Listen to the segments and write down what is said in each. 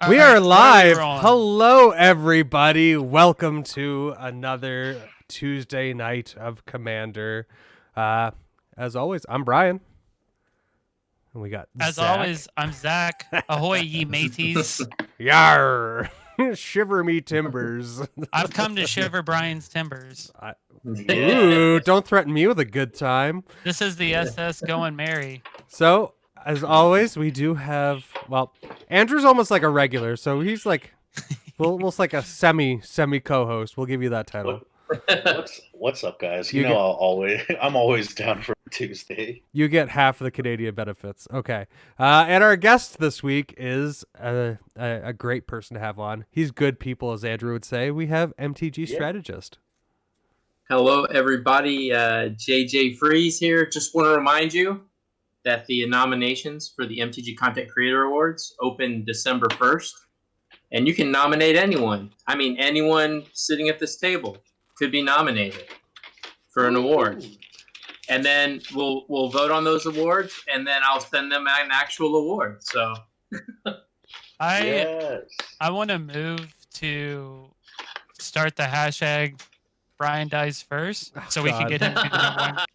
We are live. Hello, everybody. Welcome to another Tuesday night of Commander. As always, I'm Brian. And we got As Zach. always, I'm Zach. Ahoy, ye mateys. Yar! Shiver me timbers. I've come to shiver Brian's timbers. Ooh, don't threaten me with a good time. This is the SS Going Merry. So, as always, we do have, well, Andrew's almost like a regular, so he's like, almost like a semi co-host. We'll give you that title. What's up, guys? You know, I'm always down for Tuesday. You get half of the Canadian benefits. Okay. And our guest this week is a great person to have on. He's good people, as Andrew would say. We have MTG Strategist. Hello, everybody. JJ Freeze here. Just want to remind you that the nominations for the MTG Content Creator Awards open December 1st. And you can nominate anyone. I mean, anyone sitting at this table could be nominated for an award. And then we'll vote on those awards, and then I'll send them an actual award. So I want to move to start the hashtag Brian Dies First, so we can get him to be the number one.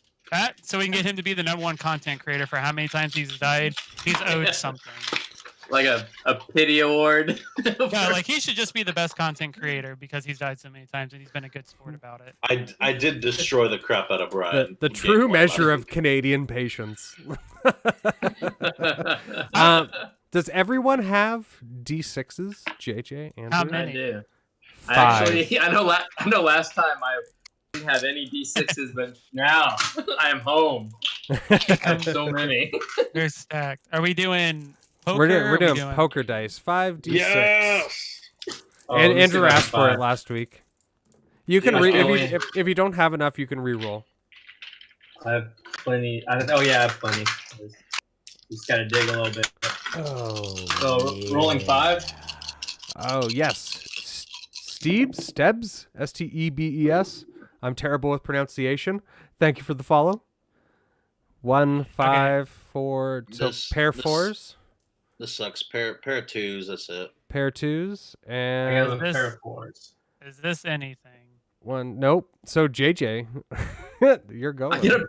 So we can get him to be the number one content creator for how many times he's died. He's owed something. Like a pity award. Yeah, like he should just be the best content creator because he's died so many times and he's been a good sport about it. I did destroy the crap out of Brian. The true measure of Canadian patience. Does everyone have D6s, JJ? Andrew? How many? I do. 5. Actually, I know last time I didn't have any D6s, but now I am home. I have so many. They're stacked. Are we doing poker? We're doing poker dice. 5d6. Yes! And Andrew asked for it last week. You can if you don't have enough, you can re-roll. I have plenty. I have plenty. Just gotta dig a little bit. Oh. So rolling 5. Oh yes. Stebs, Stebes. I'm terrible with pronunciation. Thank you for the follow. 1, 5, 4. So pair 4s. This sucks. Pair of 2s. That's it. Pair 2s and I got a pair of 4s. Is this anything? 1. Nope. So JJ, you're going. I get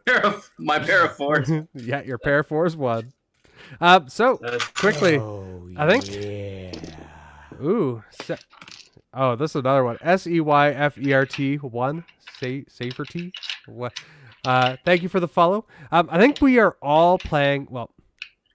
my pair of 4s. Yeah, your pair of 4s 1. So quickly, I think. Yeah. Ooh. Oh, this is another one. SEYFERT 1. Safety. What? Thank you for the follow. I think we are all playing. Well,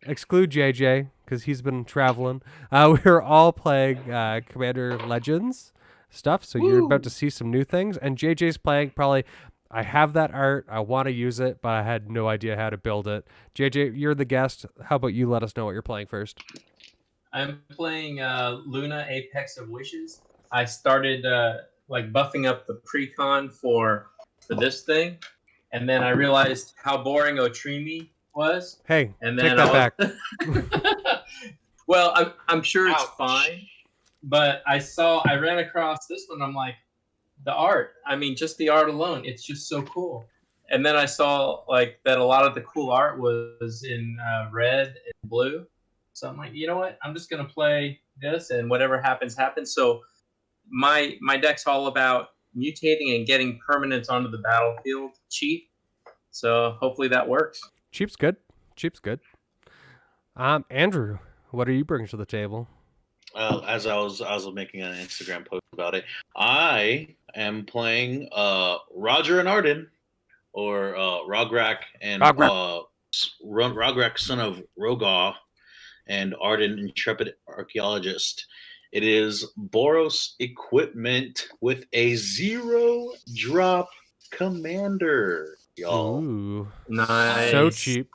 exclude JJ because he's been traveling. We're all playing Commander Legends stuff. So you're about to see some new things. And JJ's playing probably. I have that art. I want to use it, but I had no idea how to build it. JJ, you're the guest. How about you let us know what you're playing first? I'm playing Luna Apex of Wishes. I started buffing up the precon for this thing, and then I realized how boring Otrimi was. Hey, and then take that back. Well, I'm sure it's fine, but I ran across this one. I'm like, the art. I mean, just the art alone, it's just so cool. And then I saw that a lot of the cool art was in red and blue. So I'm like, you know what? I'm just gonna play this, and whatever happens, happens. So my deck's all about mutating and getting permanents onto the battlefield cheap. So hopefully that works. Cheap's good. Andrew, what are you bringing to the table? As I was making an Instagram post about it, I am playing Roger and Arden, or Rograk and Rograk, son of Rogaw, and Arden, intrepid archaeologist. It is Boros equipment with a 0-drop commander, y'all. Ooh, nice. So cheap.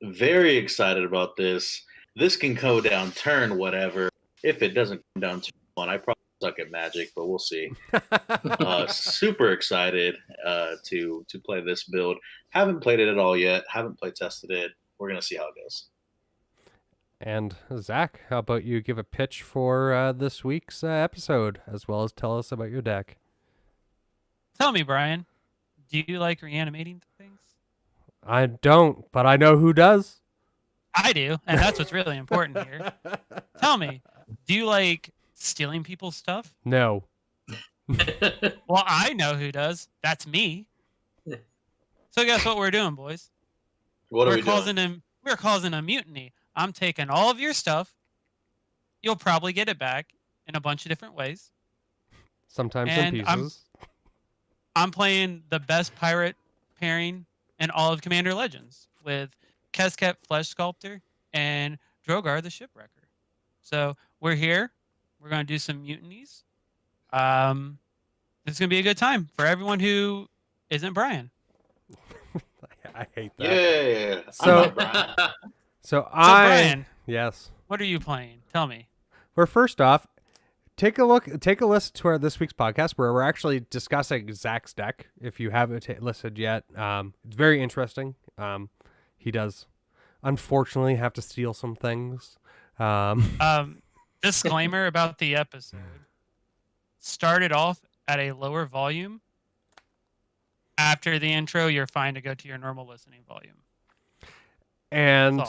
Very excited about this. This can go down turn whatever. If it doesn't come down turn 1, I probably suck at Magic, but we'll see. Super excited to play this build. Haven't played it at all yet. Haven't play tested it. We're gonna see how it goes. And Zach, how about you give a pitch for this week's episode, as well as tell us about your deck? Tell me, Brian, do you like reanimating things? I don't, but I know who does. I do, and that's what's really important here. Tell me, do you like stealing people's stuff? No. Well, I know who does. That's me. So guess what we're doing, boys? What are we doing? We're causing a mutiny. I'm taking all of your stuff. You'll probably get it back in a bunch of different ways. Sometimes in pieces. I'm playing the best pirate pairing in all of Commander Legends with Kesket Flesh Sculptor and Drogar the Shipwrecker. So we're here. We're going to do some mutinies. It's going to be a good time for everyone who isn't Brian. I hate that. Yeah. So, Brian. Yes. What are you playing? Tell me. Well, first off, take a listen to this week's podcast where we're actually discussing Zach's deck. If you haven't listened yet, it's very interesting. He does, unfortunately, have to steal some things. Disclaimer about the episode. Started off at a lower volume. After the intro, you're fine to go to your normal listening volume. And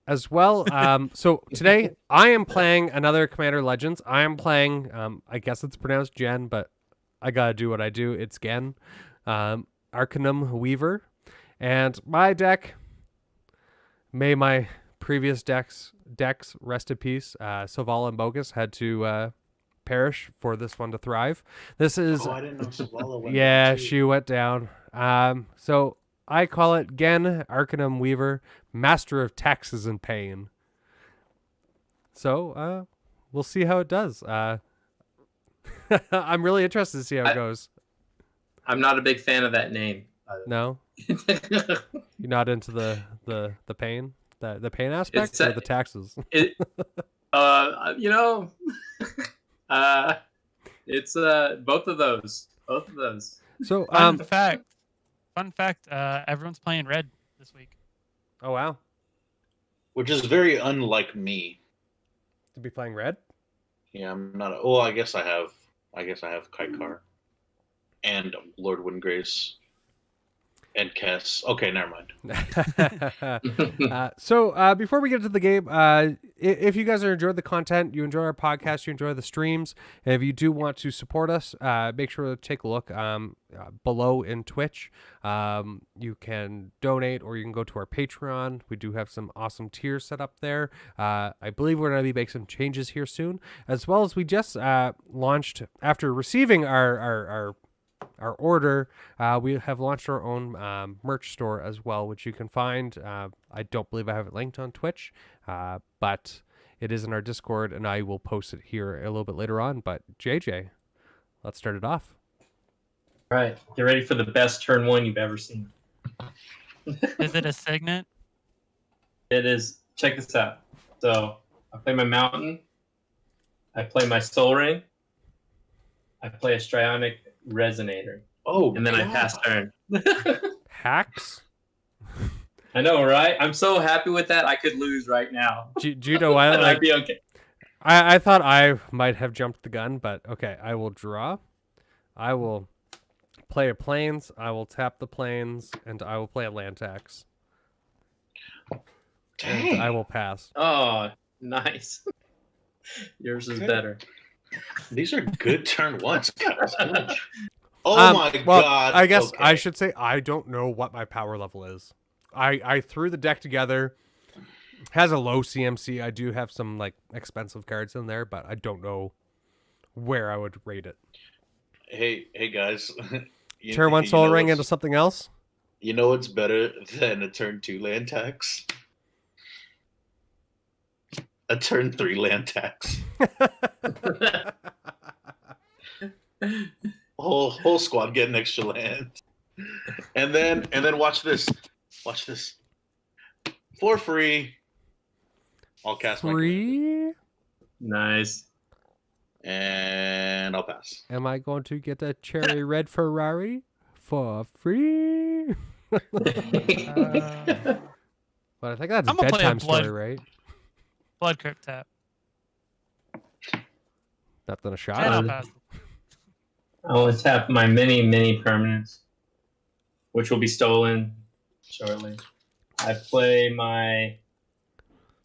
as well, so today I am playing another Commander Legends. I am playing, I guess it's pronounced Ghen, but I gotta do what I do. It's Ghen, Arcanum Weaver. And my deck, may my previous decks rest in peace. Sovala and Bogus had to perish for this one to thrive. This is... Oh, I didn't know Sovala went yeah, down too. she went down. So I call it Ghen, Arcanum Weaver, Master of Taxes and Pain. So we'll see how it does. I'm really interested to see how it goes. I'm not a big fan of that name. No? You're not into the pain? The pain aspect or the taxes? It's both of those. Both of those. So fun fact, everyone's playing red this week. Oh wow. Which is very unlike me. To be playing red? Yeah, I'm not I guess I have Kaikar and Lord Windgrace and Kess. Okay, never mind. So before we get to the game, if you guys are enjoying the content, you enjoy our podcast, you enjoy the streams, and if you do want to support us, make sure to take a look below in Twitch. You can donate or you can go to our Patreon. We do have some awesome tiers set up there. I believe we're going to be making some changes here soon, as well as we just launched, after receiving our order, we have launched our own merch store as well, which you can find. I don't believe I have it linked on Twitch, but it is in our Discord, and I will post it here a little bit later on. But JJ, let's start it off. All right, get ready for the best turn one you've ever seen. Is it a signet? It is. Check this out. So I play my mountain. I play my soul ring. I play a Strionic Resonator. Oh, and then I pass turn. Hacks? I know, right? I'm so happy with that. I could lose right now. Do you know why? I'd be okay. I thought I might have jumped the gun, but okay. I will draw. I will play a plains. I will tap the plains, and I will play a land tax. Dang. And I will pass. Oh, nice. Yours is better. These are good turn ones. Oh my god. I guess I should say I don't know what my power level is. I threw the deck together. Has a low CMC. I do have some like expensive cards in there, but I don't know where I would rate it. Hey guys. Turn one soul ring into something else? You know what's better than a turn 2 land tax? A turn 3 land tax. whole squad getting extra land. And then watch this. Watch this. For free. I'll cast my free. Nice. And I'll pass. Am I going to get a cherry red Ferrari for free? But I think that's a bedtime story, right? Blood Crypt tap. Nothing a shot. I'll pass. I will tap my mini permanents, which will be stolen shortly. I play my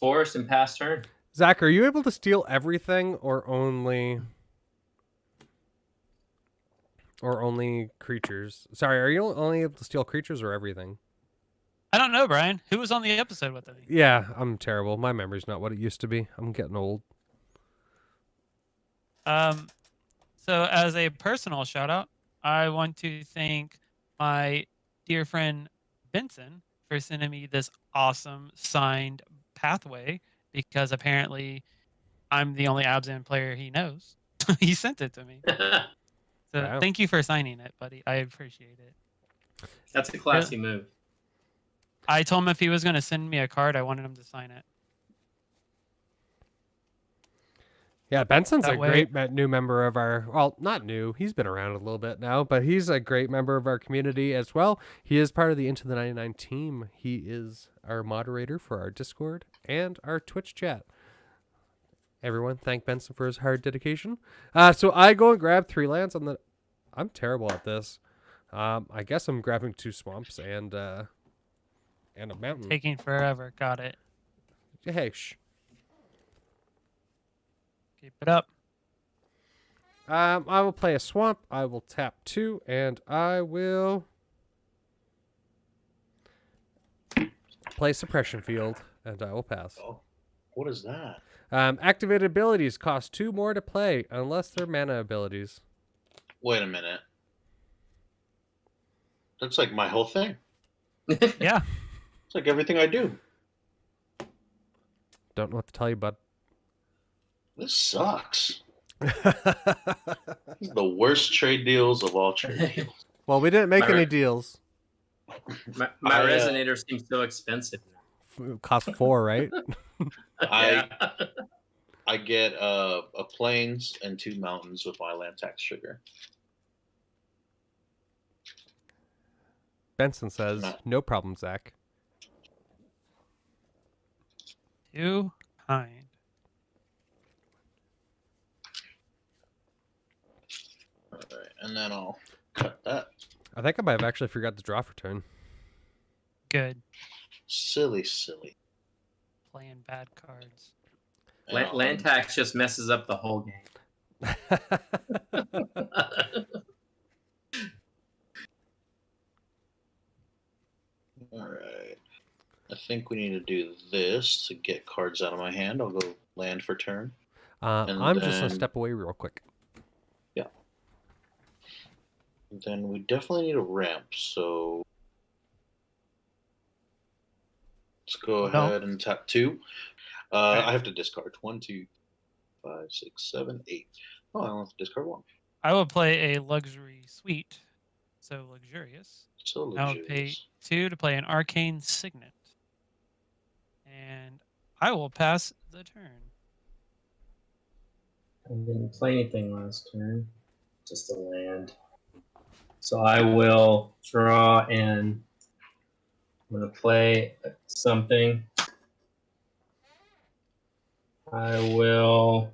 forest and pass turn. Zach, are you able to steal everything or only creatures? Sorry, are you only able to steal creatures or everything? I don't know, Brian. Who was on the episode with me? Yeah, I'm terrible. My memory's not what it used to be. I'm getting old. So as a personal shout out, I want to thank my dear friend Benson for sending me this awesome signed pathway, because apparently I'm the only Abzan player he knows. He sent it to me. So Wow. Thank you for signing it, buddy. I appreciate it. That's a classy move. I told him if he was going to send me a card, I wanted him to sign it. Yeah, Benson's That a way- great new member of our, well, not new. He's been around a little bit now, but he's a great member of our community as well. He is part of the Into the 99 team. He is our moderator for our Discord and our Twitch chat. Everyone, thank Benson for his hard dedication. So I go and grab 3 lands on the... I'm terrible at this. I guess I'm grabbing 2 swamps and a mountain. Taking forever. Got it. Hey, shh. Keep it up. I will play a swamp. I will tap 2, and I will play suppression field, and I will pass. Oh, what is that? Activated abilities cost 2 more to play, unless they're mana abilities. Wait a minute. That's like my whole thing. Yeah. It's like everything I do. Don't know what to tell you, bud. This sucks. This is the worst trade deals of all trade deals. Well, we didn't make My any re- deals. My I, resonator seems so expensive now. It cost 4, right? I get a plains and 2 mountains with my land tax trigger. Benson says, no problem, Zach. Too kind. All right, and then I'll cut that. I think I might have actually forgot to draw for turn. Good. Silly. Playing bad cards. Land tax just messes up the whole game. All right. I think we need to do this to get cards out of my hand. I'll go land for turn. I'm just going to then- step away real quick. Yeah. Then we definitely need a ramp, so let's go No. ahead and tap 2. I have to discard 1, 2, 5, 6, 7, 8. Oh, I only have to discard 1. I will play a luxury suite. So luxurious. So I will pay luxurious. 2 to play an arcane signet. And I will pass the turn. I didn't play anything last turn. Just a land. So I will draw and I'm going to play something. I will...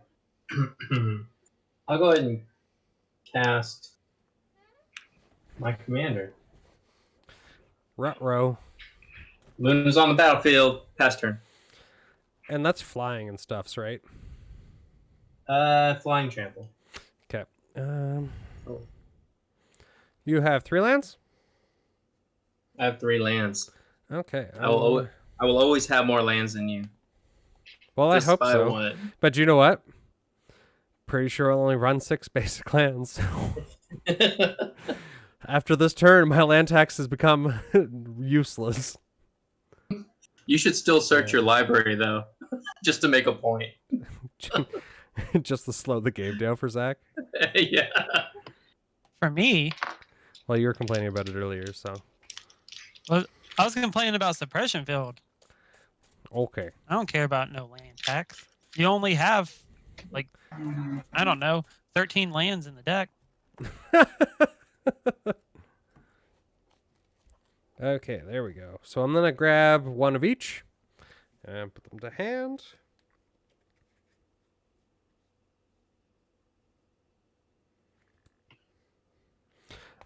I'll go ahead and cast my commander. Ruh-roh. Luna's on the battlefield. Pass turn. And that's flying and stuffs, right? Flying trample. Okay. You have 3 lands? I have 3 lands. Okay. I will always have more lands than you. Well, I Just hope by so. 1. But you know what? Pretty sure I'll only run 6 basic lands. After this turn, my land tax has become useless. You should still search your library, though, just to make a point. Just to slow the game down for Zach. Yeah. For me, Well, you were complaining about it earlier, so. I was complaining about suppression field. Okay. I don't care about no land tax. You only have, like, I don't know, 13 lands in the deck. Okay, there we go. So I'm going to grab 1 of each and put them to hand.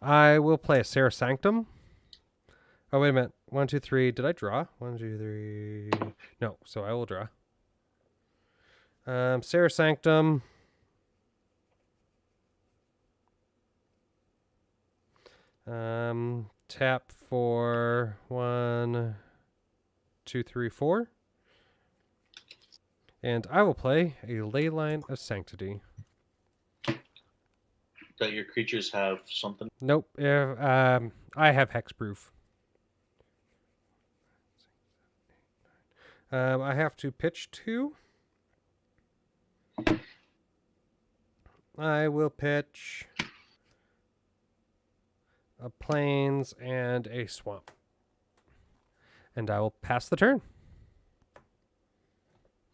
I will play a Sarah Sanctum. Oh, wait a minute. 1, 2, 3. Did I draw? 1, 2, 3. No, so I will draw. Sarah Sanctum. Tap for 1, 2, 3, 4. And I will play a Leyline of Sanctity. That your creatures have something? Nope. I have hexproof. I have to pitch 2. I will pitch a plains and a swamp. And I will pass the turn.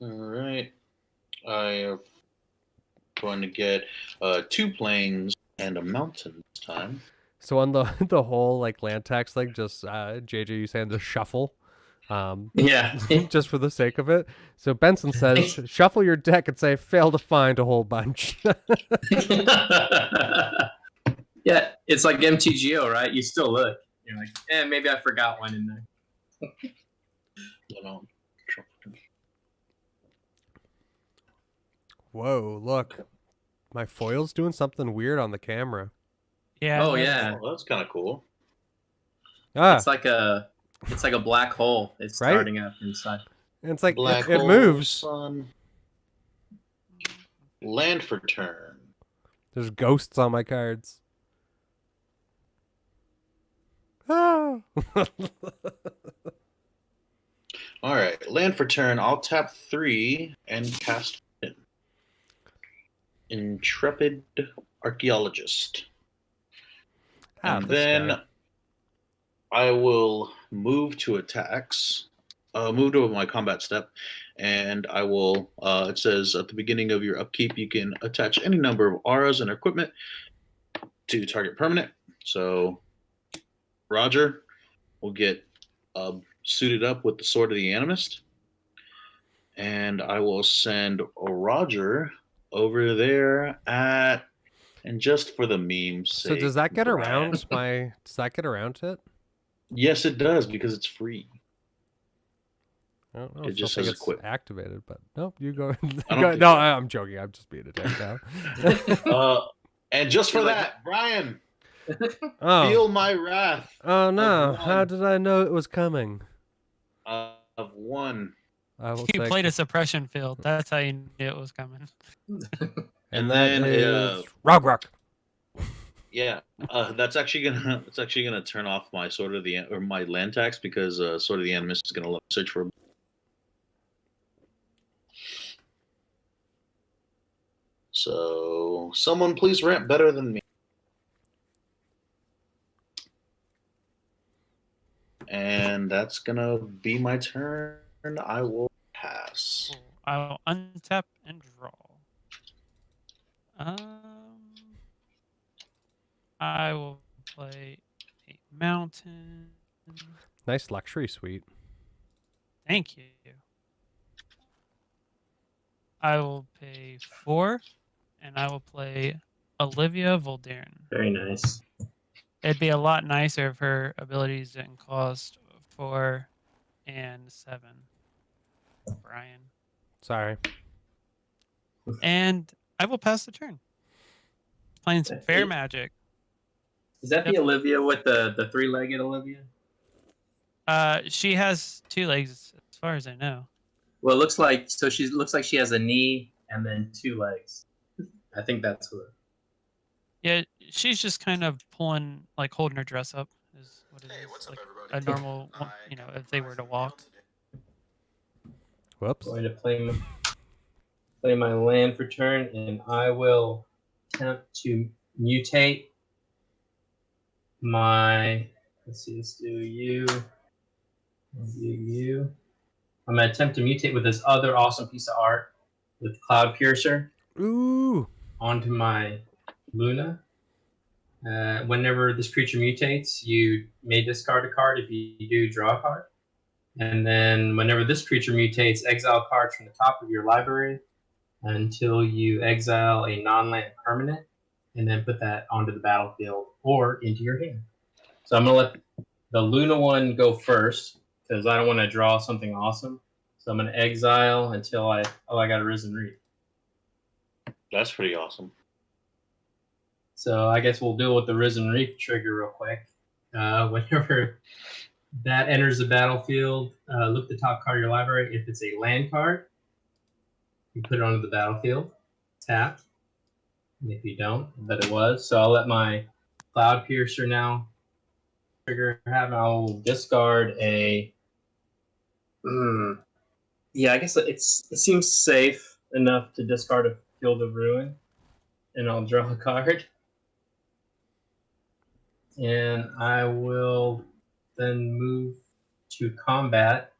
All right. I am going to get 2 plains and a mountain this time. So on the whole like land tax thing, just JJ, you saying to shuffle. Yeah. Just for the sake of it. So Benson says, shuffle your deck and say, fail to find a whole bunch. Yeah, it's like MTGO, right? You still look. You're like, maybe I forgot one in there. Whoa, look. My foil's doing something weird on the camera. Yeah. Oh, yeah. Oh, that's kind of cool. It's like a black hole. It's Right? starting up inside. And it's like, Black it hole, moves. Sun. Land for turn. There's ghosts on my cards. Ah. All right, land for turn. I'll tap 3 and cast Intrepid Archaeologist. And then guy. I will move to attacks. Move to my combat step, and I will. It says at the beginning of your upkeep, you can attach any number of auras and equipment to target permanent. So Roger will get suited up with the Sword of the Animist, and I will send Roger over there and just for the meme's So sake, does that get Brian. around my? Does that get around it? Yes, it does because it's free. I don't know. It It just just says it's equip. activated, but no, you go. don't go think no, so. I'm joking. I'm just being a dick now. And just for You're like- that, Brian, Oh. feel my wrath Oh no! of How one. did I know it was coming? Of 1. I will You take. played a suppression field. That's how you knew it was coming. And that then is Rock. yeah, that's actually gonna turn off my Sword of the or my land tax because Sword of the Animist is gonna search for. So someone please ramp better than me. And that's gonna be my turn. I will pass. I'll untap and draw. I will play a mountain. Nice luxury suite. Thank you. I will pay 4, and I will play Olivia Voldaren. Very nice. It'd be a lot nicer if her abilities didn't cost 4 and 7. Brian. Sorry. And I will pass the turn. Playing some fair magic. Is that the Olivia with the 3-legged Olivia? She has 2 legs, as far as I know. Well, it looks like she has a knee and then 2 legs. I think that's what. Yeah, she's just kind of pulling, like holding her dress up. Is what it is. What's like up, everybody? a normal, if they were to walk. Whoops. Going to play my land for turn, and I will attempt to mutate my. Let's see. Let's do you. I'll do you. I'm gonna attempt to mutate with this other awesome piece of art with Cloud Piercer Ooh. onto my Luna. Whenever this creature mutates, you may discard a card. If you do, draw a card. And then whenever this creature mutates, exile cards from the top of your library until you exile a non-land permanent, and then put that onto the battlefield or into your hand. So I'm going to let the Luna one go first because I don't want to draw something awesome. So I'm gonna exile until I got a Risen Reef. That's pretty awesome. So I guess we'll deal with the Risen Reef trigger real quick. Whenever that enters the battlefield, look at the top card of your library. If it's a land card, you put it onto the battlefield, tap. And if you don't, but it was. So I'll let my Cloud Piercer now trigger happen. I'll discard a. Yeah, I guess it seems safe enough to discard a Field of Ruin, and I'll draw a card. And I will then move to combat.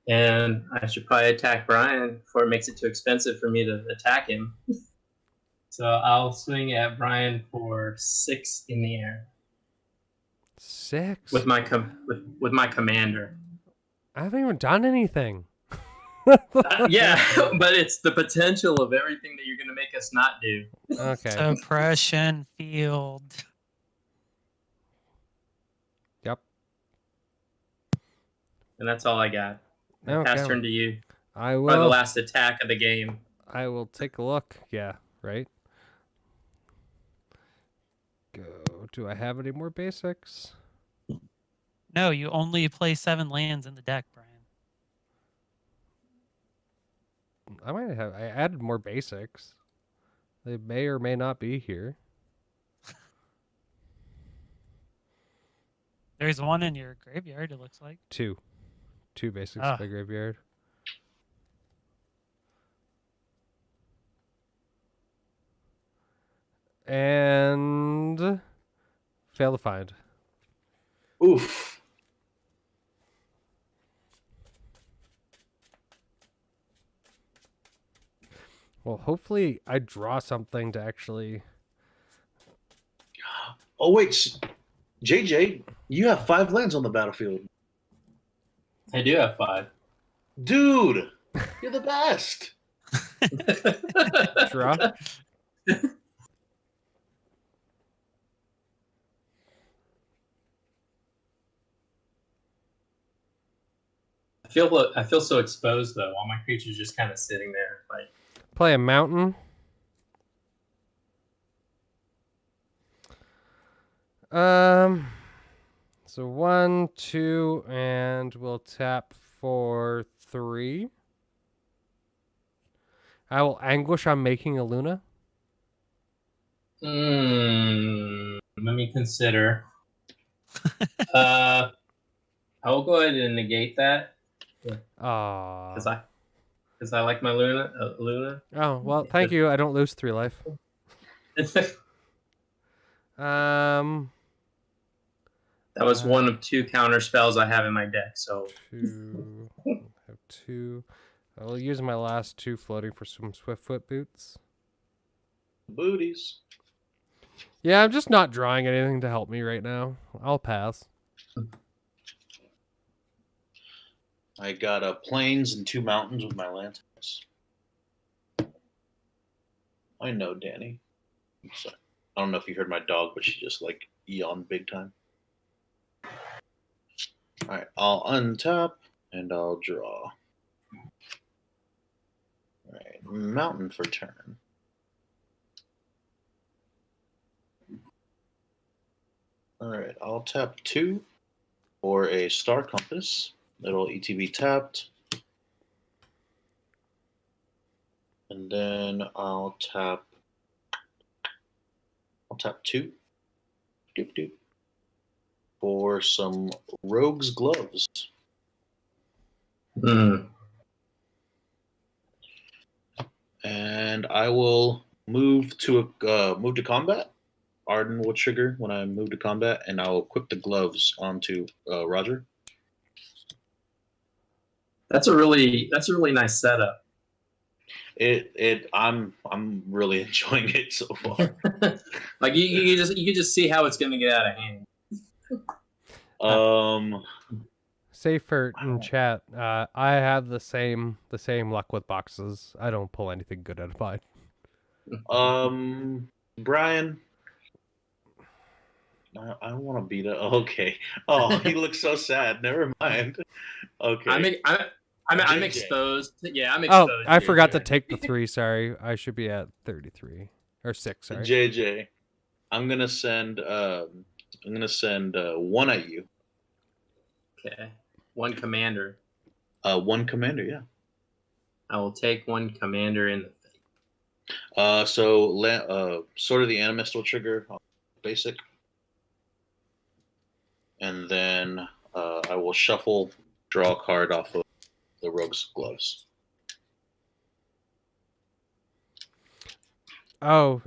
And I should probably attack Brian before it makes it too expensive for me to attack him. So I'll swing at Brian for 6 in the air. 6? With my commander. I haven't even done anything. Yeah, but it's the potential of everything that you're going to make us not do. Okay. Suppression field. Yep. And that's all I got. Pass turn to you. I will. Probably the last attack of the game. I will take a look. Yeah, right. Go. Do I have any more basics? No, you only play 7 lands in the deck, Brian. I might have. I added more basics. They may or may not be here. There's one in your graveyard, it looks like. 2 basics in my graveyard. And fail to find. Oof. Well, hopefully I draw something to actually... Oh, wait. JJ, you have 5 lands on the battlefield. I do have 5. Dude, you're the best. Draw? I feel so exposed though. All my creatures just kind of sitting there, like. Play a mountain. So 1, 2, and we'll tap for 3. I will Anguish on making a Luna. Let me consider. I will go ahead and negate that. Because I like my Luna. Oh, well, thank you. I don't lose 3 life. That was one of 2 counter spells I have in my deck. So 2. I have 2. I will use my last 2 floating for some Swiftfoot boots. Booties. Yeah, I'm just not drawing anything to help me right now. I'll pass. I got plains and 2 mountains with my lanterns. I know, Danny. So, I don't know if you heard my dog, but she just like yawned big time. All right, I'll untap and I'll draw. All right, mountain for turn. All right, I'll tap 2 for a star compass. It'll ETB tapped. And then I'll tap 2. Doop doop. For some Rogue's Gloves. And I will move to combat. Arden will trigger when I move to combat, and I will equip the gloves onto Roger. That's a really nice setup. I'm really enjoying it so far. Like you can just see how it's gonna get out of hand. Safer in chat. I have the same luck with boxes. I don't pull anything good out of mine. Brian, I don't want to beat it. Okay. Oh, he looks so sad. Never mind. Okay. I'm JJ. exposed. Yeah, I'm Oh, exposed. I forgot to JJ. take the 3. Sorry, I should be at 33 or 6. Sorry. JJ, I'm gonna send one at you. Okay. One commander. One commander, yeah. I will take one commander in the Sword of the Animist will trigger basic. And then I will shuffle, draw a card off of the Rogue's Gloves. Oh,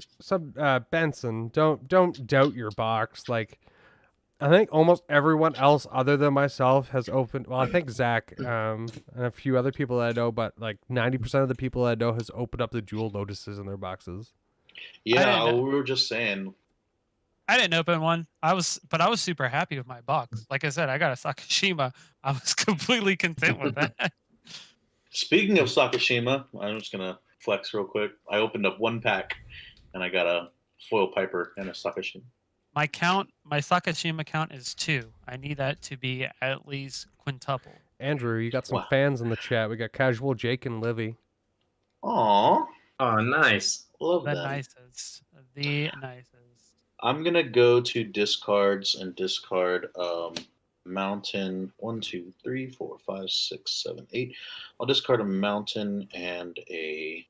Benson, don't doubt your box. Like, I think almost everyone else other than myself has opened. Well, I think Zach, and a few other people that I know, but like 90% of the people that I know has opened up the Jewel Lotuses in their boxes. Yeah, we were just saying. I didn't open one. I was super happy with my box. Like I said, I got a Sakashima. I was completely content with that. Speaking of Sakashima, I'm just gonna flex real quick. I opened up one pack, and I got a foil Piper and a Sakashima. My Sakashima count is 2. I need that to be at least quintuple. Andrew, you got some fans in the chat. We got Casual Jake and Livy. Aww. Oh, nice. Love the that. Nicest. The nicest. I'm gonna go to discards and discard mountain 1, 2, 3, 4, 5, 6, 7, 8. I'll discard a mountain and a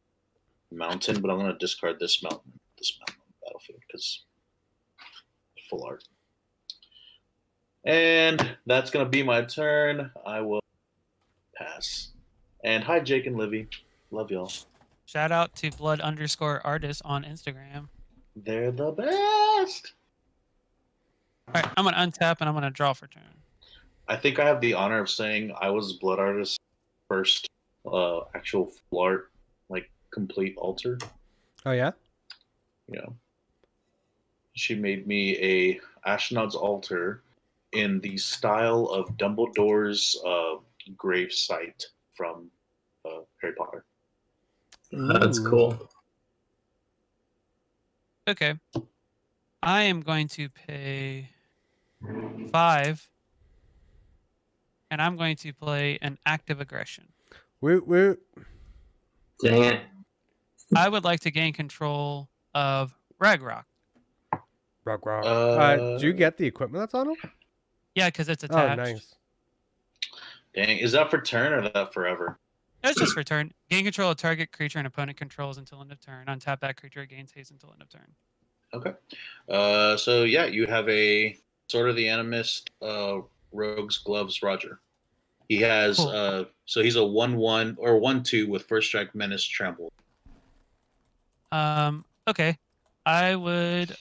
mountain, but I'm gonna discard this mountain on the battlefield because full art. And that's gonna be my turn. I will pass. And hi, Jake and Livy. Love y'all. Shout out to blood_artist on Instagram. They're the best. All right, I'm going to untap and I'm going to draw for turn. I think I have the honor of saying I was Blood Artist's first actual full art, like complete altar. Oh, yeah? Yeah. She made me a Ashnod's altar in the style of Dumbledore's grave site from Harry Potter. That's cool. Okay. I am going to pay 5, and I'm going to play an active aggression. Woot woot. Dang it. I would like to gain control of Ragnarok. Do you get the equipment that's on him? Yeah, because it's attached. Oh, nice. Dang, is that for turn or that forever? That's just for turn. Gain control of target creature an opponent controls until end of turn. Untap that creature, it gains haste until end of turn. Okay. So yeah, you have a Sword of the Animist, Rogue's Gloves, Roger. He has Cool. So he's a 1/1 or 1/2 with first strike, menace, trample. Okay. I would.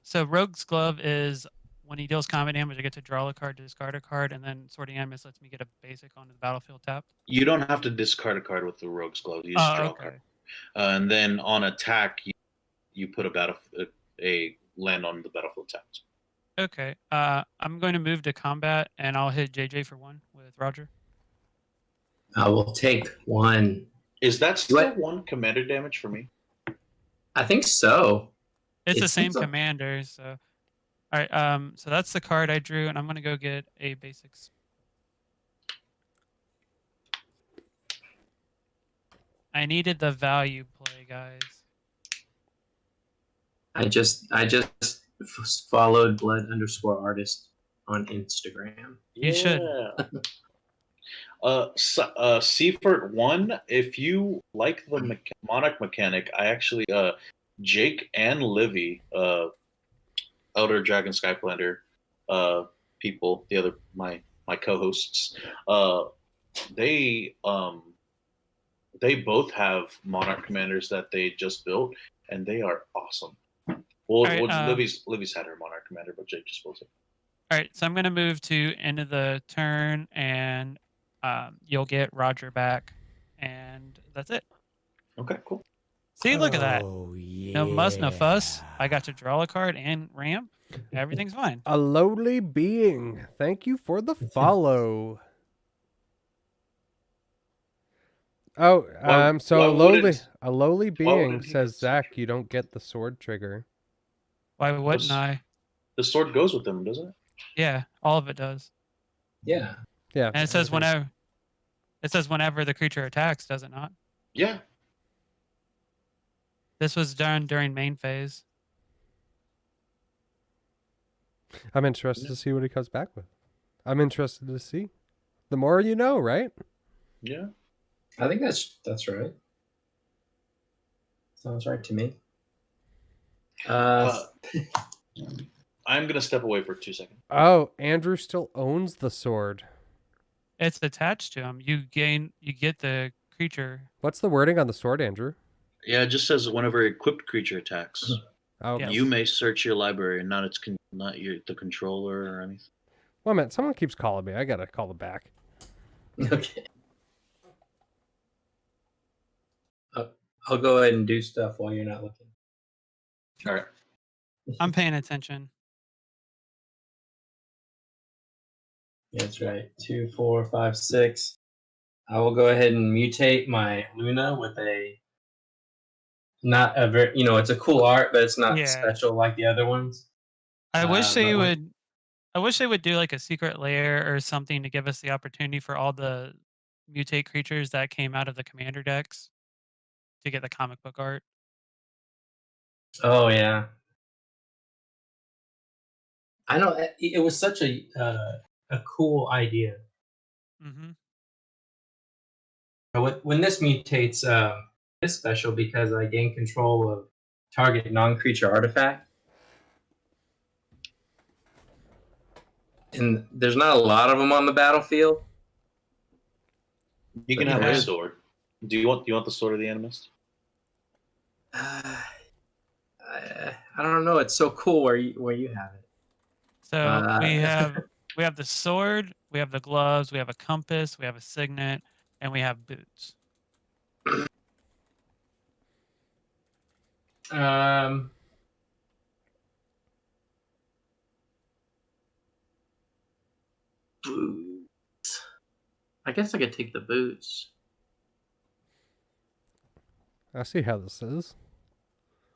So Rogue's Glove is when he deals combat damage, I get to draw a card, discard a card, and then Sorting Animus lets me get a basic onto the battlefield tapped. You don't have to discard a card with the Rogue's Glove. You just draw a card. And then on attack, you put a land on the battlefield tapped. Okay. I'm going to move to combat, and I'll hit JJ for 1 with Roger. I will take 1. Is that still 1 commander damage for me? I think so. It's the same commander, so. All right. So that's the card I drew, and I'm going to go get a basics. I needed the value play, guys. I just followed blood_artist on Instagram. You should. Seafort 1, if you like the Monarch mechanic, I actually Jake and Livy, ElderDragon Skypelander people, the other my co-hosts, they both have Monarch commanders that they just built, and they are awesome. Well, Livy's had her Monarch commander, but Jake just built it. All right, so I'm going to move to end of the turn, and you'll get Roger back, and that's it. Okay, cool. See, look at that. Yeah. No muss, no fuss. I got to draw a card and ramp. Everything's fine. A lowly being. Thank you for the follow. Oh, a lowly being says, Zach, you don't get the sword trigger. Why wouldn't I? The sword goes with them, doesn't it? Yeah, all of it does. Yeah. Yeah. And it says whenever the creature attacks, does it not? Yeah. This was done during main phase. I'm interested to see what he comes back with. I'm interested to see. The more you know, right? Yeah. I think that's right. Sounds right to me. I'm gonna step away for 2 seconds. Oh, Andrew still owns the sword. It's attached to him. You get the creature. What's the wording on the sword, Andrew? Yeah, it just says whenever equipped creature attacks, Oh, Yes. you may search your library, and not the controller or anything. Well, man, someone keeps calling me. I gotta call them back. Okay. I'll go ahead and do stuff while you're not looking. All right. I'm paying attention. That's right. 2, 4, 5, 6. I will go ahead and mutate my Luna with not a very, it's a cool art, but it's not special like the other ones. I wish they would. I wish they would do like a secret layer or something to give us the opportunity for all the mutate creatures that came out of the commander decks to get the comic book art. Oh yeah. I know it was such a cool idea. Mm-hmm. When this mutates, it's special because I gain control of target non-creature artifact, and there's not a lot of them on the battlefield. You can have a sword. Do you want the sword of the Animist? I don't know. It's so cool where you have it. So we have the sword, we have the gloves, we have a compass, we have a signet, and we have boots. Boots. I guess I could take the boots. I see how this is.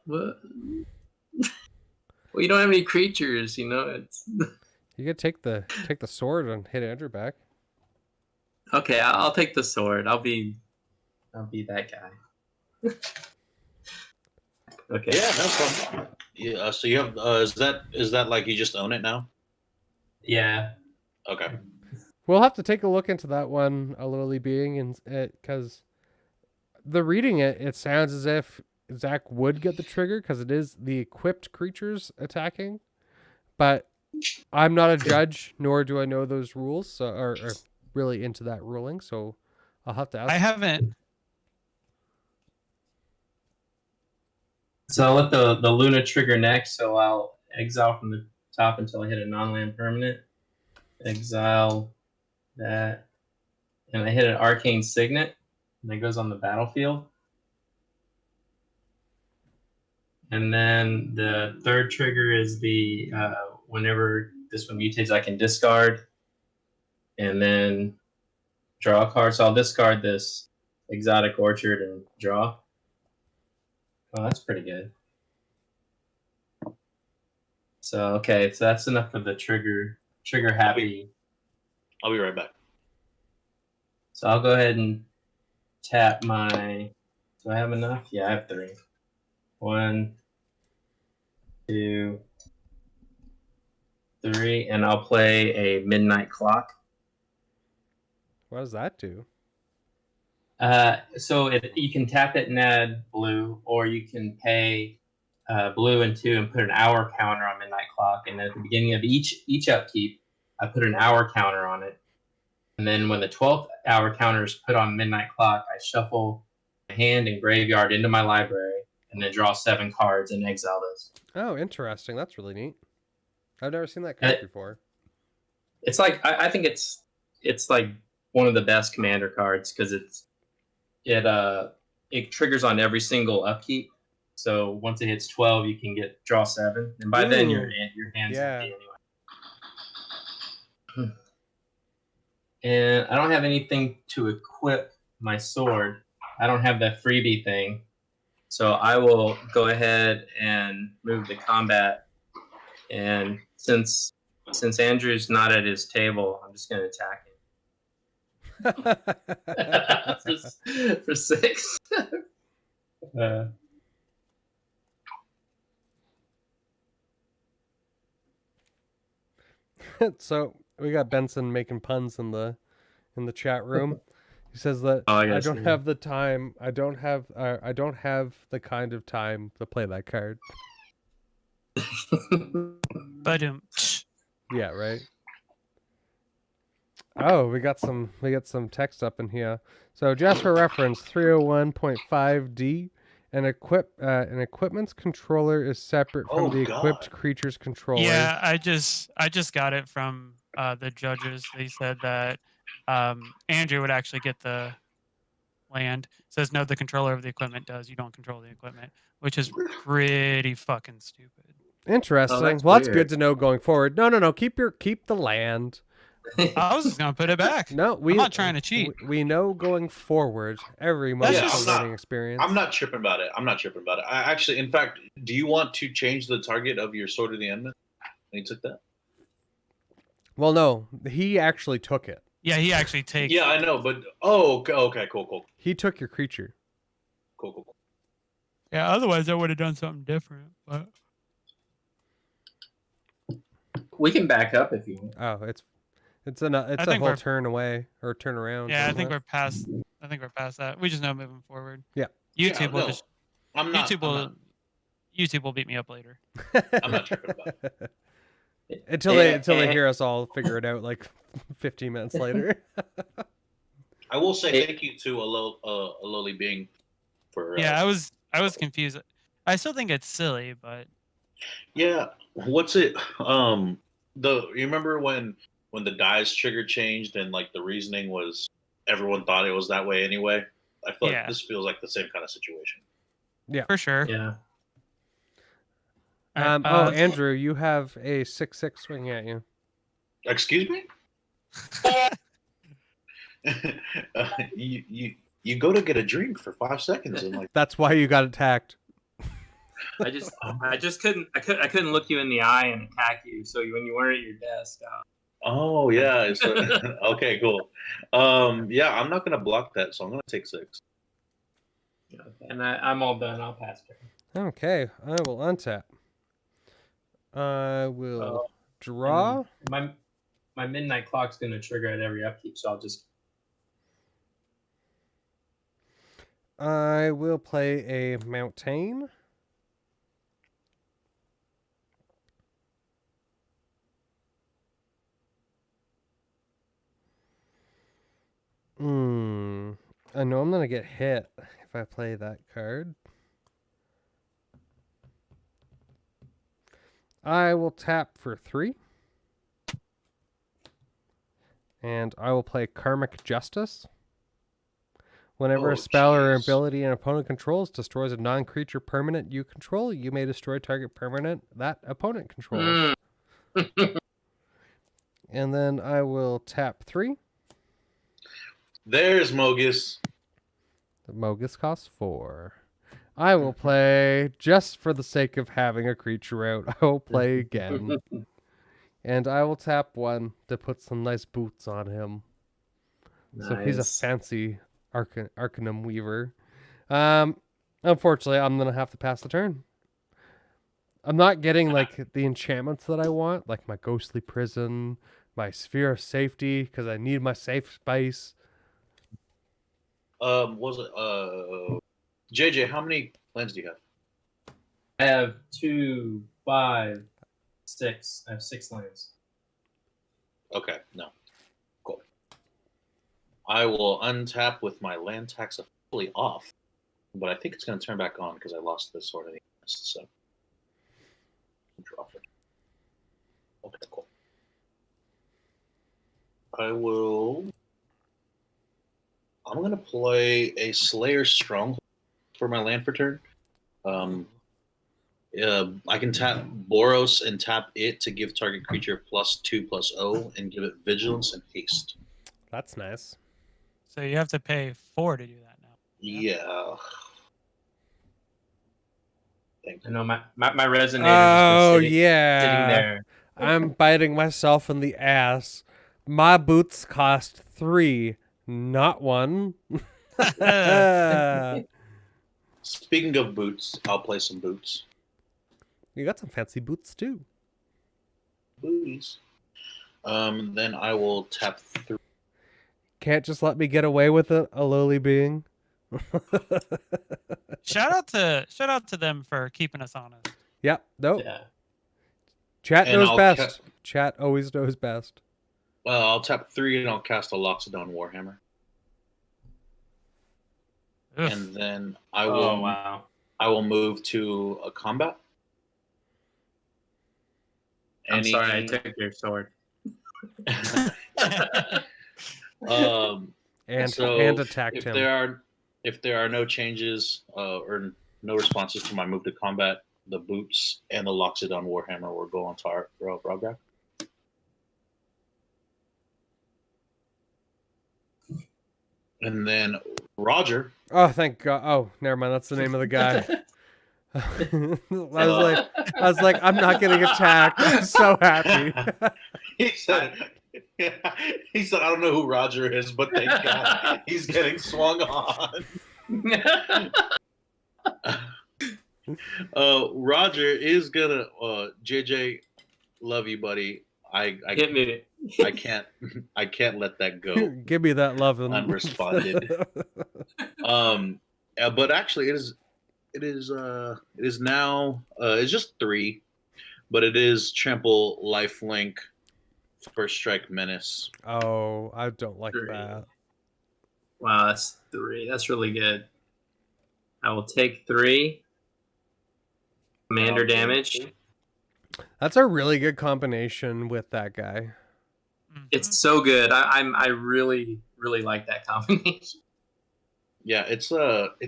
What? Well, you don't have any creatures, It's You could take the sword and hit Andrew back. okay. I'll take the sword. I'll be that guy. Okay. Yeah, no problem. Yeah. So you have is that like you just own it now? Yeah. Okay. We'll have to take a look into that one, a lowly being, and because reading it sounds as if Zach would get the trigger because it is the equipped creatures attacking, but I'm not a judge, nor do I know those rules, so or really into that ruling. So I'll have to ask. I haven't. So I'll let the Luna trigger next. So I'll exile from the top until I hit a non-land permanent. Exile that, and I hit an arcane signet, and it goes on the battlefield. And then the third trigger is the whenever this one mutates, I can discard and then draw a card. So I'll discard this Exotic Orchard and draw. Oh, that's pretty good. So okay, so that's enough for the trigger happy. I'll be right back. So I'll go ahead and tap my. Do I have enough? Yeah, I have 3. 1, 2, 3, and I'll play a Midnight Clock. What does that do? So you can tap it and add blue, or you can pay blue and 2 and put an hour counter on Midnight Clock. And at the beginning of each upkeep, I put an hour counter on it. And then when the 12th hour counter is put on Midnight Clock, I shuffle my hand and graveyard into my library, and then draw 7 cards and exile those. Oh, interesting. That's really neat. I've never seen that card before. It's like I think it's like one of the best commander cards because it triggers on every single upkeep. So once it hits 12, you can draw 7, and by then your hand's empty anyway. And I don't have anything to equip my sword. I don't have that freebie thing. So I will go ahead and move the combat and since Andrew's not at his table, I'm just gonna attack him for 6. So we got Benson making puns in the chat room. He says that I don't have the time. I don't have the kind of time to play that card. Yeah, right. Oh, we got some text up in here. So just for reference, 301.5D, an equipment's controller is separate from the equipped creature's controller. Yeah, I just got it from the judges. They said that Andrew would actually get the land. It says no, the controller of the equipment does. You don't control the equipment, which is pretty fucking stupid. Interesting. Well, that's good to know going forward. No. Keep the land. I was just gonna put it back. No, I'm not trying to cheat. We know going forward, every month is a learning experience. I'm not tripping about it. I actually, in fact, do you want to change the target of your Sword of the Endless? You took that? Well, no, he actually took it. Yeah, he actually takes. Yeah, I know, but okay, cool. He took your creature. Cool. Yeah, otherwise I would have done something different. But we can back up if you want. Oh, it's a whole turn away or turn around. Yeah, I think we're past that. We just know moving forward. Yeah. YouTube will just. YouTube will beat me up later. I'm not tripping about it. Until they hear us all figure it out like 15 minutes later. I will say thank you to a lowly being for. Yeah, I was confused. I still think it's silly, but. Yeah, what's it? You remember when the dice trigger changed and like the reasoning was everyone thought it was that way anyway? I feel like this feels like the same kind of situation. Yeah, for sure. Yeah. Andrew, you have a 6/6 swing at you. Excuse me? You go to get a drink for 5 seconds and like that's why you got attacked. I just couldn't look you in the eye and attack you. So when you weren't at your desk. Oh yeah. Okay, cool. Yeah, I'm not gonna block that, so I'm gonna take 6. Yeah, and I'm all done. I'll pass turn. Okay, I will untap. I will draw. My midnight clock's gonna trigger at every upkeep, so I'll just. I will play a Mountain. I know I'm gonna get hit if I play that card. I will tap for 3. And I will play Karmic Justice. Whenever a spell or ability an opponent controls destroys a non-creature permanent you control, you may destroy target permanent that opponent controls. And then I will tap 3. There's Mogus. The Mogus costs 4. I will play, just for the sake of having a creature out, I will play again. And I will tap 1 to put some nice boots on him. Nice. So he's a fancy Arcanum Weaver. Unfortunately, I'm going to have to pass the turn. I'm not getting like the enchantments that I want, like my Ghostly Prison, my Sphere of Safety, because I need my safe space. JJ, how many lands do you have? I have 2, 5, 6. I have 6 lands. Okay, no. Cool. I will untap with my land tax fully off, but I think it's going to turn back on because I lost this Sword of the Endless, so. Drop it. Okay, cool. I'm going to play a Slayer Stronghold for my land for turn. I can tap Boros and tap it to give target creature +2/+0 and give it Vigilance and Haste. That's nice. So you have to pay 4 to do that now. Yeah. I know my resonator. Sitting there. I'm biting myself in the ass. My boots cost 3, not 1. Speaking of boots, I'll play some boots. You got some fancy boots too. Booties. Then I will tap 3. Can't just let me get away with it, a lowly being. Shout out to them for keeping us honest. Yep. Nope. Yeah. Chat And knows I'll best. Chat always knows best. Well, I'll tap 3 and I'll cast a Loxodon Warhammer. Ugh. And then I will. Oh wow. I will move to a combat. I'm sorry, I took your sword. And attacked him. If there are no changes or no responses to my move to combat, the boots and the Loxodon Warhammer will go on tar for Brograk. And then Roger. Oh, thank God. Oh, never mind. That's the name of the guy. I was like, I'm not getting attacked. I'm so happy. he said, I don't know who Roger is, but thank God he's getting swung on. Roger is gonna JJ, love you, buddy. I can't let that go. Give me that loving unresponded. But actually it is now it's just 3, but it is trample, lifelink, first strike, menace. Oh, I don't like 3. that. Wow, that's 3. That's really good. I will take 3 commander damage. That's a really good combination with that guy. It's so good. I really like that combination. Yeah, it's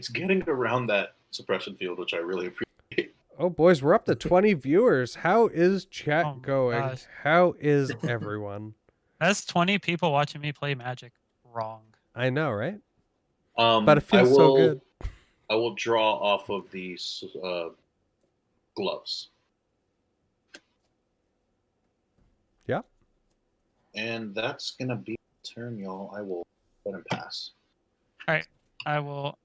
getting around that suppression field, which I really appreciate. Oh, boys, we're up to 20 viewers. How is chat Oh, going? gosh. How is everyone? That's 20 people watching me play Magic wrong. I know, right? But it feels so good. I will draw off of these gloves. Yeah. And that's going to be a turn, y'all. I will go ahead and pass. All right. I will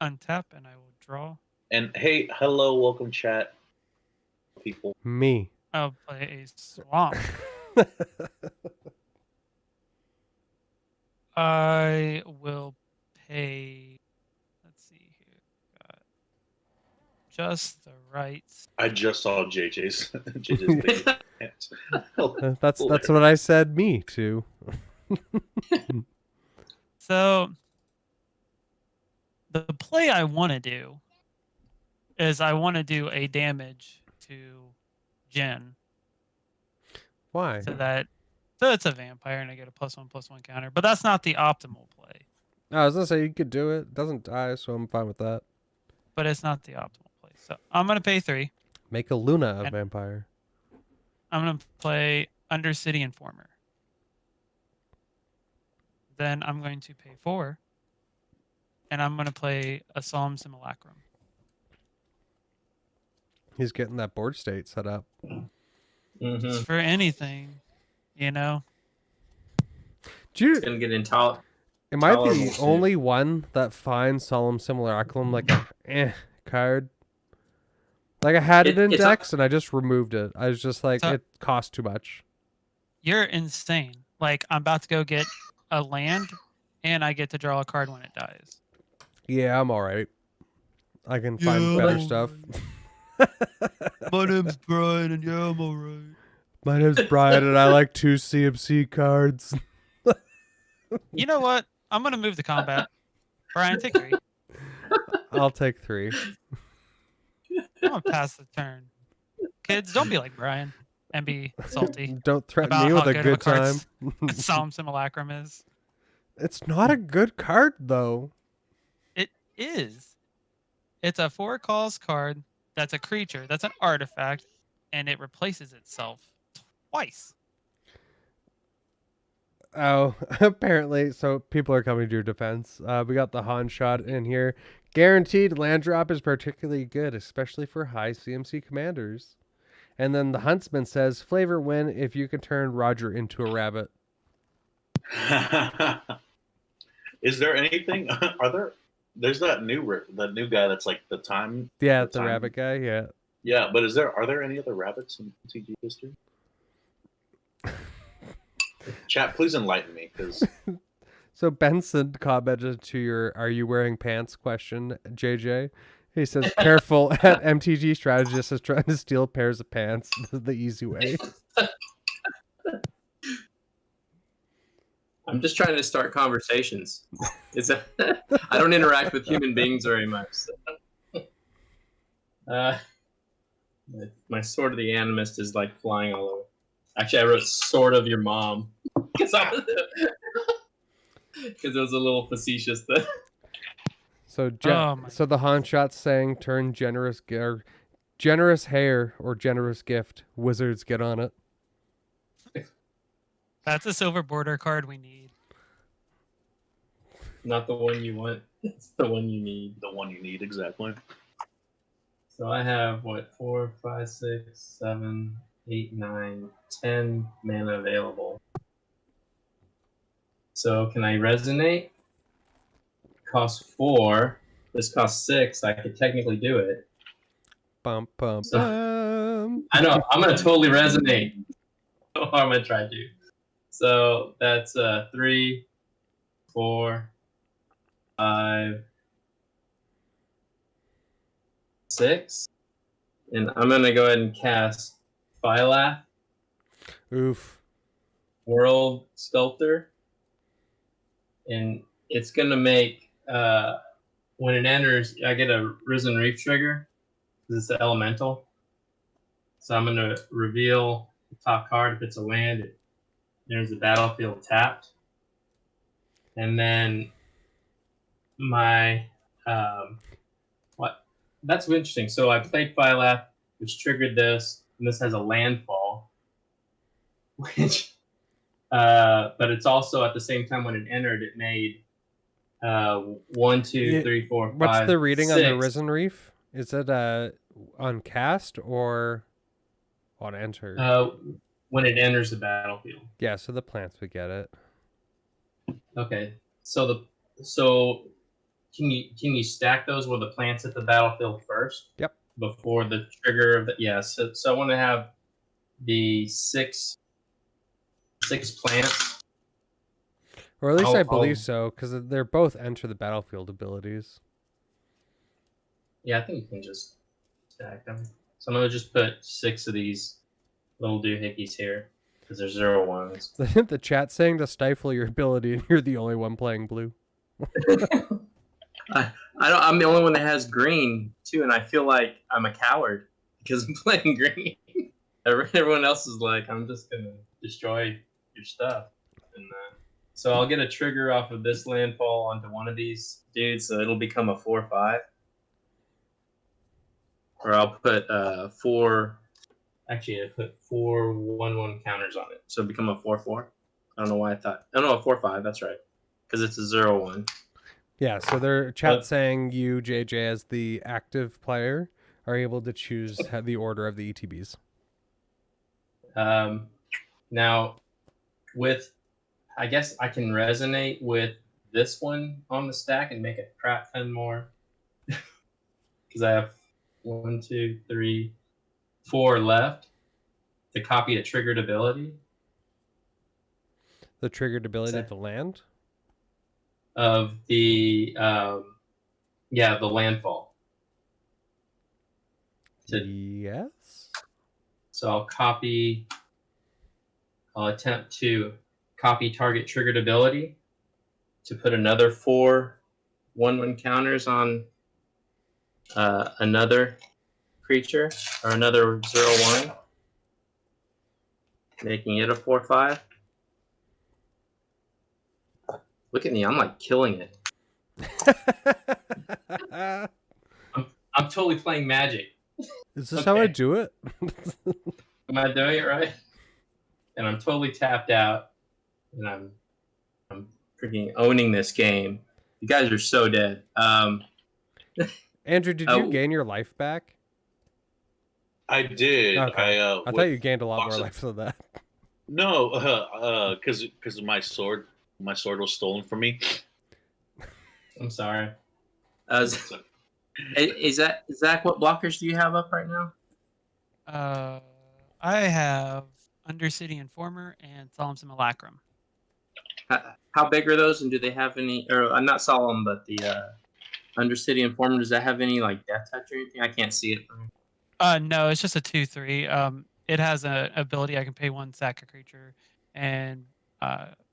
untap and I will draw. And hey, hello, welcome chat, people. Me. I'll play a swamp. I will pay. Let's see here. Got just the right. I just saw JJ's JJ's pants. That's what I said. Me too. So the play I want to do is I want to do a damage to Ghen. Why? So it's a vampire and I get a +1/+1 counter, but that's not the optimal play. I was gonna say you could do it. It doesn't die, so I'm fine with that. But it's not the optimal play. So I'm gonna pay 3. Make a Luna a vampire. I'm gonna play Undercity Informer. Then I'm going to pay 4. And I'm gonna play a Solemn Simulacrum. He's getting that board state set up. Just for anything, you know. It's gonna get intolerant. Am I the only one that finds Solemn Simulacrum like a card? Like I had it in decks and I just removed it. I was just like, it costs too much. You're insane. Like I'm about to go get a land and I get to draw a card when it dies. Yeah, I'm alright. I can find better stuff. My name's Brian and yeah, I'm alright. My name's Brian and I like 2 CMC cards. You know what? I'm gonna move the combat. Brian, take 3. I'll take 3. I'm gonna pass the turn. Kids, don't be like Brian and be salty. Don't threaten about me with how a good good of a card time. Solemn Simulacrum is. It's not a good card though. It is. It's a 4 calls card that's a creature, that's an artifact, and it replaces itself twice. Oh, apparently. So people are coming to your defense. We got the Han shot in here. Guaranteed land drop is particularly good, especially for high CMC commanders. And then the Huntsman says, flavor win if you can turn Roger into a rabbit. Is there anything? There's that new guy that's like the time. Yeah, the rabbit guy. Yeah. Yeah, but are there any other rabbits in TG history? Chat, please enlighten me, because. So Benson commented to your "Are you wearing pants?" question, JJ. He says, "Careful, at MTG strategist is trying to steal pairs of pants the easy way." I'm just trying to start conversations. I don't interact with human beings very much. So. My Sword of the Animist is like flying all over. Actually, I wrote Sword of Your Mom because it was a little facetious. So so the Han shot's saying turn generous hair or generous gift. Wizards get on it. That's a silver border card we need. Not the one you want. It's the one you need. The one you need, exactly. So I have 4, 5, 6, 7, 8, 9, 10 mana available. So can I resonate? Costs 4. This costs 6. I could technically do it. Bum. I know. I'm gonna totally resonate. I'm gonna try to. So that's 3, 4, 5, 6, and I'm gonna go ahead and cast Phylath. Oof. World Sculptor, and it's gonna make when it enters, I get a Risen Reef trigger because it's an elemental. So I'm gonna reveal the top card. If it's a land, it enters the battlefield tapped, and then my that's interesting. So I played Phylath, which triggered this, and this has a landfall, which but it's also at the same time when it entered, it made 1, 2, 3, 4, 5. What's the reading 6. on the Risen Reef? Is it on cast or on enter? When it enters the battlefield. Yeah, so the plants would get it. Okay, so can you stack those where the plants hit the battlefield first? Yep. Before the trigger of the So I want to have the 6 plants. Or at least I believe so, because they're both enter the battlefield abilities. Yeah, I think you can just stack them. So I'm gonna just put 6 of these little doohickeys here because there's 0/1s. The chat saying to stifle your ability, and you're the only one playing blue. I'm the only one that has green too, and I feel like I'm a coward because I'm playing green. Everyone else is like, I'm just gonna destroy your stuff, and so I'll get a trigger off of this landfall onto one of these dudes, so it'll become a 4/5, or I'll put 4. Actually, I put 4 1/1 counters on it, so it'll become a 4/4. I don't know why I thought. Oh no, a 4/5. That's right, because it's a 0/1. Yeah, so their chat saying you, JJ, as the active player, are able to choose the order of the ETBs. Now, I guess I can resonate with this one on the stack and make it crap 10 more. Because I have 1, 2, 3, 4 left to copy a triggered ability. The triggered ability of the land? Of the the landfall. Yes. So I'll attempt to copy target triggered ability to put another 4 1/1 counters on another creature or another 0/1, making it a 4/5. Look at me, I'm like killing it. I'm totally playing Magic. Is this how I do it? Am I doing it right? And I'm totally tapped out, and I'm freaking owning this game. You guys are so dead. Andrew, did you gain your life back? I did. Okay. I thought you gained a lot more Box of- life than that. No, because my sword was stolen from me. I'm sorry. Is that Zach? What blockers do you have up right now? I have Undercity Informer and Solemn Simulacrum. How big are those, and do they have any? Or not Solemn, but the Undercity Informer. Does that have any like death touch or anything? I can't see it. No, it's just a 2/3. It has an ability I can pay 1 sack a creature, and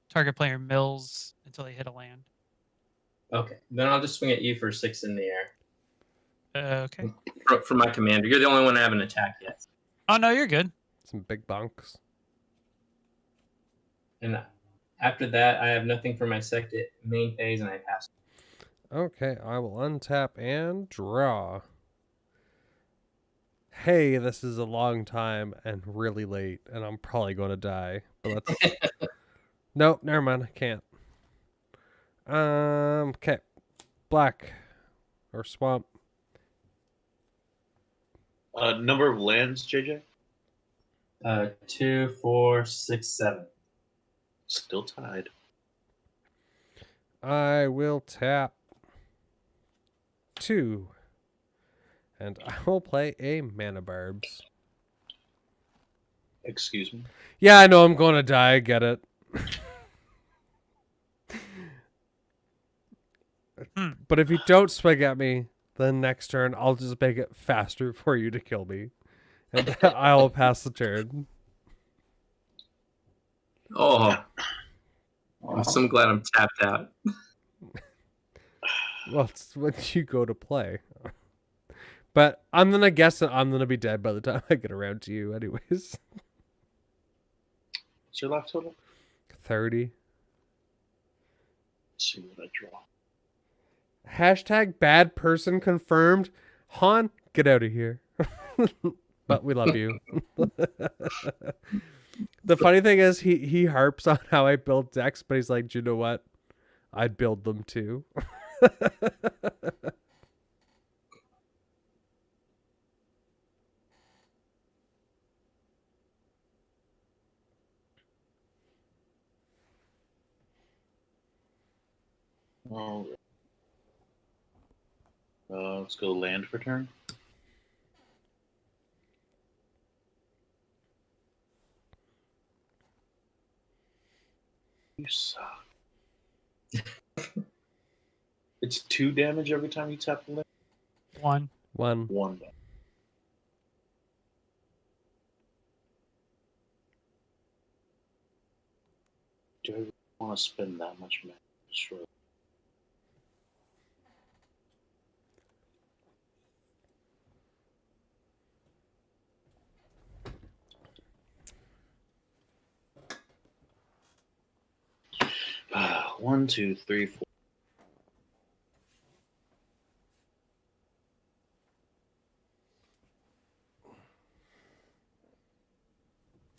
target player mills until they hit a land. Okay, then I'll just swing at you for 6 in the air. Okay. For my commander, you're the only one I haven't attacked yet. Oh no, you're good. Some big bunks. And after that, I have nothing for my second main phase, and I pass. Okay, I will untap and draw. Hey, this is a long time and really late, and I'm probably going to die. But let's. Nope, never mind. I can't. Okay, black or swamp. Number of lands, JJ? 2, 4, 6, 7. Still tied. I will tap 2. And I will play a Mana Barbs. Excuse me? Yeah, I know I'm going to die. I get it. But if you don't swing at me, then next turn I'll just make it faster for you to kill me. And I'll pass the turn. Oh, I'm so glad I'm tapped out. Well, it's when you go to play. But I'm going to guess that I'm going to be dead by the time I get around to you anyways. What's your life total? 30. Let's see what I draw. Hashtag bad person confirmed. Han, get out of here. But we love you. The funny thing is he harps on how I build decks, but he's like, do you know what? I'd build them too. Oh. Let's go land for turn. You suck. It's 2 damage every time you tap the land? 1. 1. 1 damage. Do I really want to spend that much mana? Sure. One, two, three, four.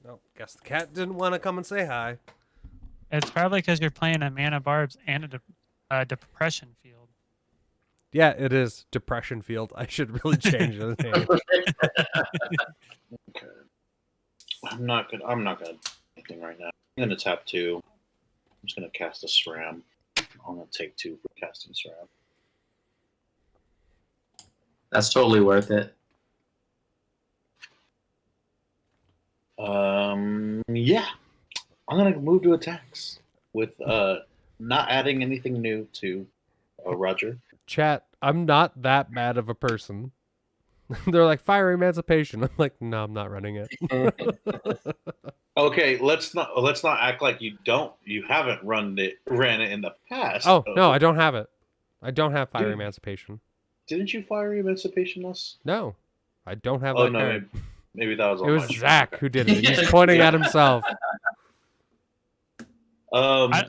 Nope. Guess the cat didn't want to come and say hi. It's probably because you're playing a Mana Barbs and a Depression Field. Yeah, it is Depression Field. I should really change the name. Okay. I'm not gonna do anything right now. I'm gonna tap 2. I'm just gonna cast a SRAM. I'm gonna take 2 for casting SRAM. That's totally worth it. Yeah. I'm gonna move to attacks with not adding anything new to Roger. Chat, I'm not that bad of a person. They're like, fire emancipation. I'm like, no, I'm not running it. Okay, let's not act like you haven't ran it in the past. Oh, no, I don't have it. I don't have fire emancipation. Didn't you fire emancipation us? No, I don't have Oh that no, card. maybe that was. It was Zach who did it. He's pointing at himself. I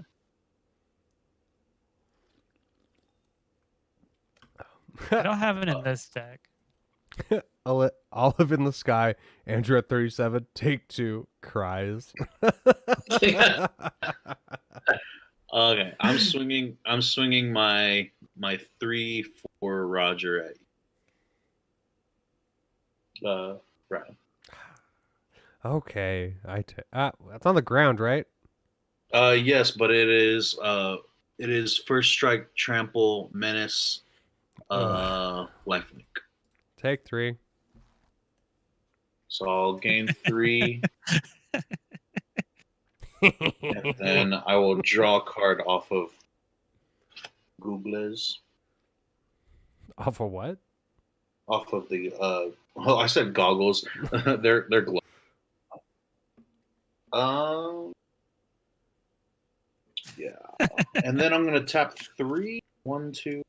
don't have it in this deck. Olive in the sky. Andrew at 37. Take 2. Cries. Okay, I'm swinging my 3/4 Roger at you. Right. Okay. That's on the ground, right? Yes, but it is first strike, trample, menace, lifelink. Take 3. So I'll gain 3, and then I will draw a card off of Google's. Off of what? Off of the I said goggles. they're gloves. Yeah. And then I'm gonna tap 3. 1, 2.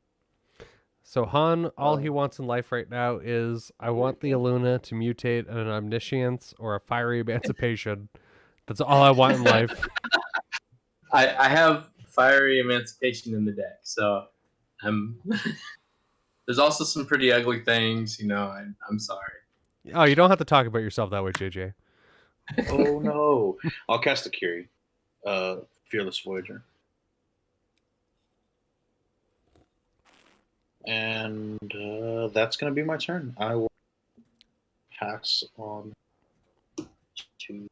So Han, all he wants in life right now is I want the Aluna to mutate an Omniscience or a Fiery Emancipation. That's all I want in life. I have Fiery Emancipation in the deck, so there's also some pretty ugly things, I'm sorry. Oh, you don't have to talk about yourself that way, JJ. Oh no. I'll cast a Curie. Fearless Voyager. And that's going to be my turn. I will pass on to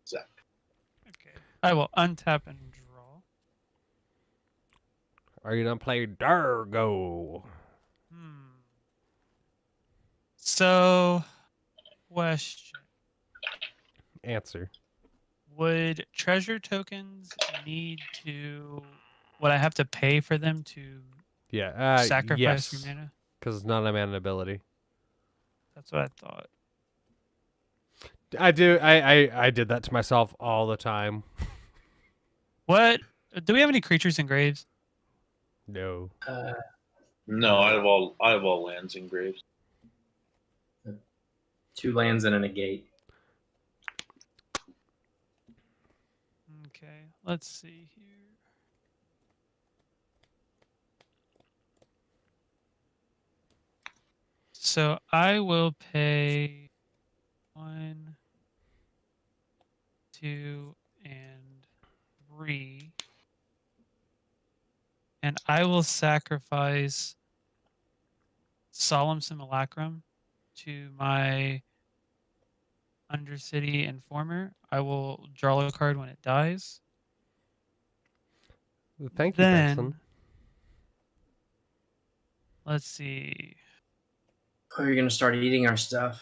Zach. Okay. I will untap and draw. Are you going to play Dargo? So, question. Answer. Would treasure tokens would I have to pay for them to sacrifice yes, your mana? because it's not a mana ability. That's what I thought. I do. I did that to myself all the time. What? Do we have any creatures in graves? No. No, I have all lands in graves. 2 lands and a negate. Okay, let's see here. So I will pay 1, 2, and 3. And I will sacrifice Solemn Simulacrum to my Undercity Informer. I will draw a card when it dies. Thank you, Benson. Let's see. Oh, you're going to start eating our stuff.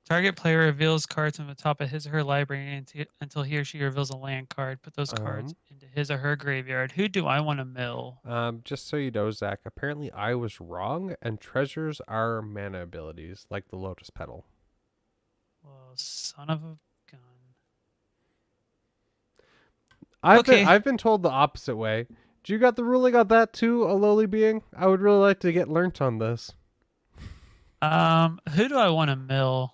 Target player reveals cards from the top of his or her library until he or she reveals a land card. Put those cards into his or her graveyard. Who do I want to mill? Just so you know, Zach, apparently I was wrong, and treasures are mana abilities, like the Lotus Petal. Well, son of a gun. I've been told the opposite way. Do you got the ruling on that too, a lowly being? I would really like to get learnt on this. Who do I want to mill?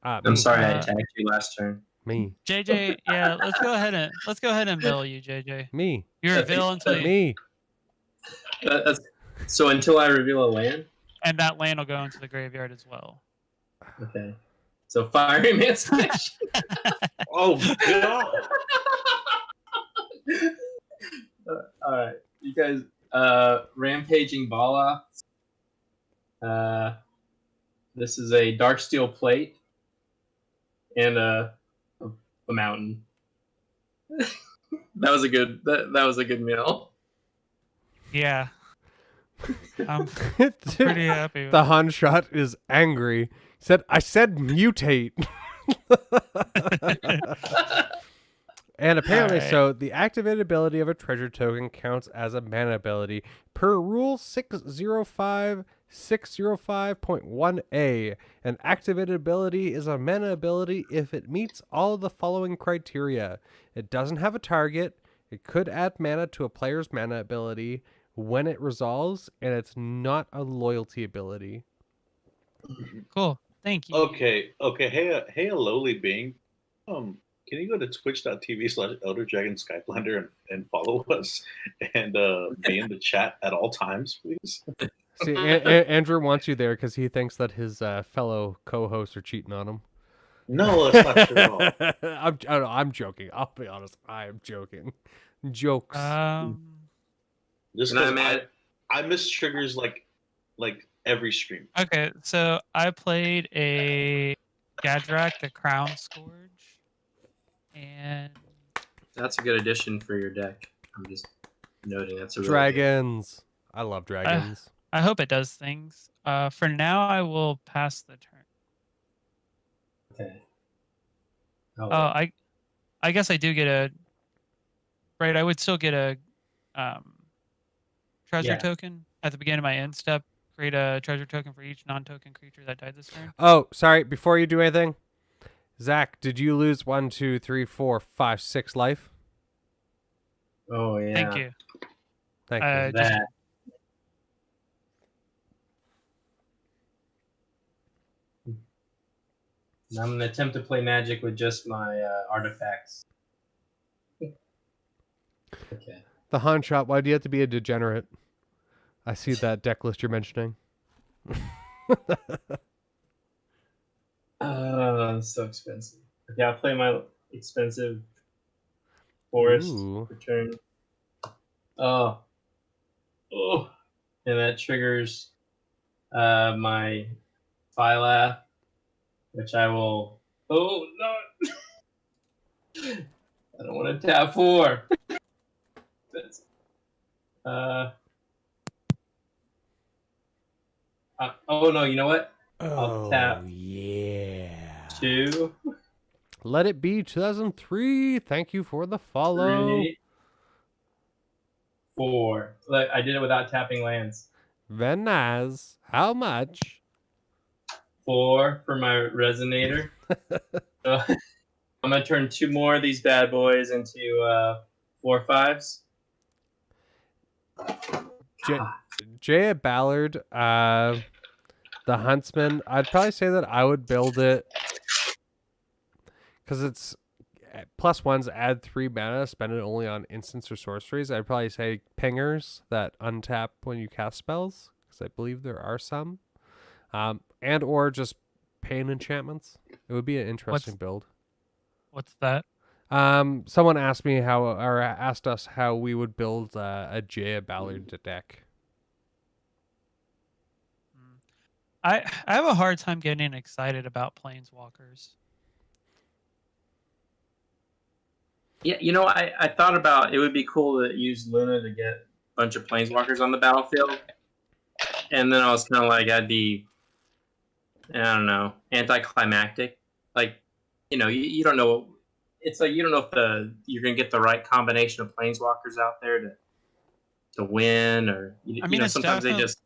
I'm sorry I attacked you last turn. Me. JJ, yeah, let's go ahead and mill you, JJ. Me. You reveal until you... Me. So until I reveal a land? And that land will go into the graveyard as well. Okay. So Fire Emancipation. Oh god. All right, you guys. Rampaging Bala. This is a dark steel plate and a mountain. that was a good meal. Yeah. I'm pretty happy with the Han shot is angry. I said mutate. And apparently so, the activated ability of a treasure token counts as a mana ability per rule 605.1a. An activated ability is a mana ability if it meets all of the following criteria. It doesn't have a target, it could add mana to a player's mana ability when it resolves, and it's not a loyalty ability. Cool. Thank you. Okay. Hey, a lowly being. Can you go to twitch.tv/ElderDragon Skypelander and follow us and be in the chat at all times, please? See, Andrew wants you there because he thinks that his fellow co-hosts are cheating on him. No, that's not true at all. I'm joking. I'll be honest. I'm joking. Jokes. Just because I miss triggers like every stream. Okay, so I played a Gadrak, the Crown Scourge, and That's a good addition for your deck. I'm just noting that's a really Dragons. I love dragons. I hope it does things. For now, I will pass the turn. Okay. Oh, I guess I do get a. Right, I would still get a treasure token at the beginning of my end step. Create a treasure token for each non-token creature that died this turn. Oh, sorry. Before you do anything, Zach, did you lose 1, 2, 3, 4, 5, 6 life? Oh yeah. Thank you. Thank you. That. And I'm gonna attempt to play Magic with just my artifacts. Okay. The Han shot. Why do you have to be a degenerate? I see that deck list you're mentioning. So expensive. Okay, I'll play my expensive forest return. Oh, and that triggers my Phyla, which I will. Oh no! I don't want to tap 4. Oh no! You know what? I'll tap. Yeah. 2. Let it be 2003. Thank you for the follow. 3, 4. Look, I did it without tapping lands. Venaz. How much? 4 for my resonator. So, I'm gonna turn 2 more of these bad boys into 4/5s. Jay Ballard, the Huntsman. I'd probably say that I would build it because it's +1s add 3 mana, spend it only on instants or sorceries. I'd probably say pingers that untap when you cast spells, because I believe there are some, and or just pain enchantments. It would be an interesting build. What's that? Someone asked me asked us how we would build a Jay Ballard deck. I have a hard time getting excited about planeswalkers. Yeah, you know, I thought about it would be cool to use Luna to get a bunch of planeswalkers on the battlefield, and then I was kind of like, I'd be, I don't know, anticlimactic. Like, you know, you don't know. It's like you don't know if you're gonna get the right combination of planeswalkers out there to win, or you know, sometimes they just.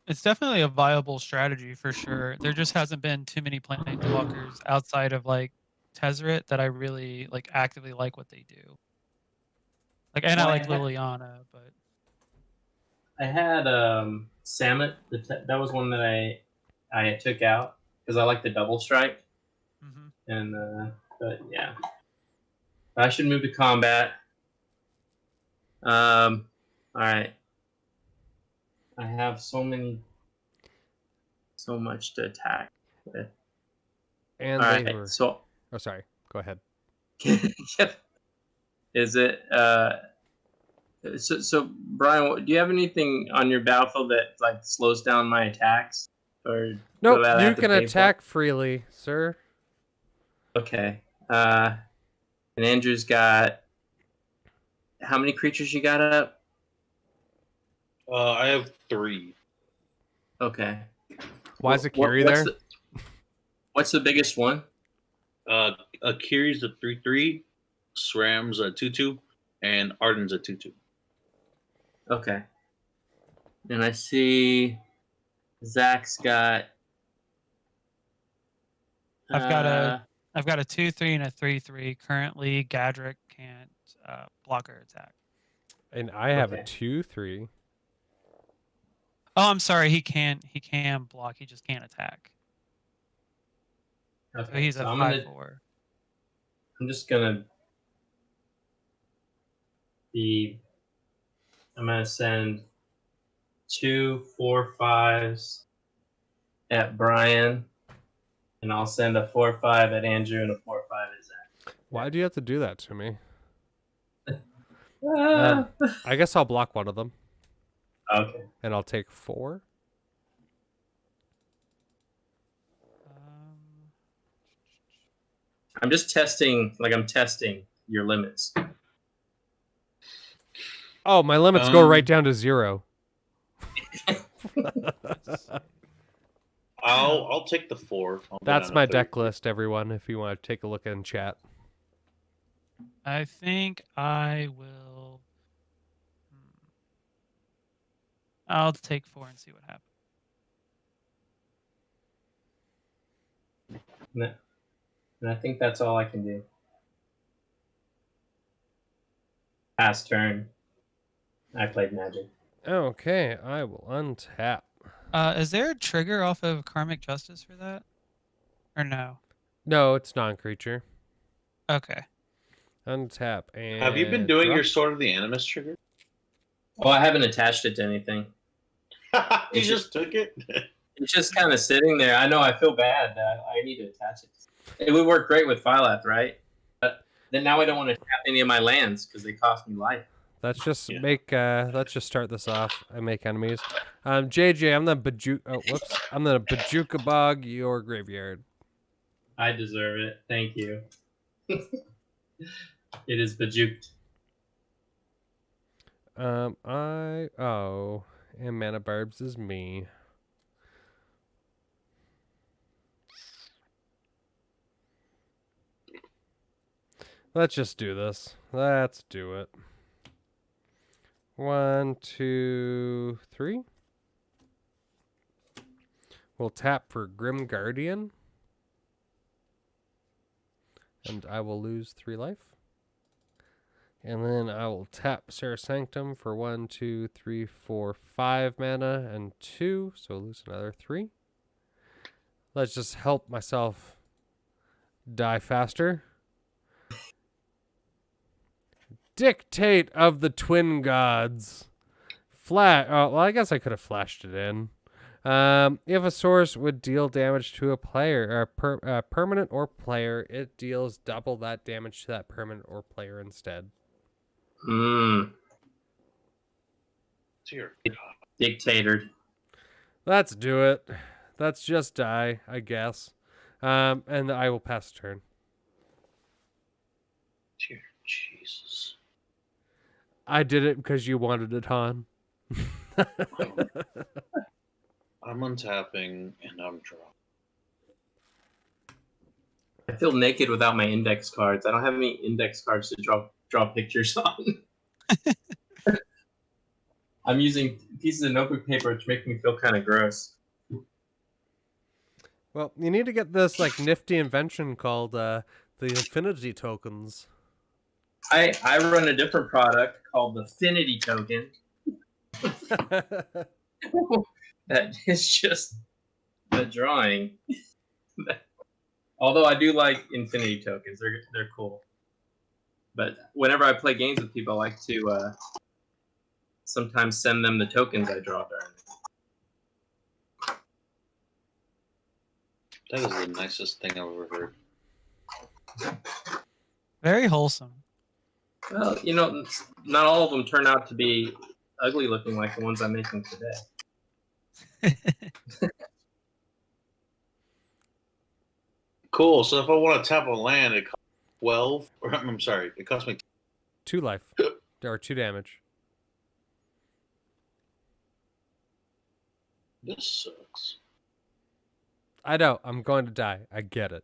It's definitely a viable strategy for sure. There just hasn't been too many planeswalkers outside of like Tezzeret that I really like actively like what they do. Like, and I like Liliana, but I had Samet. That was one that I took out because I like the double strike. Mm-hmm. And but yeah, I should move to combat. All right. I have so much to attack with. And all they right, were. So. Oh, sorry. Go ahead. Is it? So Brian, do you have anything on your battlefield that like slows down my attacks? Or nope, you can attack freely, sir. Okay. And Andrew's got how many creatures you got up? I have 3. Okay. Why is Akiri there? What's the biggest one? Akiri's a 3/3, SRAM's a 2/2, and Arden's a 2/2. Okay. And I see Zach's got. I've got a 2/3 and a 3/3. Currently, Gadrak can't block or attack. And I have a 2/3. Oh, I'm sorry. He can block. He just can't attack. Okay. So he's a 5/4. I'm just gonna I'm gonna send 2 4/5s at Brian, and I'll send a 4/5 at Andrew and a 4/5 at Zach. Why do you have to do that to me? I guess I'll block one of them. Okay. And I'll take 4. I'm just testing, like I'm testing your limits. Oh, my limits go right down to 0. I'll take the 4. That's my deck list, everyone, if you want to take a look in chat. I think I will. I'll take 4 and see what happens. And I think that's all I can do. Pass turn. I played Magic. Okay, I will untap. Is there a trigger off of Karmic Justice for that? Or no? No, it's non-creature. Okay. Untap and Have you been doing draw? your Sword of the Animus trigger? Well, I haven't attached it to anything. You just took it? It's just kind of sitting there. I know, I feel bad that I need to attach it. It would work great with Phylath, right? But then now I don't want to tap any of my lands because they cost me life. Let's just make let's just start this off and make enemies. JJ, I'm the I'm the Bajuka Bog your graveyard. I deserve it. Thank you. It is bejuked. And Mana Barbs is me. Let's just do this. Let's do it. 1, 2, 3. We'll tap for Grim Guardian. And I will lose 3 life. And then I will tap Sarah Sanctum for 1, 2, 3, 4, 5 mana and 2. So lose another 3. Let's just help myself die faster. Dictate of the Twin Gods. Well, I guess I could have flashed it in. If a source would deal damage to a player, permanent or player, it deals double that damage to that permanent or player instead. Dear Dictator. Let's do it. Let's just die, I guess. And I will pass the turn. Dear Jesus. I did it because you wanted it, Han. I'm untapping and I'm drawing. I feel naked without my index cards. I don't have any index cards to draw pictures on. I'm using pieces of notebook paper, which make me feel kind of gross. Well, you need to get this nifty invention called the Affinity Tokens. I run a different product called the Affinity Token. That is just the drawing. Although I do like Infinity Tokens, they're cool. But whenever I play games with people, I like to sometimes send them the tokens I draw during. That is the nicest thing I've ever heard. Very wholesome. Well, not all of them turn out to be ugly looking like the ones I'm making today. Cool. So if I want to tap a land, it costs 12. Or I'm sorry, it costs me 2 life or 2 damage. This sucks. I know. I'm going to die. I get it.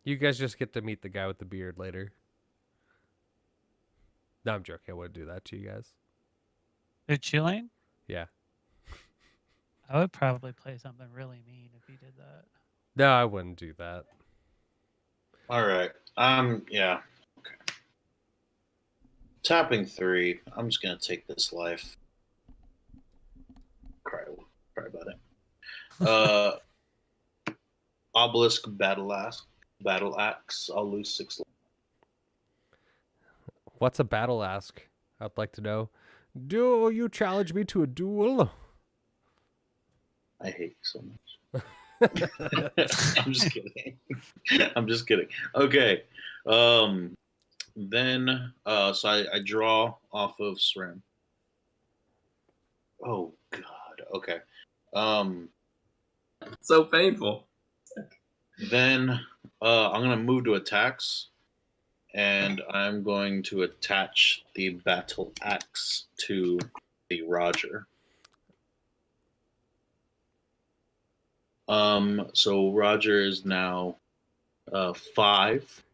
You guys just get to meet the guy with the beard later. No, I'm joking. I wouldn't do that to you guys. Who, Chilane? Yeah. I would probably play something really mean if he did that. No, I wouldn't do that. All right. Yeah. Okay. Tapping 3. I'm just gonna take this life. Cry about it. Obelisk Battle Axe. I'll lose 6 life. What's a battle ask? I'd like to know. Do you challenge me to a duel? I hate you so much. I'm just kidding. I'm just kidding. Okay. Then so I draw off of SRAM. Oh God. Okay. So painful. Then I'm gonna move to attacks, and I'm going to attach the battle axe to the Roger. So Roger is now 5.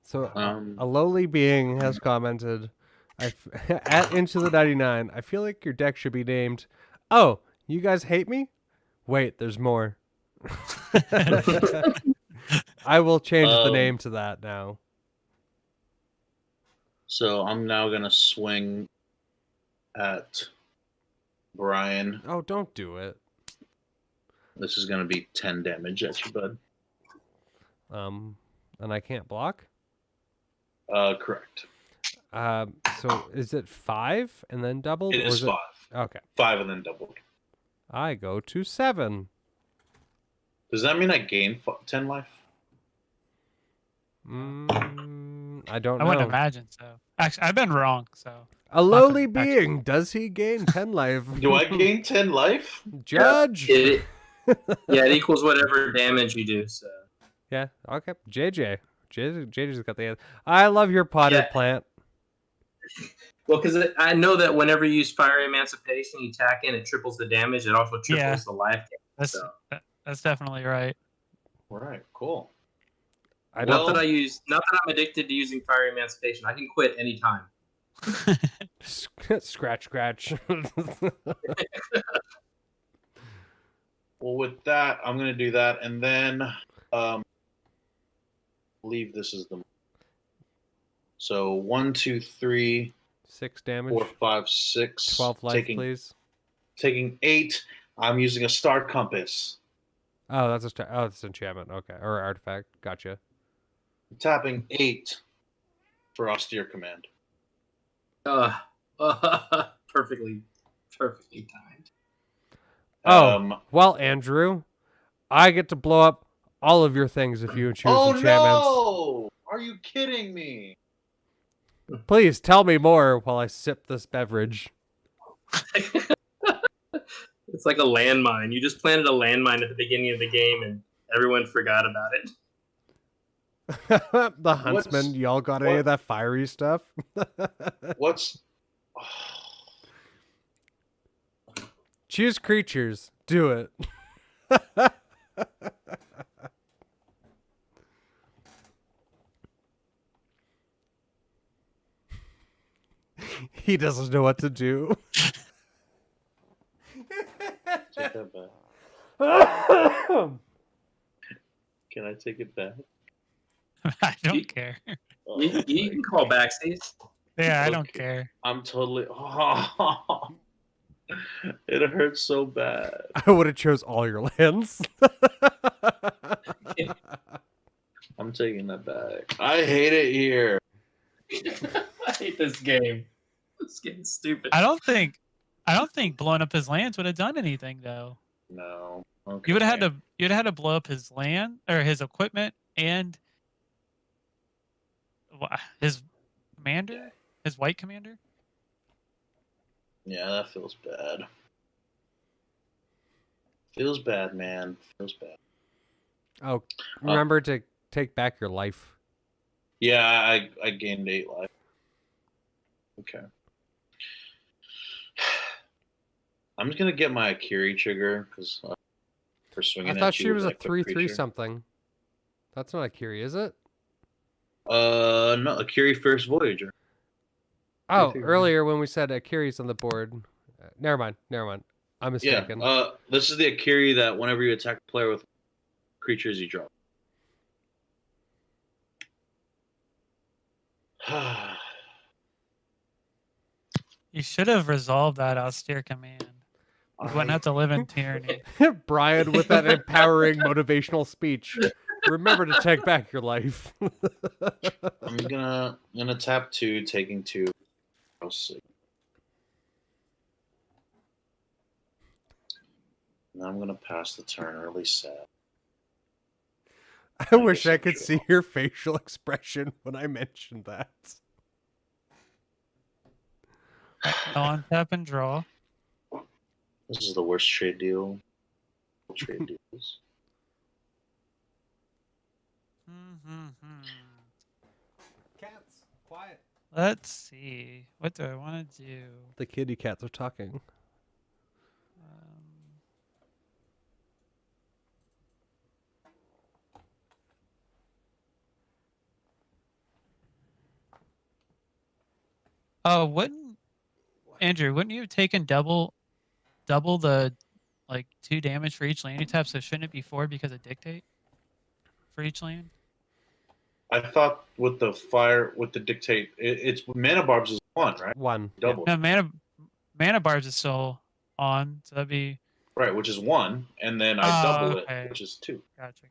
So a lowly being has commented, at Into the 99, I feel like your deck should be named, oh, you guys hate me? Wait, there's more. I will change the name to that now. So I'm now going to swing at Brian. Oh, don't do it. This is going to be 10 damage at you, bud. And I can't block? Correct. So is it 5 and then doubled? It is 5. Okay. 5 and then doubled. I go to 7. Does that mean I gain 10 life? I don't know. I wouldn't imagine so. Actually, I've been wrong, so. A lowly being, does he gain 10 life? Do I gain 10 life? Judge! Yeah, it equals whatever damage you do, so. Yeah, okay. JJ's got the answer. I love your potted plant. Well, because I know that whenever you use Fire Emancipation, you tack in, it triples the damage. It also triples the life damage. That's definitely right. All right, cool. Not that I'm addicted to using Fire Emancipation. I can quit anytime. Scratch. Well, with that, I'm going to do that, and then I believe this is the. So 1, 2, 3, 6 damage. 4, 5, 6. 12 life, please. Taking 8. I'm using a star compass. Oh, that's that's enchantment. Okay, or artifact. Gotcha. Tapping 8 for austere command. Perfectly timed. Well, Andrew, I get to blow up all of your things if you choose enchantments. Oh no! Are you kidding me? Please tell me more while I sip this beverage. It's like a landmine. You just planted a landmine at the beginning of the game, and everyone forgot about it. The huntsman, y'all got any of that fiery stuff? Choose creatures. Do it. He doesn't know what to do. Take that back. Can I take it back? I don't care. You can call backsies. Yeah, I don't care. I'm totally. Oh, it hurts so bad. I would have chose all your lands. I'm taking that back. I hate it here. I hate this game. This game's stupid. I don't think blowing up his lands would have done anything though. No. Okay. You would have had to blow up his land or his equipment and his commander, his white commander. Yeah, that feels bad. Feels bad, man. Feels bad. Oh, remember to take back your life. Yeah, I gained 8 life. Okay. I'm just gonna get my Akiri trigger because for swinging. I thought she was a 3/3 something. That's not Akiri, is it? No, Akiri First Voyager. Oh, earlier when we said Akiri's on the board. Never mind. I'm mistaken. Yeah. This is the Akiri that whenever you attack a player with creatures, you draw. You should have resolved that austere command. You wouldn't have to live in tyranny. Brian with that empowering motivational speech. Remember to take back your life. I'm gonna tap 2, taking 2. And I'm gonna pass the turn. Really sad. I wish I could see your facial expression when I mentioned that. On tap and draw. This is the worst trade deal. Trade deals. Cats, quiet. Let's see. What do I want to do? The kitty cats are talking. Andrew, wouldn't you have taken double the 2 damage for each land you tap? So shouldn't it be 4 because of dictate for each land? I thought with the dictate, it's mana barbs is 1, right? 1. Double. No, mana barbs is still on, so that'd be Right, which is 1, and then I double it, which is 2. Gotcha.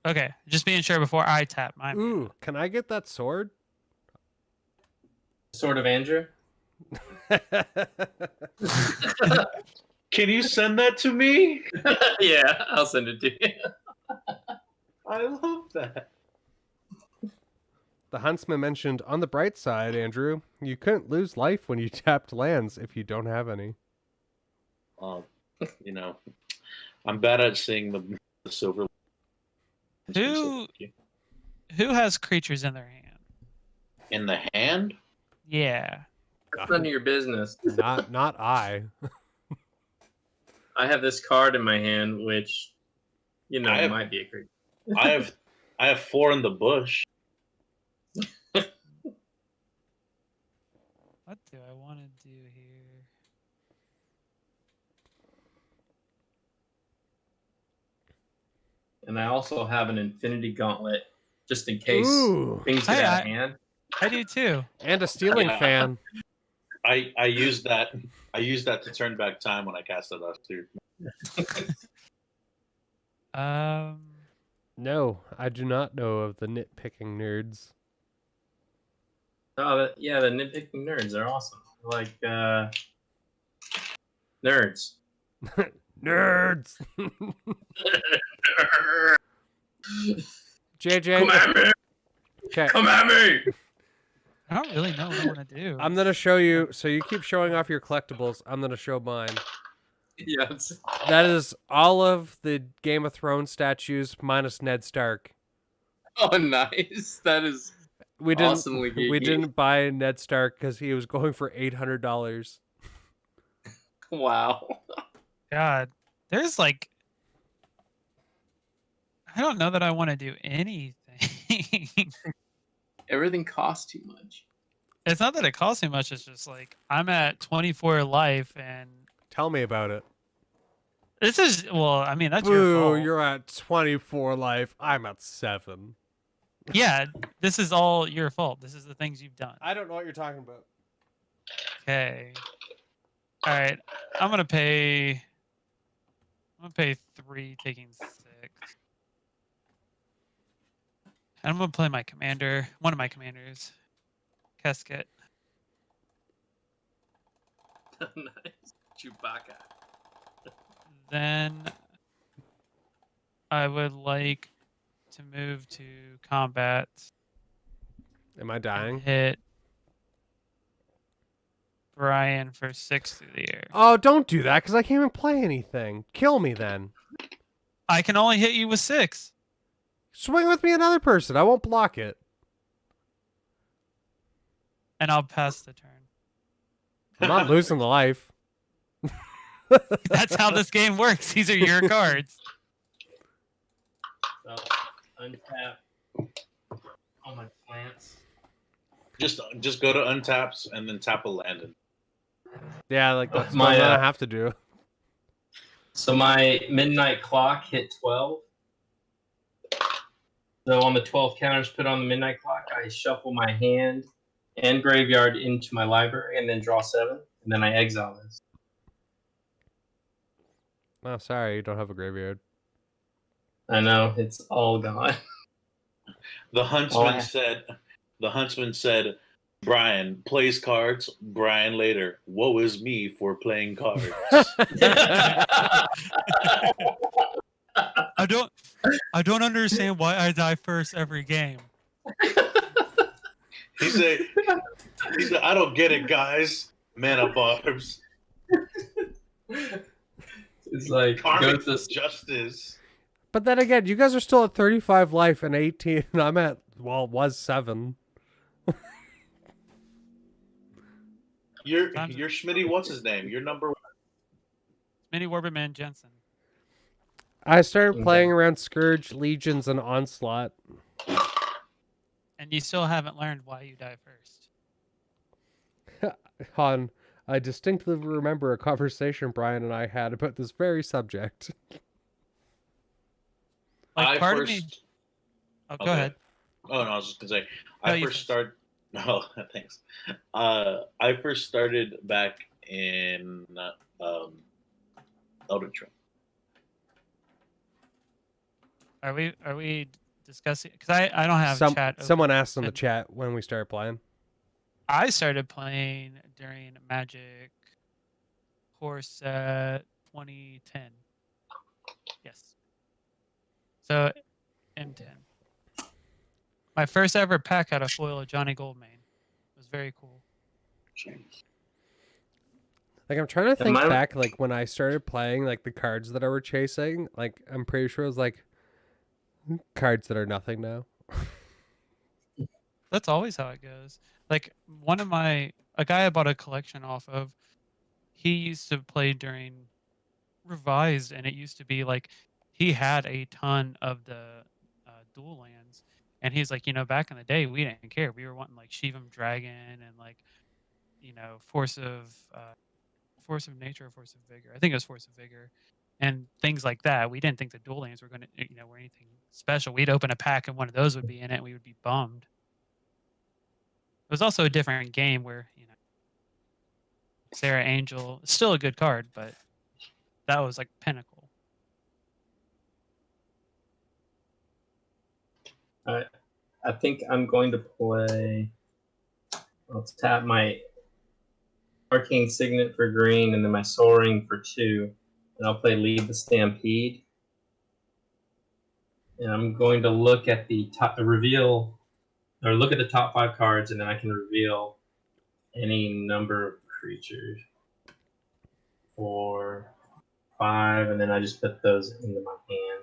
Okay, just being sure before I tap my. Ooh, can I get that sword? Sword of Andrew. Can you send that to me? Yeah, I'll send it to you. I love that. The huntsman mentioned, on the bright side, Andrew, you couldn't lose life when you tapped lands if you don't have any. You know, I'm bad at seeing the silver. Who has creatures in their hand? In the hand? Yeah. That's none of your business. Not I. I have this card in my hand, which, might be a creature. I have 4 in the bush. What do I want to do here? And I also have an Infinity Gauntlet, just in case things get out of hand. I do too. And a stealing fan. I use that. I use that to turn back time when I cast it off too. No, I do not know of the nitpicking nerds. Oh, the nitpicking nerds are awesome. Like nerds. Nerds. JJ. Come at me. Okay. Come at me. I don't really know what I want to do. I'm gonna show you. So you keep showing off your collectibles. I'm gonna show mine. Yes. That is all of the Game of Thrones statues minus Ned Stark. Oh, nice. That is awesomely geeky. We didn't buy Ned Stark because he was going for $800. Wow. God, there's I don't know that I want to do anything. Everything costs too much. It's not that it costs too much. It's just I'm at 24 life and. Tell me about it. This is that's Boo, your fault. You're at 24 life. I'm at 7. Yeah, this is all your fault. This is the things you've done. I don't know what you're talking about. Okay. All right. I'm gonna pay 3, taking 6. And I'm gonna play my commander, one of my commanders, Casket. Nice. Chewbacca. Then I would like to move to combat. Am I dying? Hit Brian for 6 through the air. Oh, don't do that, because I can't even play anything. Kill me then. I can only hit you with 6. Swing with me another person. I won't block it. And I'll pass the turn. I'm not losing the life. That's how this game works. These are your cards. So, untap all my plants. Just go to untaps and then tap a land. Yeah, that's what my, I have to do. So my midnight clock hit 12. So on the 12 counters put on the midnight clock, I shuffle my hand and graveyard into my library and then draw 7. And then I exile this. Oh, sorry, you don't have a graveyard. I know, it's all gone. The huntsman said, Brian plays cards, Brian later. Woe is me for playing cards. I don't understand why I die first every game. He said, I don't get it, guys. Mana barbs. It's like Karmic go to justice. But then again, you guys are still at 35 life and 18, and I'm at, well, was 7. You're Schmitty, what's his name? You're number 1. Smitty Warberman Jensen. I started playing around Scourge, Legions, and Onslaught. And you still haven't learned why you die first. Han, I distinctly remember a conversation Brian and I had about this very subject. Like, part of me... Oh, go ahead. Oh, no, I was just going to say, No, I first started... No, thanks. I first started back in ElderDragon. Are we discussing? Because I don't have chat. Someone asked in the chat when we started playing. I started playing during Magic Core Set 2010. Yes. So M10. My first ever pack had a foil of Johnny Goldmane. It was very cool. Like, I'm trying to think back, like, when I started playing, like, the cards that I were chasing. Like, I'm pretty sure it was, like, cards that are nothing now. That's always how it goes. Like, a guy I bought a collection off of, he used to play during Revised, and it used to be, like, he had a ton of the dual lands. And he's like, back in the day, we didn't care. We were wanting, like, Shivam Dragon and, like, Force of Nature or Force of Vigor. I think it was Force of Vigor. And things like that. We didn't think the dual lands were going to, were anything special. We'd open a pack and one of those would be in it, and we would be bummed. It was also a different game where, Sarah Angel is still a good card, but that was like pinnacle. I think I'm going to play. I'll tap my Arcane Signet for green, and then my Soul Ring for 2, and I'll play Lead the Stampede. And I'm going to look at the top reveal, or look at the top 5 cards, and then I can reveal any number of creatures. 4, 5, and then I just put those into my hand.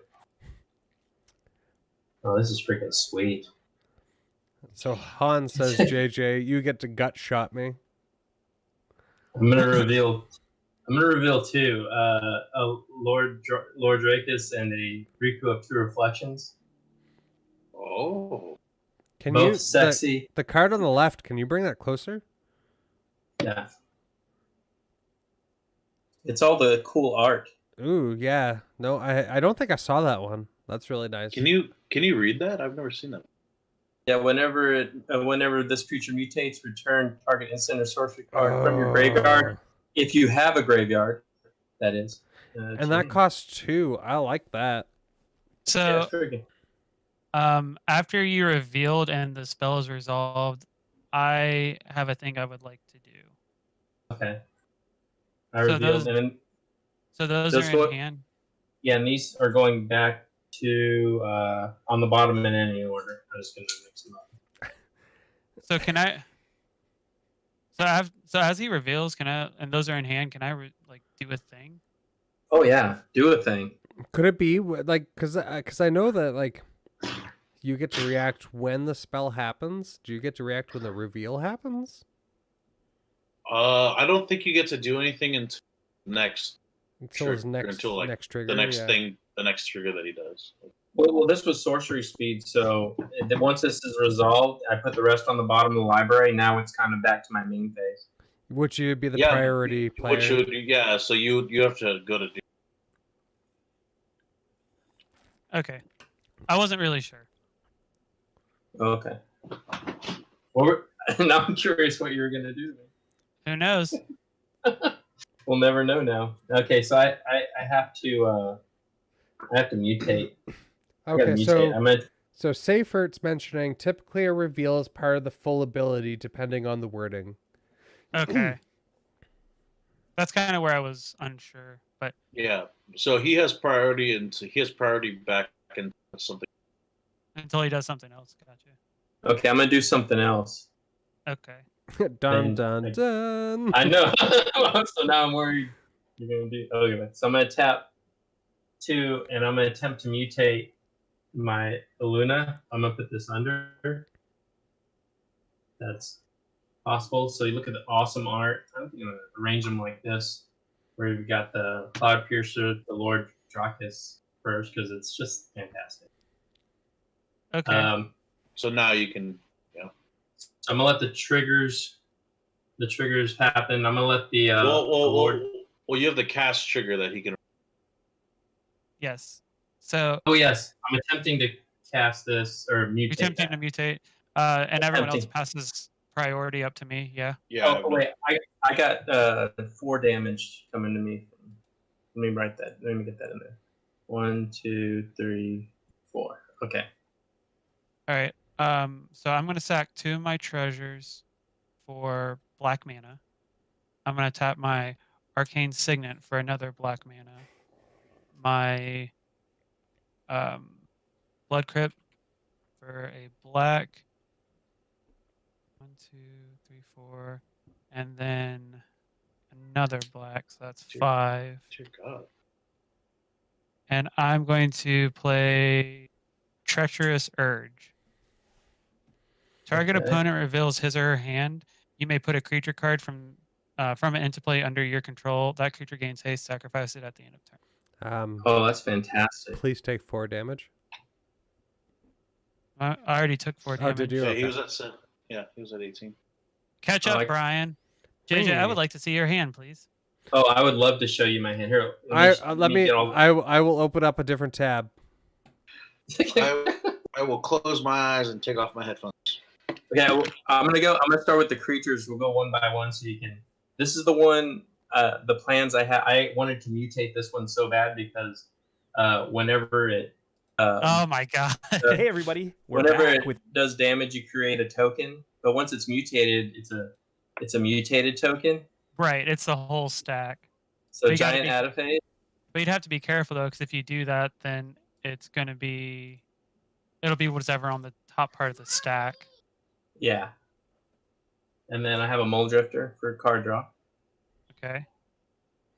Oh, this is freaking sweet. So Han says, JJ, you get to gut shot me. I'm gonna reveal 2. A Lord Drakus and a Riku of True Reflections. Oh. Can Both you sexy. The card on the left, can you bring that closer? Yeah. It's all the cool art. Ooh, yeah. No, I don't think I saw that one. That's really nice. Can you read that? I've never seen that. Yeah, whenever this creature mutates, return target instant or sorcery card from your graveyard. If you have a graveyard, that is. And that costs 2. I like that. So, after you revealed and the spell is resolved, I have a thing I would like to do. Okay. I revealed so those are in hand. Yeah, and these are going back to on the bottom in any order. I'm just gonna mix them up. So can I? So as he reveals, can I? And those are in hand. Can I do a thing? Oh yeah, do a thing. Could it be like because I know that like you get to react when the spell happens. Do you get to react when the reveal happens? I don't think you get to do anything until next trigger. The next trigger that he does. Well, this was sorcery speed, so once this is resolved, I put the rest on the bottom of the library. Now it's kind of back to my main phase. Which would be the priority player. So you have to go to do. Okay, I wasn't really sure. Okay. Well, now I'm curious what you're gonna do. Who knows? We'll never know now. Okay, so I have to mutate. Okay, so Seyfert's mentioning typically a reveal is part of the full ability depending on the wording. Okay. That's kind of where I was unsure, but yeah. So he has priority, and he has priority back in something until he does something else. Gotcha. Okay, I'm gonna do something else. Okay. Dun dun dun. I know. So now I'm worried. you're gonna do. Oh, okay. So I'm gonna tap 2, and I'm gonna attempt to mutate my Luna. I'm gonna put this under. That's possible. So you look at the awesome art. I'm gonna arrange them like this, where you've got the Cloud Piercer, the Lord Drakus first, because it's just fantastic. Okay. So now you can, So I'm gonna let the triggers happen. I'm gonna let the Lord. Well, you have the cast trigger that he can. Yes. So. Oh yes, I'm attempting to cast this or mutate. Attempting to mutate, and everyone else passes priority up to me. Yeah. Yeah. Oh wait, I got 4 damage coming to me. Let me write that. Let me get that in there. 1, 2, 3, 4. Okay. All right. So I'm gonna sack 2 of my treasures for black mana. I'm gonna tap my Arcane Signet for another black mana. My Blood Crypt for a black. 1, 2, 3, 4, and then another black. So that's 5. Dear God. And I'm going to play Treacherous Urge. Target opponent reveals his or her hand. You may put a creature card from it into play under your control. That creature gains haste. Sacrifice it at the end of turn. Oh, that's fantastic. Please take 4 damage. I already took 4 damage. Oh, did you? Yeah, Okay. he was at 18. Catch up, Brian. JJ, I would like to see your hand, please. Oh, I would love to show you my hand. Here, I will open up a different tab. I will close my eyes and take off my headphones. Okay, I'm gonna start with the creatures. We'll go one by one so you can. This is the one. The plans I had. I wanted to mutate this one so bad because whenever it. Oh my god! Hey everybody! Whenever it does damage, you create a token. But once it's mutated, it's a mutated token. Right, it's the whole stack. So giant Adaphase. But you'd have to be careful though, because if you do that, then it'll be whatever on the top part of the stack. Yeah. And then I have a Mole Drifter for card draw. Okay.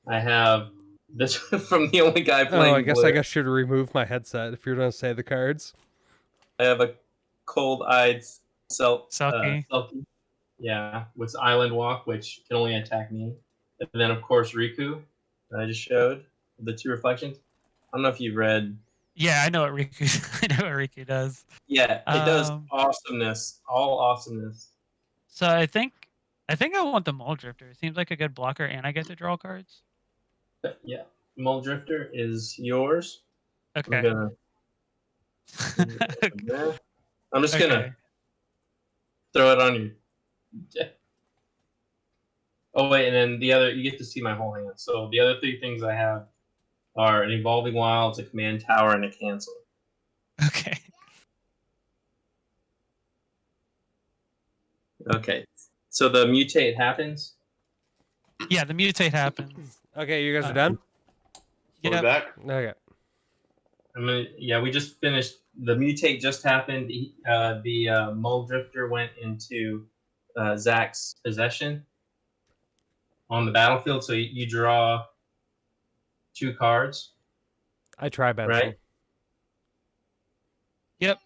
I have this from the only guy playing. Oh, I guess I should remove my headset if you're going to say the cards. I have a Cold-Eyed Selkie. Yeah, with Island Walk, which can only attack me. And then, of course, Riku that I just showed. The 2 reflections. I don't know if you've read. Yeah, I know what Riku does. Yeah, it does awesomeness. All awesomeness. So I think I want the Mole Drifter. It seems like a good blocker, and I get to draw cards. Yeah, Mole Drifter is yours. Okay. I'm just gonna throw it on you. Oh wait, and then you get to see my whole hand. So the other 3 things I have are an Evolving Wilds, a Command Tower, and a Cancel. Okay. Okay. So the mutate happens? Yeah, the mutate happens. Okay, you guys are done? We're back? Okay. We just finished. The mutate just happened. The Mole Drifter went into Zach's possession on the battlefield. So you draw 2 cards. I try, Benson. Right? Yep.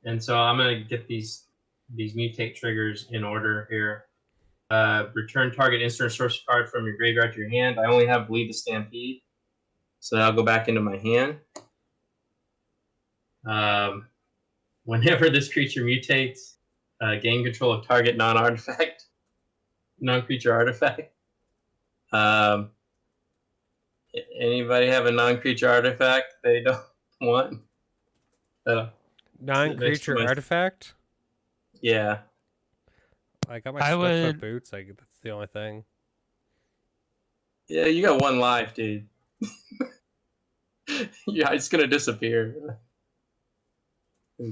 And so I'm going to get these mutate triggers in order here. Return target instant source card from your graveyard to your hand. I only have Bleed the Stampede. So I'll go back into my hand. Whenever this creature mutates, gain control of target non-creature artifact. Anybody have a non-creature artifact they don't want? Non-creature artifact? Yeah. I got my Slipfoot boots. That's the only thing. Yeah, you got 1 life, dude. Yeah, it's gonna disappear. So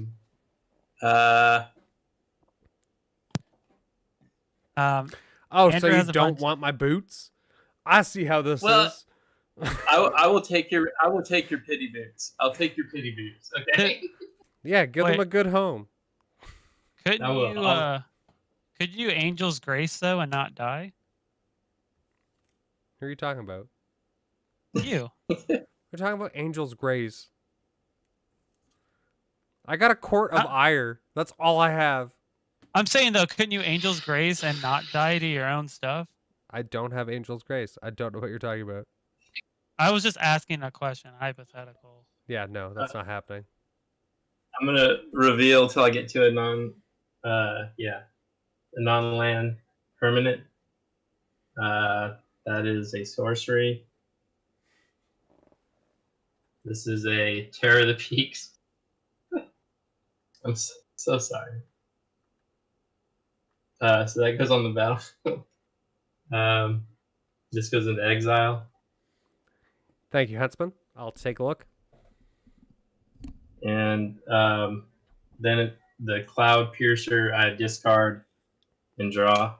you don't want my boots? I see how this is. I will take your pity boots. I'll take your pity boots. Okay. Yeah, give them a good home. Could you Angel's Grace though and not die? Who are you talking about? You. We're talking about Angel's Grace. I got a Court of Ire. That's all I have. I'm saying though, couldn't you Angel's Grace and not die to your own stuff? I don't have Angel's Grace. I don't know what you're talking about. I was just asking a question, hypothetical. Yeah, no, that's not happening. I'm gonna reveal till I get to a non-land permanent. That is a sorcery. This is a Terror of the Peaks. I'm so sorry. So that goes on the battlefield. This goes into exile. Thank you, Huntsman. I'll take a look. And then the Cloud Piercer, I discard and draw.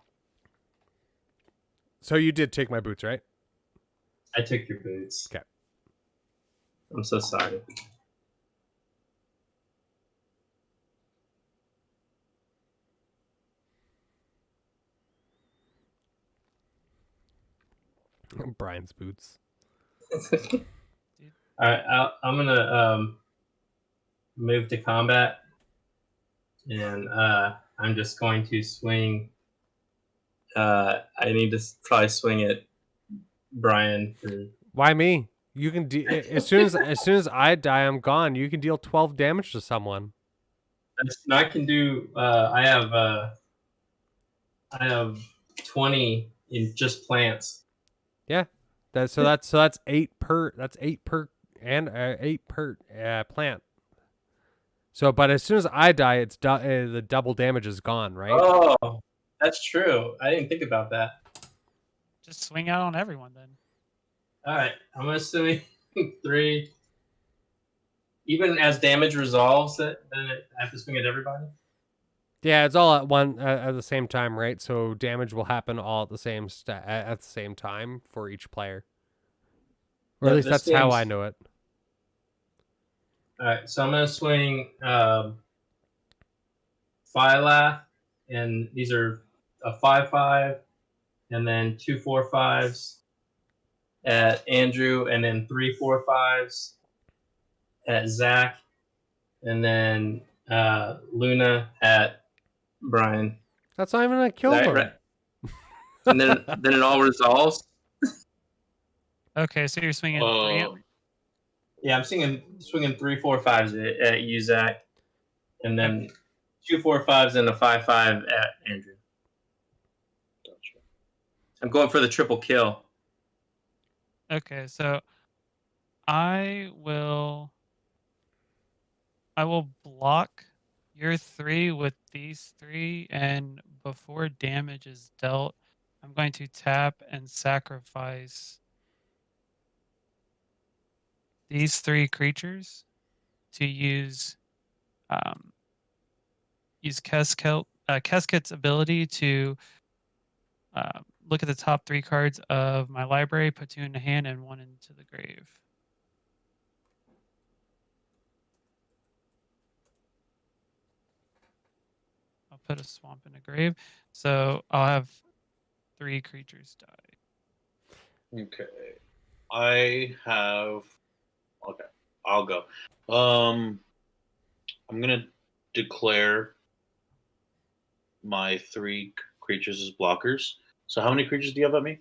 So you did take my boots, right? I took your boots. Okay. I'm so sorry. Brian's boots. All right, I'm gonna move to combat, and I'm just going to swing. I need to probably swing at Brian. Why me? You can as soon as I die, I'm gone. You can deal 12 damage to someone. I can do. I have 20 in just plants. Yeah, that's 8 per. That's 8 per and 8 per plant. So, but as soon as I die, it's the double damage is gone, right? Oh, that's true. I didn't think about that. Just swing out on everyone then. All right, I'm gonna swing 3. Even as damage resolves, then I have to swing at everybody. Yeah, it's all at the same time, right? So damage will happen all at the same at the same time for each player, or at least that's how I know it. All right, so I'm gonna swing Phylath, and these are a 5/5, and then 2 4/5s at Andrew, and then 3 4/5s at Zach, and then Luna at Brian. That's not even a kill them. Right? And then it all resolves. Okay, so you're swinging 3. Yeah, I'm swinging 3 4/5s at you, Zach, and then 2 4/5s and a 5/5 at Andrew. Gotcha. I'm going for the triple kill. Okay, so I will block your 3 with these 3, and before damage is dealt, I'm going to tap and sacrifice these 3 creatures to use Kesket's ability to look at the top 3 cards of my library, put 2 in the hand and 1 into the grave. I'll put a swamp in a grave. So I'll have 3 creatures die. Okay. Okay, I'll go. I'm gonna declare my 3 creatures as blockers. So how many creatures do you have at me?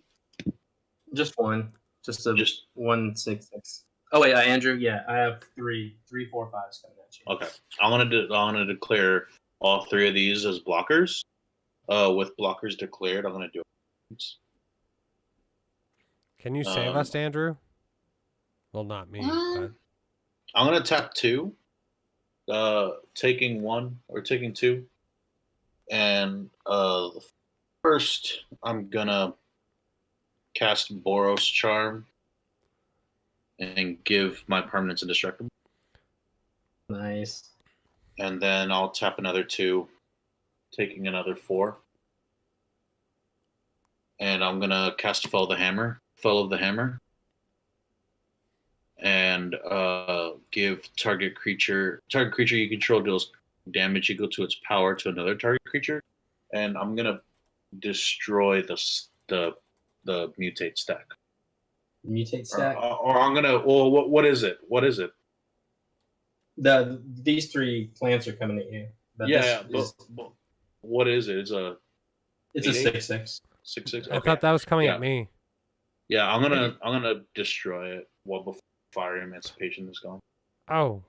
Just 1. Just 1 6 6. Oh wait, Andrew. Yeah, I have 3 4 5s coming at you. Okay, I'm gonna declare all 3 of these as blockers. With blockers declared, I'm gonna do it. Can you save us, Andrew? Well, not me. But... I'm gonna tap 2, taking 1 or taking 2, and first I'm gonna cast Boros Charm and give my permanents indestructible. Nice. And then I'll tap another 2, taking another 4. And I'm gonna cast Foe of the Hammer. And give target creature you control deals damage equal to its power to another target creature. And I'm gonna destroy the mutate stack. Mutate stack. Or I'm gonna. Well, what is it? What is it? These 3 plants are coming at you. But but what is it? It's a 6/6. 6/6. I thought that was coming at me. Yeah, I'm gonna destroy it before Fire Emancipation is gone. Oh,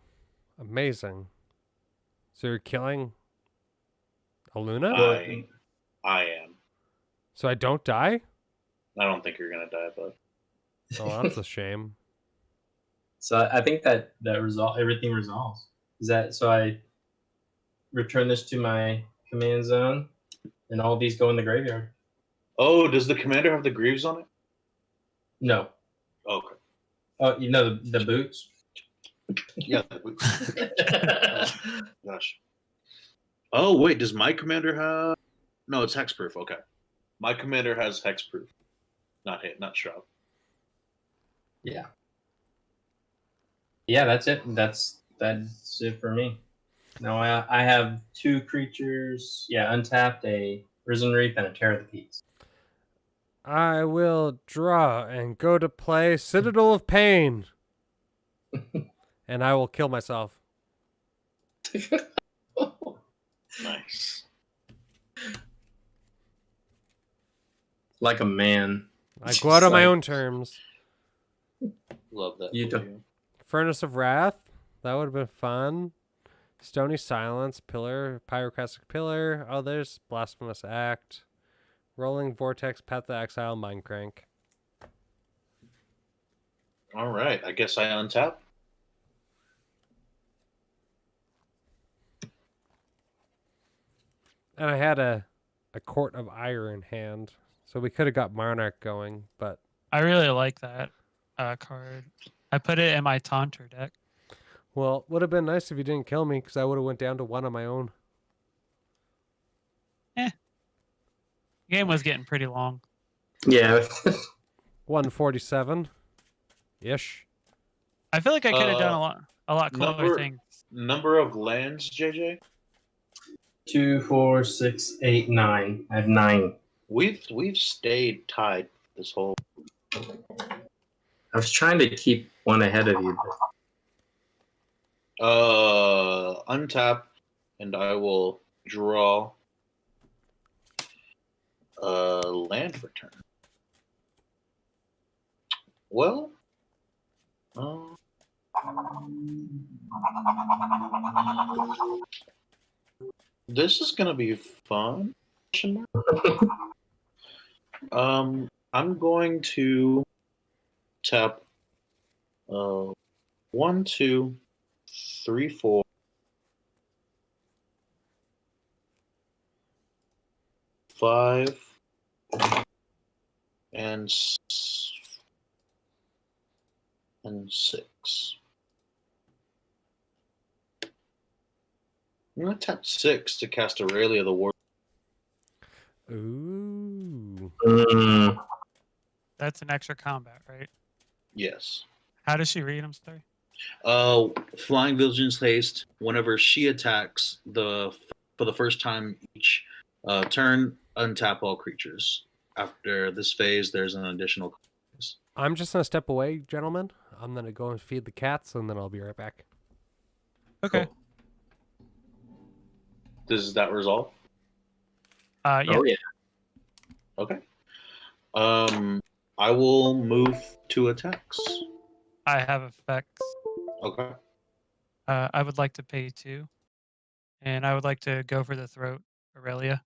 amazing! So you're killing a Luna? I am. So I don't die? I don't think you're gonna die, but. Oh, that's a shame. So I think that everything resolves. Is that so? I return this to my command zone, and all these go in the graveyard. Oh, does the commander have the greaves on it? No. Okay. Oh, you know the boots. Yeah. The boots. Gosh. Oh wait, does my commander have? No, it's hexproof. Okay, my commander has hexproof. Not shroud. Yeah. Yeah, that's it. That's it for me. Now I have 2 creatures. Yeah, untapped, a Risen Reef, and a Terror of the Peaks. I will draw and go to play Citadel of Pain. And I will kill myself. Nice. Like a man. I go out on my own terms. Love that. You do. Furnace of Wrath. That would have been fun. Stony Silence. Pillar. Pyroclastic Pillar. Oh, there's Blasphemous Act. Rolling Vortex. Path to Exile. Mindcrank. All right. I guess I untap. And I had a Court of Ire in hand. So we could have got Monarch going, but... I really like that card. I put it in my Taunter deck. Well, would have been nice if you didn't kill me, because I would have went down to 1 on my own. The game was getting pretty long. Yeah. 147-ish. I feel like I could have done a lot cooler things. Number of lands, JJ? 2, 4, 6, 8, 9. I have 9. We've stayed tied this whole. I was trying to keep one ahead of you. Untap, and I will draw land return. Well, this is gonna be fun. I'm going to tap 1, 2, 3, 4, 5, and 6. I'm gonna tap 6 to cast Aurelia the War. Ooh. That's an extra combat, right? Yes. How does she read? I'm sorry. Flying Vigilance Haste. Whenever she attacks for the first time each turn, untap all creatures. After this phase, there's an additional. I'm just gonna step away, gentlemen. I'm gonna go and feed the cats, and then I'll be right back. Okay. Cool. Does that resolve? Yeah. Oh yeah. Okay. I will move to attacks. I have effects. Okay. I would like to pay 2, and I would like to go for the throat, Aurelia.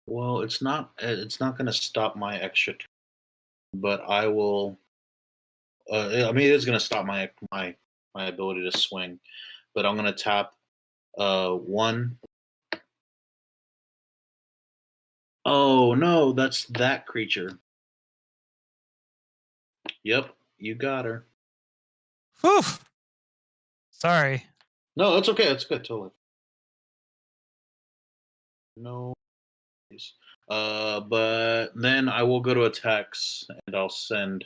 Well, it's not going to stop my extra turn, but I will. I mean, it is going to stop my ability to swing, but I'm going to tap 1. Oh no, that's that creature. Yep, you got her. Whew. Sorry. No, that's okay. That's good. Totally. No. But then I will go to attacks and I'll send.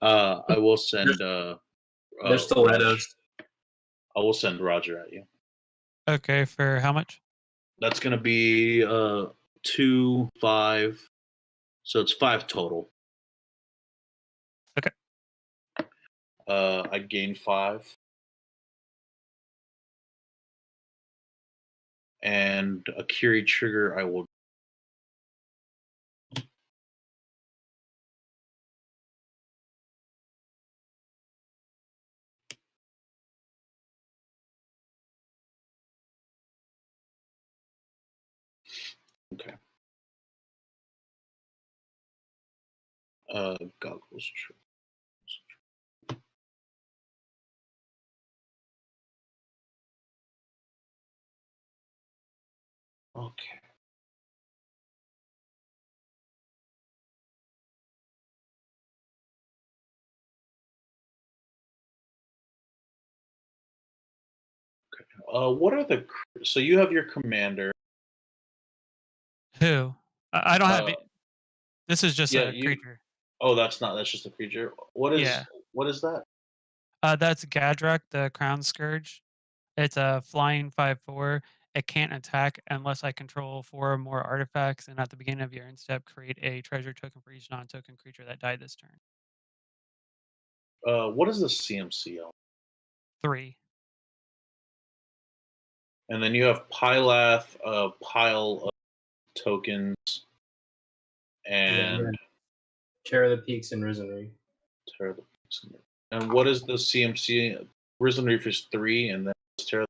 I will send. They're stilettos. I will send Roger at you. Okay, for how much? That's gonna be 2, 5. So it's 5 total. Okay. I gain 5. And a Curie trigger I will. Okay. Goggles. Okay. What are the? So you have your commander. Who? I don't have it. This is just Yeah, a creature. Oh, that's just a creature. What is? Yeah. What is that? That's Gadrak, the Crown Scourge. It's a flying 5/4. It can't attack unless I control 4 or more artifacts, and at the beginning of your end step, create a treasure token for each non-token creature that died this turn. What is the CMC on? 3. And then you have Pylath, a pile of tokens, and Terror the Peaks and Risen Reef. Terror the Peaks. And what is the CMC? Risen Reef is 3, and then Terror.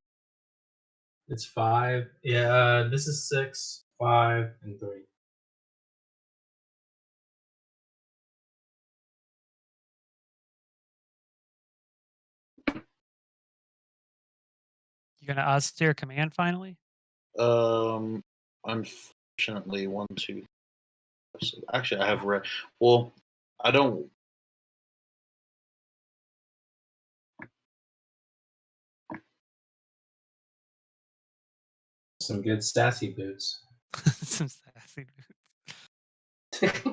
It's 5. Yeah, this is 6, 5, and 3. You gonna austere command finally? Unfortunately, 1, 2. Actually, I have red. Well, I don't. Some good sassy boots. Some sassy boots. It's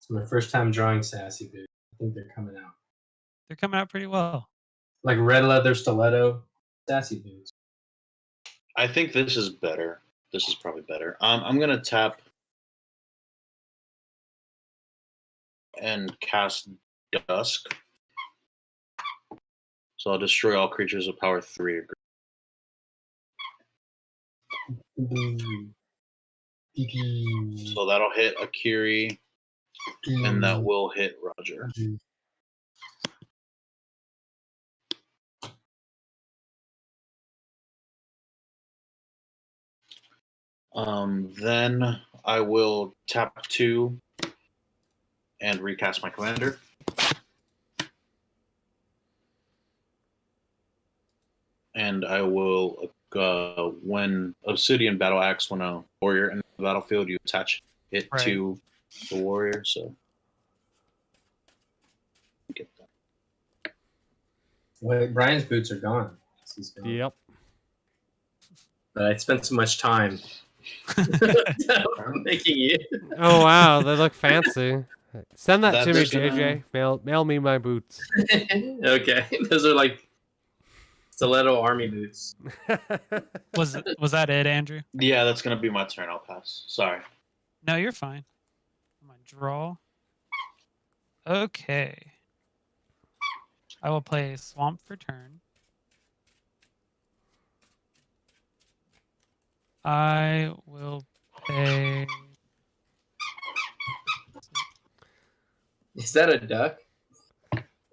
my first time drawing sassy boots. I think they're coming out. They're coming out pretty well. Like red leather stiletto sassy boots. I think this is better. This is probably better. I'm gonna tap and cast Dusk. So I'll destroy all creatures of power 3. So that'll hit Akiri, and that will hit Roger. Then I will tap 2 and recast my commander. And I will, when Obsidian Battle Axe, when a warrior in the battlefield, you attach it to the warrior. So get that. Wait, Brian's boots are gone. He's gone. Yep. But I spent so much time making it. Oh wow, they look fancy. Send that to me, That's JJ. Mail me my boots. Okay, those are like stiletto army boots. Was that it, Andrew? Yeah, that's gonna be my turn. I'll pass. Sorry. No, you're fine. I'm gonna draw. Okay. I will play Swamp for turn. I will pay. Is that a duck?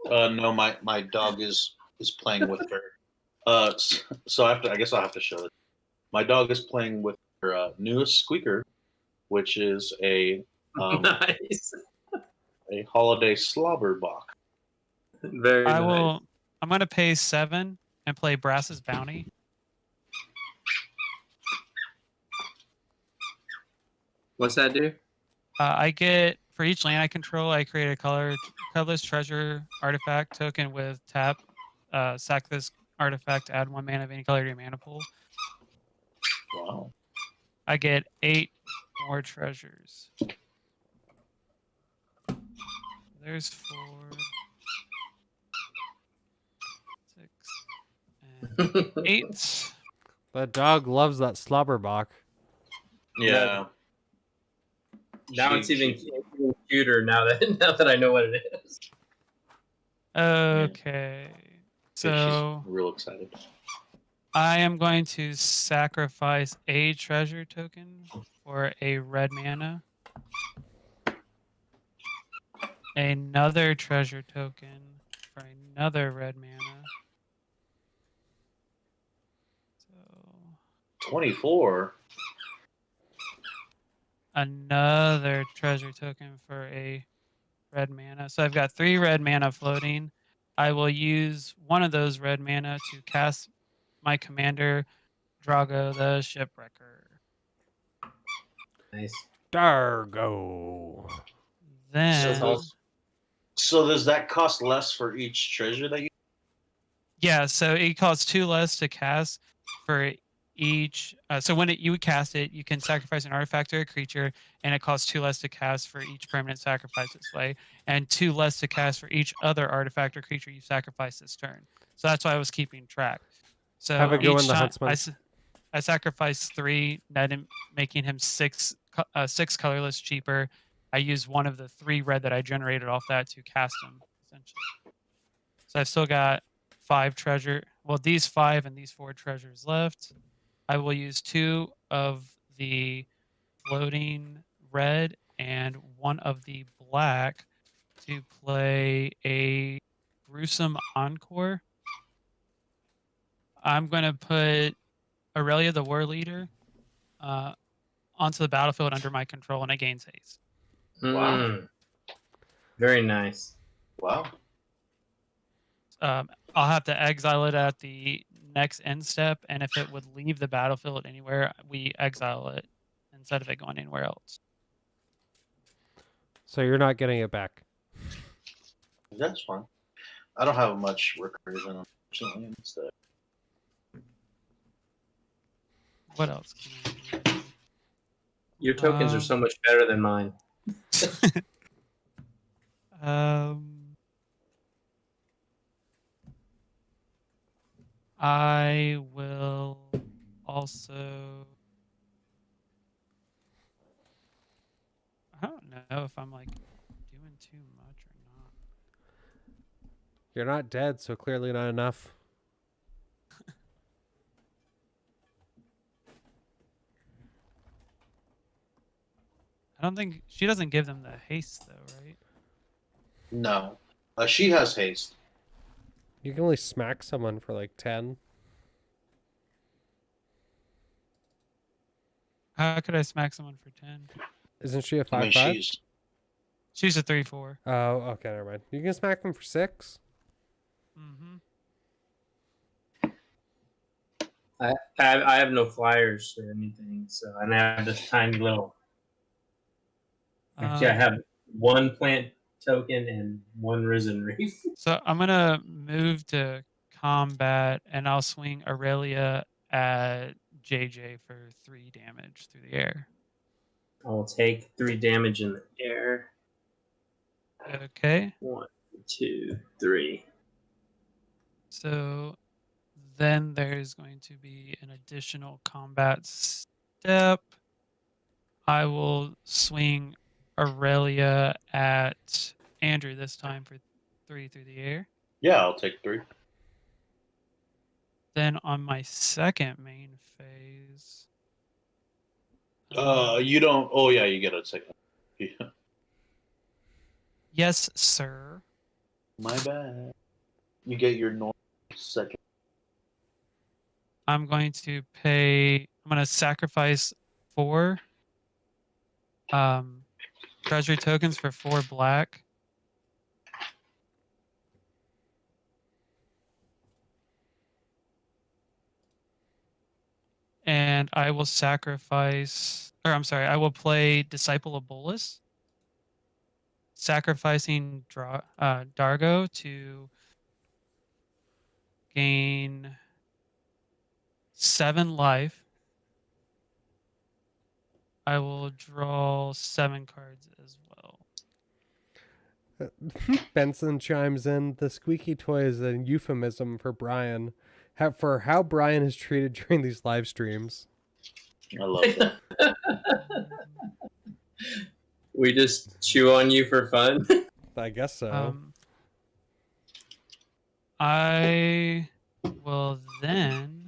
No, my dog is playing with her. So I guess I'll have to show it. My dog is playing with her newest squeaker, which is a Nice. a holiday slobberbock. Very nice. I'm gonna pay 7 and play Brass's Bounty. What's that do? I get, for each land I control, I create a colorless treasure artifact token with tap. Sack this artifact, add 1 mana of any color to your mana pool. Wow. I get 8 more treasures. There's 4. 8. That dog loves that slobberbock. Yeah. Now it's even cuter now that I know what it is. Okay. So she's real excited. I am going to sacrifice a treasure token for a red mana. Another treasure token for another red mana. So 24. another treasure token for a red mana. So I've got 3 red mana floating. I will use one of those red mana to cast my commander, Drago the Shipwrecker. Nice. Dargo. Then, So does that cost less for each treasure that you? yeah, so it costs 2 less to cast for each. So when you cast it, you can sacrifice an artifact or a creature, and it costs 2 less to cast for each permanent sacrifice this way, and 2 less to cast for each other artifact or creature you sacrifice this turn. So that's why I was keeping track. So Have a go in each the time Huntsman. I sacrifice 3, making him 6 colorless cheaper. I use one of the 3 red that I generated off that to cast him, essentially. So I've still got 5 treasure. Well, these 5 and these 4 treasures left. I will use 2 of the floating red and 1 of the black to play a gruesome encore. I'm going to put Aurelia the War Leader onto the battlefield under my control, and it gains haste. Wow. Very nice. Wow. I'll have to exile it at the next end step, and if it would leave the battlefield anywhere, we exile it instead of it going anywhere else. So you're not getting it back. That's fine. I don't have much recursion, unfortunately. Instead. What else can I do? Your tokens are so much better than mine. I will also. I don't know if I'm like doing too much or not. You're not dead, so clearly not enough. I don't think she doesn't give them the haste though, right? No. She has haste. You can only smack someone for like 10. How could I smack someone for 10? Isn't she a 5/5? I mean, She's a 3/4. Oh, okay, never mind. You can smack them for 6. Mm-hmm. I have no flyers or anything, so and I have this tiny little. Actually, I have 1 plant token and 1 risen reef. So I'm gonna move to combat, and I'll swing Aurelia at JJ for 3 damage through the air. I will take 3 damage in the air. Okay. 1, 2, 3. So then there's going to be an additional combat step. I will swing Aurelia at Andrew this time for 3 through the air. Yeah, I'll take 3. Then on my second main phase. You don't. Oh yeah, you get a second. Yeah. Yes, sir. My bad. You get your normal second. I'm going to sacrifice 4 treasury tokens for 4 black. And I will I will play Disciple of Bolus, sacrificing Dargo to gain 7 life. I will draw 7 cards as well. Benson chimes in, the squeaky toy is a euphemism for Brian. for how Brian is treated during these live streams. I love that. We just chew on you for fun. I guess so. I will then.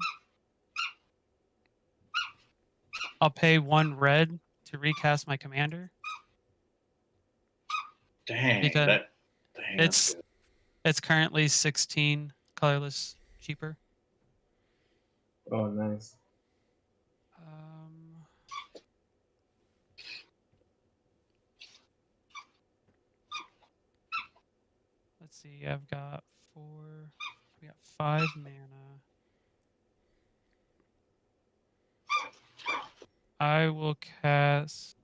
I'll pay 1 red to recast my commander. Dang, Because that's good. it's currently 16 colorless cheaper. Oh, nice. Let's see. I've got 4. We got 5 mana. I will cast.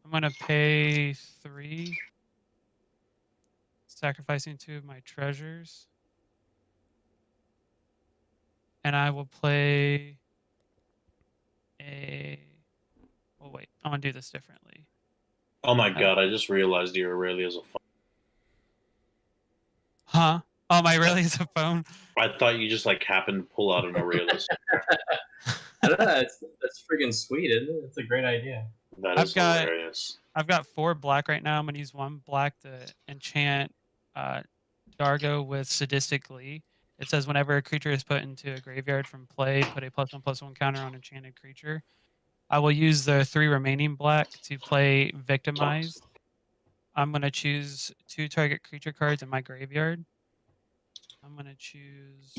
I'm gonna pay 3, sacrificing 2 of my treasures, and I will play a. Oh wait, I'm gonna do this differently. Oh my god! I just realized your Aurelia's a phone. Huh? Oh, my Aurelia's a phone. I thought you just like happened to pull out an Aurelia's. I don't know. That's freaking sweet, isn't it? It's a great idea. That is hilarious. I've got 4 black right now. I'm gonna use 1 black to enchant Dargo with Sadistic Glee. It says whenever a creature is put into a graveyard from play, put a +1/+1 counter on enchanted creature. I will use the 3 remaining black to play Victimize. I'm gonna choose 2 target creature cards in my graveyard. I'm gonna choose.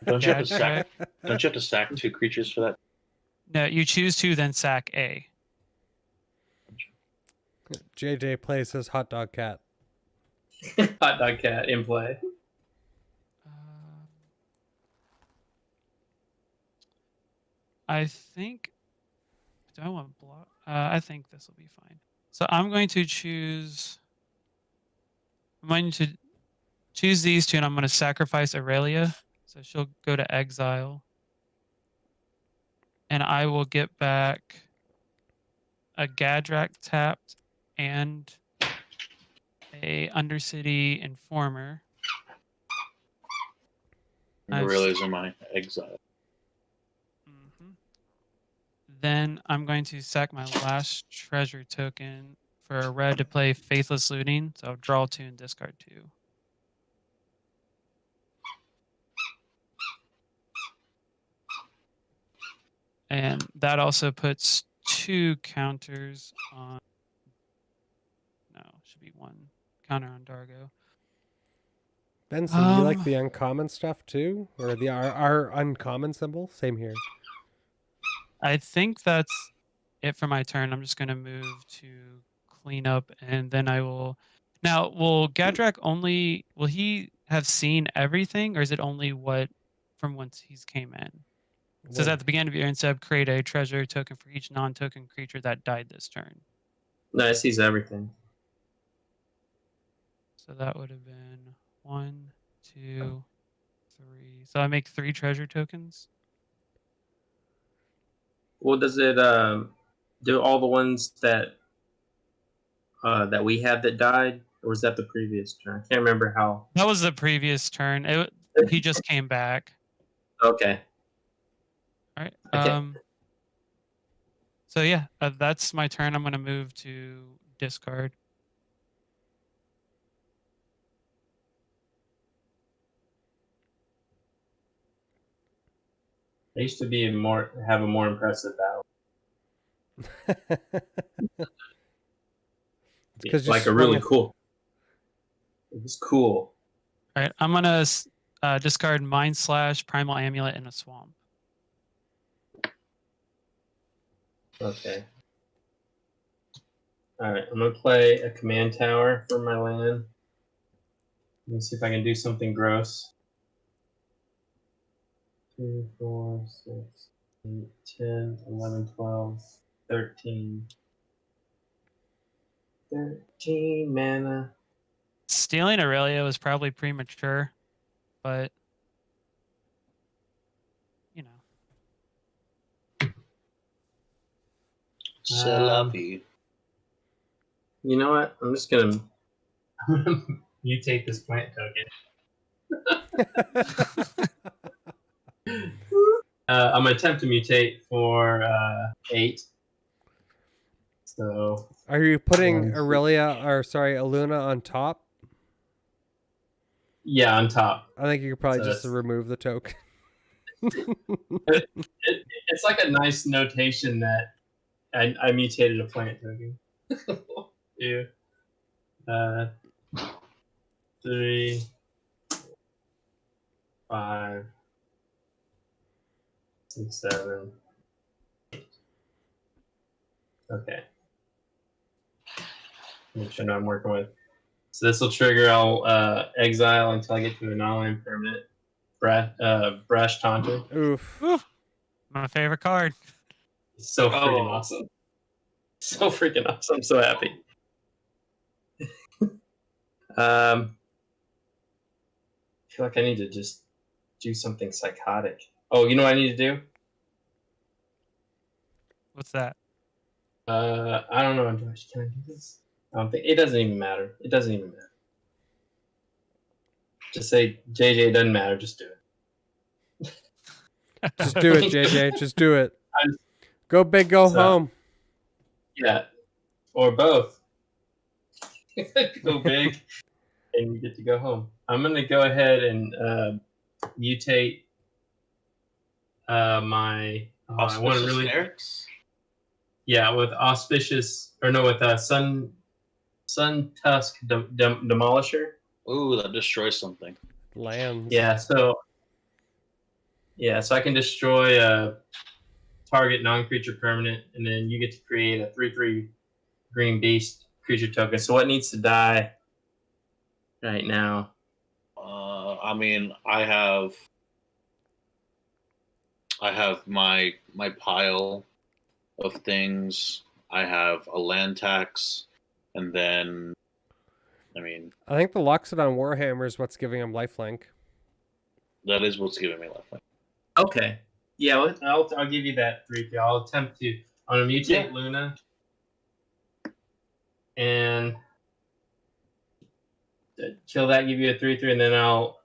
Don't you have to sack 2 creatures for that? No, you choose 2, then sack A. JJ plays his hot dog cat. Hot dog cat in play. I think. Do I want block? I think this will be fine. So I'm going to choose. I'm going to choose these 2, and I'm going to sacrifice Aurelia. So she'll go to exile. And I will get back a Gadrak tapped and a Undercity Informer. Aurelia's in my exile. Then I'm going to sack my last treasure token for a red to play Faithless Looting. So I'll draw 2 and discard 2. And that also puts 2 counters on. No, should be 1 counter on Dargo. Benson, you like the uncommon stuff too? Or the our uncommon symbol? Same here. I think that's it for my turn. I'm just going to move to clean up, and then I will. Now, will Gadrak only. Will he have seen everything, or is it only what from whence he's came in? It says at the beginning of your instep, create a treasure token for each non-token creature that died this turn. No, it sees everything. So that would have been 1, 2, 3. So I make 3 treasure tokens. Well, does it do all the ones that that we had that died, or was that the previous turn? I can't remember how. That was the previous turn. He just came back. Okay. All right. Okay. So yeah, that's my turn. I'm going to move to discard. They used to be have a more impressive battle. It's like a really cool. It was cool. All right, I'm gonna discard Mind Slash, Primal Amulet, and a Swamp. Okay. All right, I'm gonna play a command tower for my land. Let me see if I can do something gross. 2, 4, 6, 8, 10, 11, 12, 13. 13 mana. Stealing Aurelia was probably premature, but you know. C'est la vie. You know what? I'm just gonna mutate this plant token. I'm gonna attempt to mutate for 8. So Are you putting Aluna on top? yeah, on top. I think you could probably So just remove the token. It's like a nice notation that I mutated a plant token. 2, 3, 5, 6, 7. Okay. Make sure I know what I'm working with. So this will trigger. I'll exile until I get to a non-land permanent. Brash Taunter. Oof. My favorite card. So freaking awesome. So freaking awesome. I'm so happy. I feel like I need to just do something psychotic. Oh, you know what I need to do? What's that? I don't know. Can I do this? I don't think it doesn't even matter. It doesn't even matter. Just say JJ. It doesn't matter. Just do it. Just do it, JJ. Just do it. Go big, go home. Yeah, or both. Go big, and you get to go home. I'm gonna go ahead and mutate my. I want to really. Yeah, with auspicious with Sun Tusk Demolisher. Ooh, that destroys something. Lands. Yeah, so I can destroy a target non-creature permanent, and then you get to create a 3/3 green beast creature token. So what needs to die right now? I mean, I have my pile of things. I have a land tax, and then, I mean, I think the Loxodon Warhammer is what's giving him lifelink. That is what's giving me lifelink. Okay. Yeah, I'll give you that 3/3. I'll attempt to. I'm gonna mutate Luna, and kill that. Give you a 3/3, and then I'll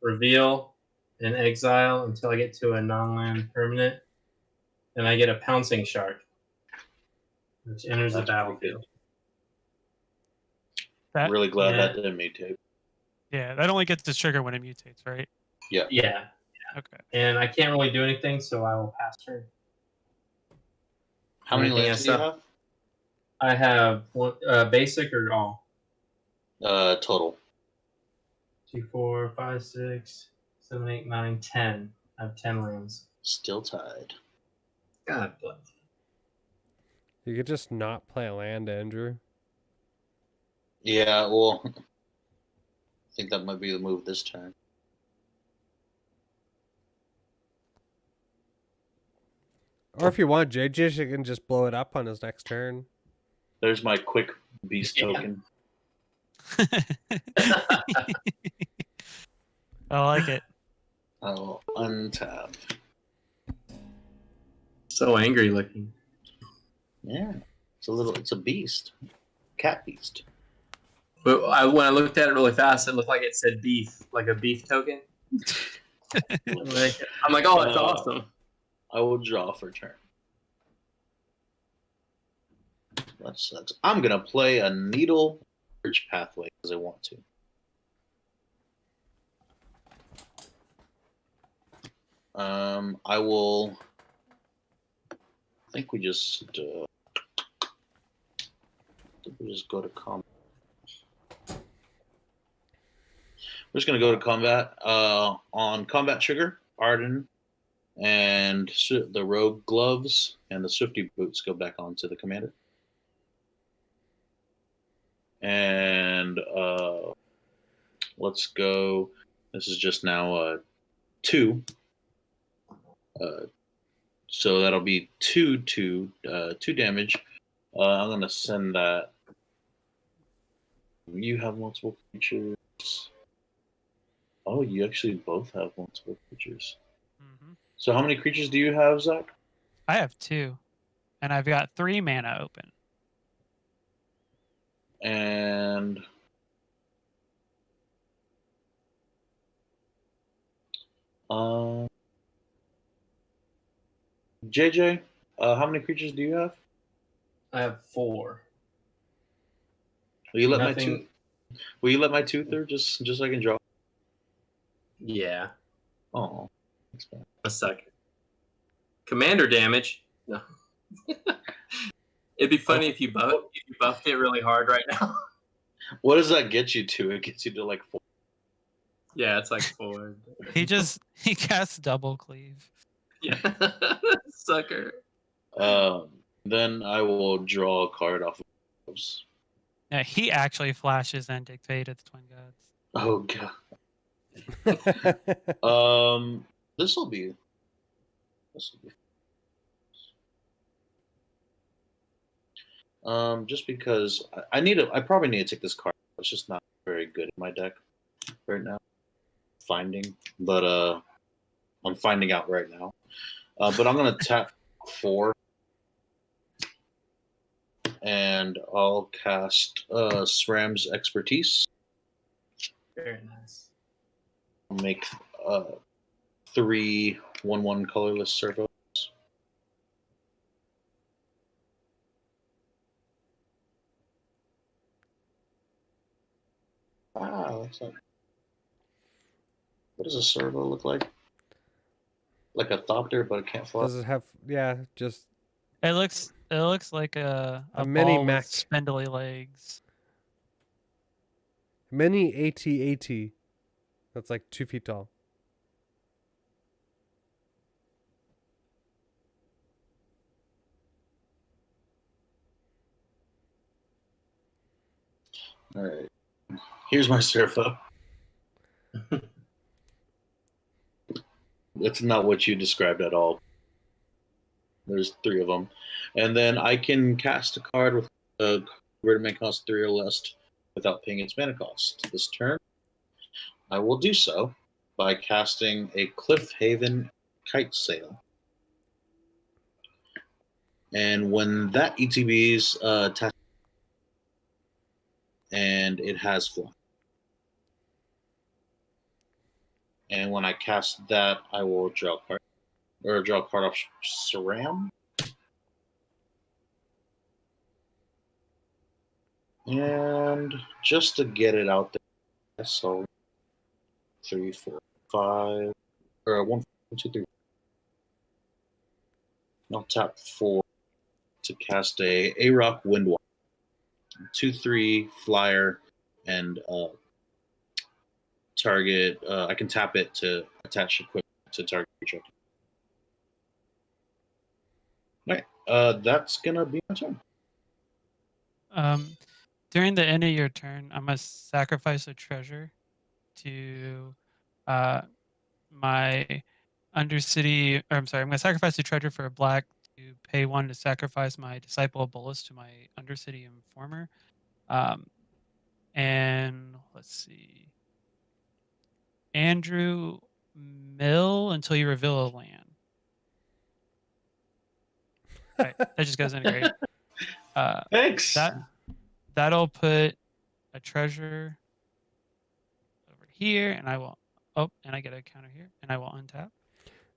reveal and exile until I get to a non-land permanent, and I get a pouncing shark, which enters the battlefield. I'm really glad that didn't mutate. Yeah, that only gets to trigger when it mutates, right? Yeah. Yeah. Okay. And I can't really do anything, so I will pass turn. How many lands do you have? I have one, basic or all? Total. 2, 4, 5, 6, 7, 8, 9, 10. I have 10 lands. Still tied. God bless. You could just not play a land, Andrew. Yeah, well, I think that might be the move this turn. Or if you want, JJ can just blow it up on his next turn. There's my quick beast token. I like it. I'll untap. So angry looking. Yeah, it's a beast. Cat beast. But when I looked at it really fast, it looked like it said beef, like a beef token. I'm like, oh, that's awesome. I will draw for turn. That sucks. I'm gonna play a Needle Search Pathway because I want to. I will. I think we just go to combat. We're just gonna go to combat. On combat trigger, Arden and the Rogue Gloves and the Swifty Boots go back onto the commander. And let's go. This is just now 2. So that'll be 2 damage. I'm gonna send that. You have multiple creatures. Oh, you actually both have multiple creatures. Mm-hmm. So how many creatures do you have, Zach? I have 2, and I've got 3 mana open. And JJ, how many creatures do you have? I have 4. Will you let Nothing... my tooth? Will you let my tooth through just so I can draw? Yeah. Oh, A second. Commander damage. No. It'd be funny if you buffed it really hard right now. What does that get you to? It gets you to like 4. Yeah, it's like 4. He casts double cleave. Yeah. Sucker. Then I will draw a card off of those. Yeah, he actually flashes and dictate at the Twin Gods. Oh god. This will be. Just because I probably need to take this card. It's just not very good in my deck right now. But I'm finding out right now. But I'm gonna tap 4, and I'll cast SRAM's Expertise. Very nice. I'll make 3 1/1 colorless servos. Wow, that's like. What does a servo look like? Like a Thopter, but it can't fly. Does it have? Yeah, just. It looks like a mini ball mech. with spindly legs. Mini AT-AT. That's like 2 feet tall. All right. Here's my servo. It's not what you described at all. There's 3 of them. And then I can cast a card with a converted mana cost 3 or less without paying its mana cost. This turn, I will do so by casting a Cliffhaven Kite Sail. And when that ETB's attached, and it has fly. And when I cast that, I will draw a card. Or draw a card off SRAM. And just to get it out there, so 3, 4, 5, or 1, 2, 3. I'll tap 4 to cast a A-Rock Windwalker. 2/3 flyer, and target. I can tap it to attach equipment to target creature. All right, that's gonna be my turn. During the end of your turn, I must sacrifice a treasure to my Undercity. Or I'm sorry, I'm going to sacrifice a treasure for a black to pay 1 to sacrifice my Disciple of Bolus to my Undercity Informer. And let's see. Andrew, mill until you reveal a land. Right, that just goes in great. Thanks. That'll put a treasure over here, and I will. Oh, and I get a counter here, and I will untap.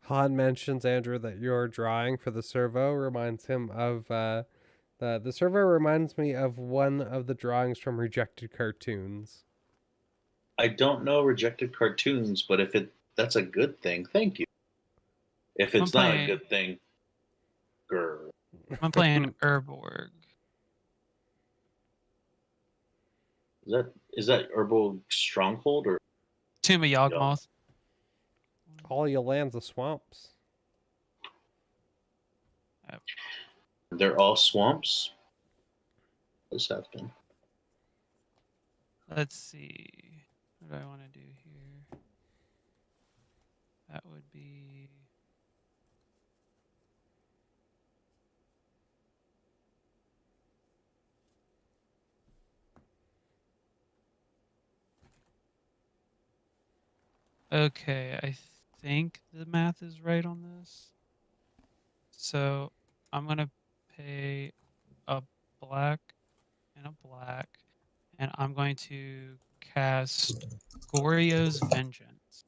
Han mentions, Andrew, that your drawing for the servo reminds him of the servo reminds me of one of the drawings from Rejected Cartoons. I don't know Rejected Cartoons, but if that's a good thing, thank you. If it's not a good thing, grr. I'm playing Urborg. Is that Herbal Stronghold or Tomb of Yawgmoth? All your lands are swamps. They're all swamps? What's happening? Let's see. What do I want to do here? That would be... Okay, I think the math is right on this. So I'm going to pay a black and a black, and I'm going to cast Goryo's Vengeance.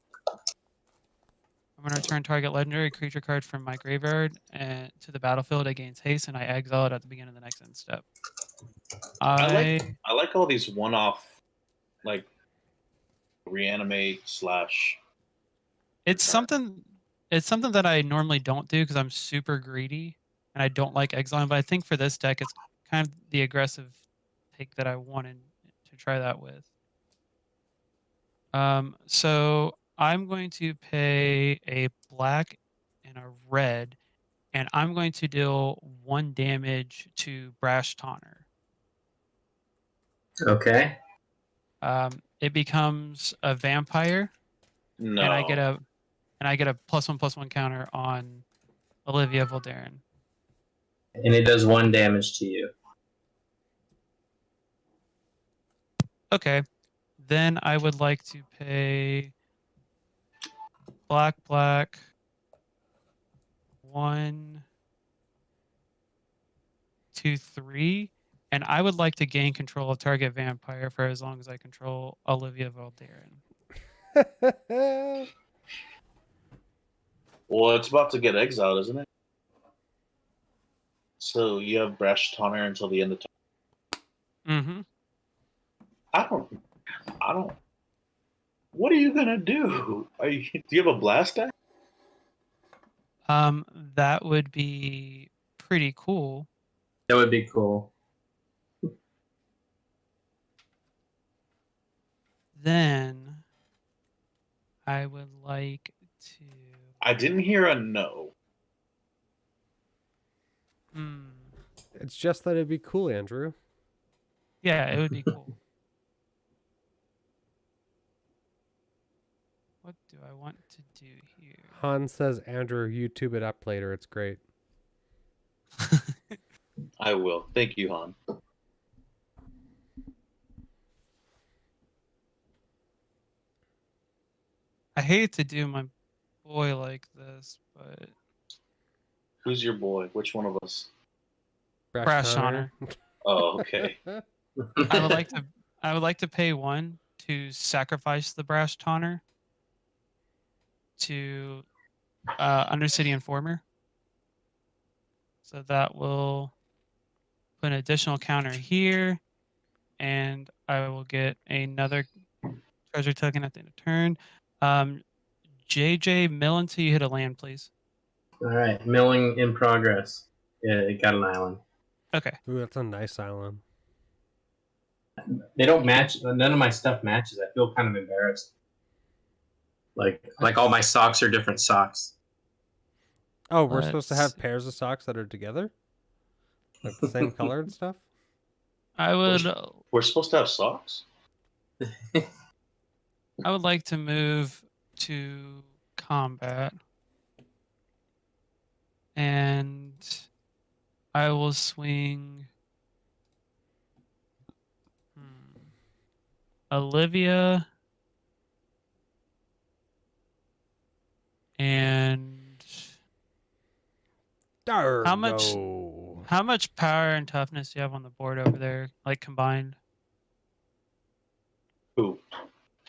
I'm going to return target legendary creature card from my graveyard and to the battlefield. It gains haste, and I exile it at the beginning of the next end step. I like all these one-off, like reanimate / It's something that I normally don't do because I'm super greedy and I don't like exiling. But I think for this deck, it's kind of the aggressive take that I wanted to try that with. So I'm going to pay a black and a red, and I'm going to deal 1 damage to Brash Taunter. Okay. It becomes a vampire, No. and I get a +1/+1 counter on Olivia Voldaren. And it does 1 damage to you. Okay. Then I would like to pay black 1, 2, 3, and I would like to gain control of target vampire for as long as I control Olivia Voldaren. Well, it's about to get exiled, isn't it? So you have Brash Taunter until the end of time. Mm-hmm. I don't. What are you gonna do? Do you have a blast deck? That would be pretty cool. That would be cool. Then I would like to. I didn't hear a no. It's just that it'd be cool, Andrew. Yeah, it would be cool. What do I want to do here? Han says, Andrew, YouTube it up later. It's great. I will. Thank you, Han. I hate to do my boy like this, but Who's your boy? Which one of us? Brash Taunter. Oh, okay. I would like to pay 1 to sacrifice the Brash Taunter to Undercity Informer. So that will put an additional counter here, and I will get another treasure token at the end of turn. JJ, mill until you hit a land, please. All right, milling in progress. Yeah, it got an island. Okay. Ooh, that's a nice island. They don't match. None of my stuff matches. I feel kind of embarrassed. Like all my socks are different socks. Oh, we're supposed to have pairs of socks that are together? Like the same color and stuff? I would. We're supposed to have socks? I would like to move to combat. And I will swing Olivia and how much power and toughness do you have on the board over there, like combined? Who?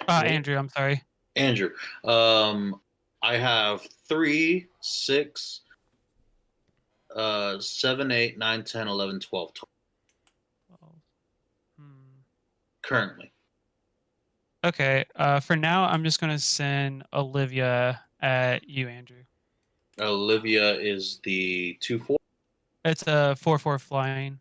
Andrew, I'm sorry. Andrew. I have 3, 6, 7, 8, 9, 10, 11, 12. Currently. Okay. For now, I'm just going to send Olivia at you, Andrew. Olivia is the 2/4. It's a 4/4 flying.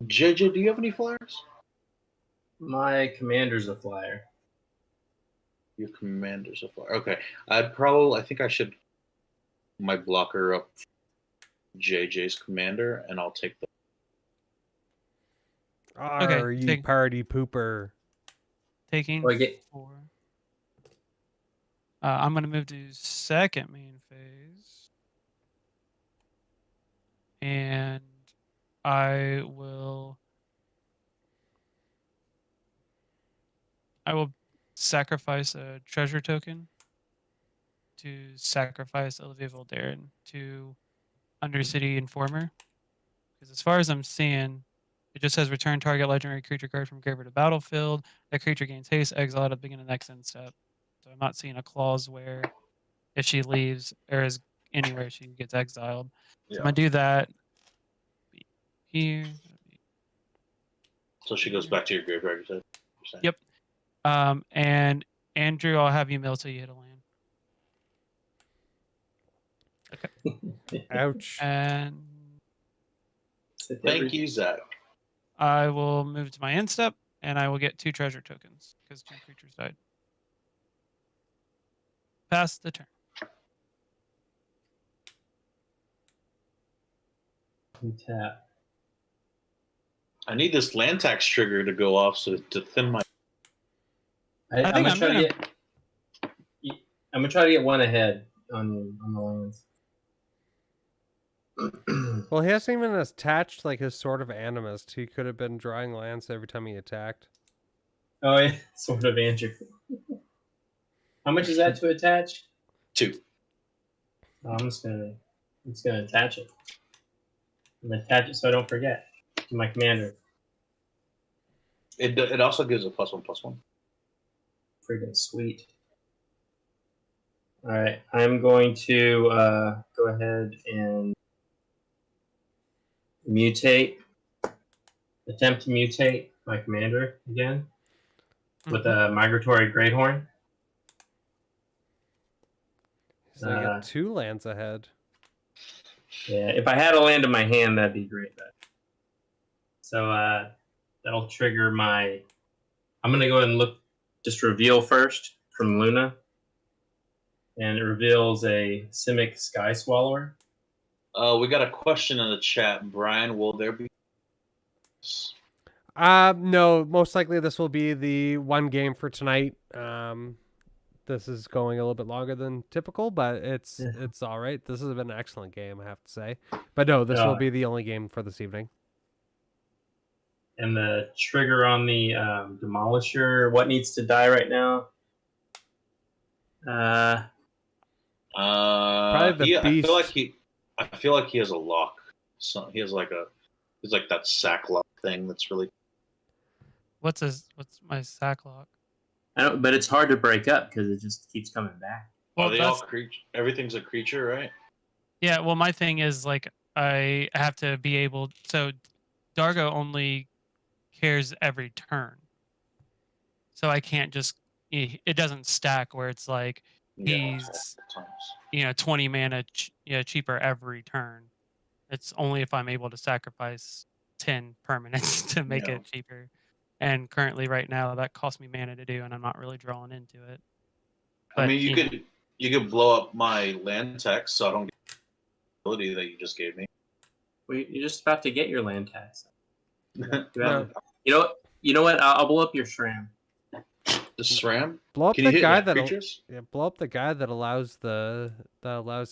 JJ, do you have any flyers? My commander's a flyer. Your commander's a flyer. Okay. I think I should my blocker up JJ's commander, and I'll take the. Arr, you party pooper. Taking 4. I'm going to move to second main phase. And I will sacrifice a treasure token to sacrifice Olivia Voldaren to Undercity Informer. Because as far as I'm seeing, it just says return target legendary creature card from graveyard to battlefield. That creature gains haste, exile at the beginning of the next end step. So I'm not seeing a clause where if she leaves or is anywhere she gets exiled. So I'm gonna do that. Here. So she goes back to your graveyard. You're saying? Yep. And Andrew, I'll have you mill till you hit a land. Okay. Ouch. And Thank you, Zach. I will move to my end step, and I will get 2 treasure tokens because 2 creatures died. Pass the turn. Tap. I need this land tax trigger to go off so to thin my. I'm gonna try to get one ahead on the lands. Well, he hasn't even attached like his Sword of Animist. He could have been drawing lands every time he attacked. Oh yeah, sort of Andrew. How much is that to attach? 2. Oh, I'm just gonna attach it. I'm gonna attach it so I don't forget to my commander. It also gives a +1/+1. Freaking sweet. All right, I'm going to go ahead and attempt to mutate my commander again with a Migratory Greathorn. So I got 2 lands ahead. Yeah, if I had a land in my hand, that'd be great. So that'll trigger my. I'm gonna go ahead and just reveal first from Luna, and it reveals a Simic Sky Swallower. We got a question in the chat, Brian. Will there be? No. Most likely, this will be the one game for tonight. This is going a little bit longer than typical, but it's all right. This has been an excellent game, I have to say. But no, this will be the only game for this evening. And the trigger on the Demolisher, what needs to die right now? Probably the beast. I feel like he has a lock. So he has he's like that sack lock thing that's really. What's my sack lock? I don't, but it's hard to break up because it just keeps coming back. Well, they all everything's a creature, right? Yeah. Well, my thing is like I have to be able. So Dargo only cares every turn, so I can't just. It doesn't stack where it's like he's 20 mana cheaper every turn. It's only if I'm able to sacrifice 10 permanents to make it cheaper. And currently, right now, that costs me mana to do, and I'm not really drawing into it. But, I mean, you could blow up my land tax, so I don't get the ability that you just gave me. Well, you're just about to get your land tax. No. You know what? I'll blow up your Shram. The SRAM? Blow up Can the you hit guy creatures? blow up the guy that allows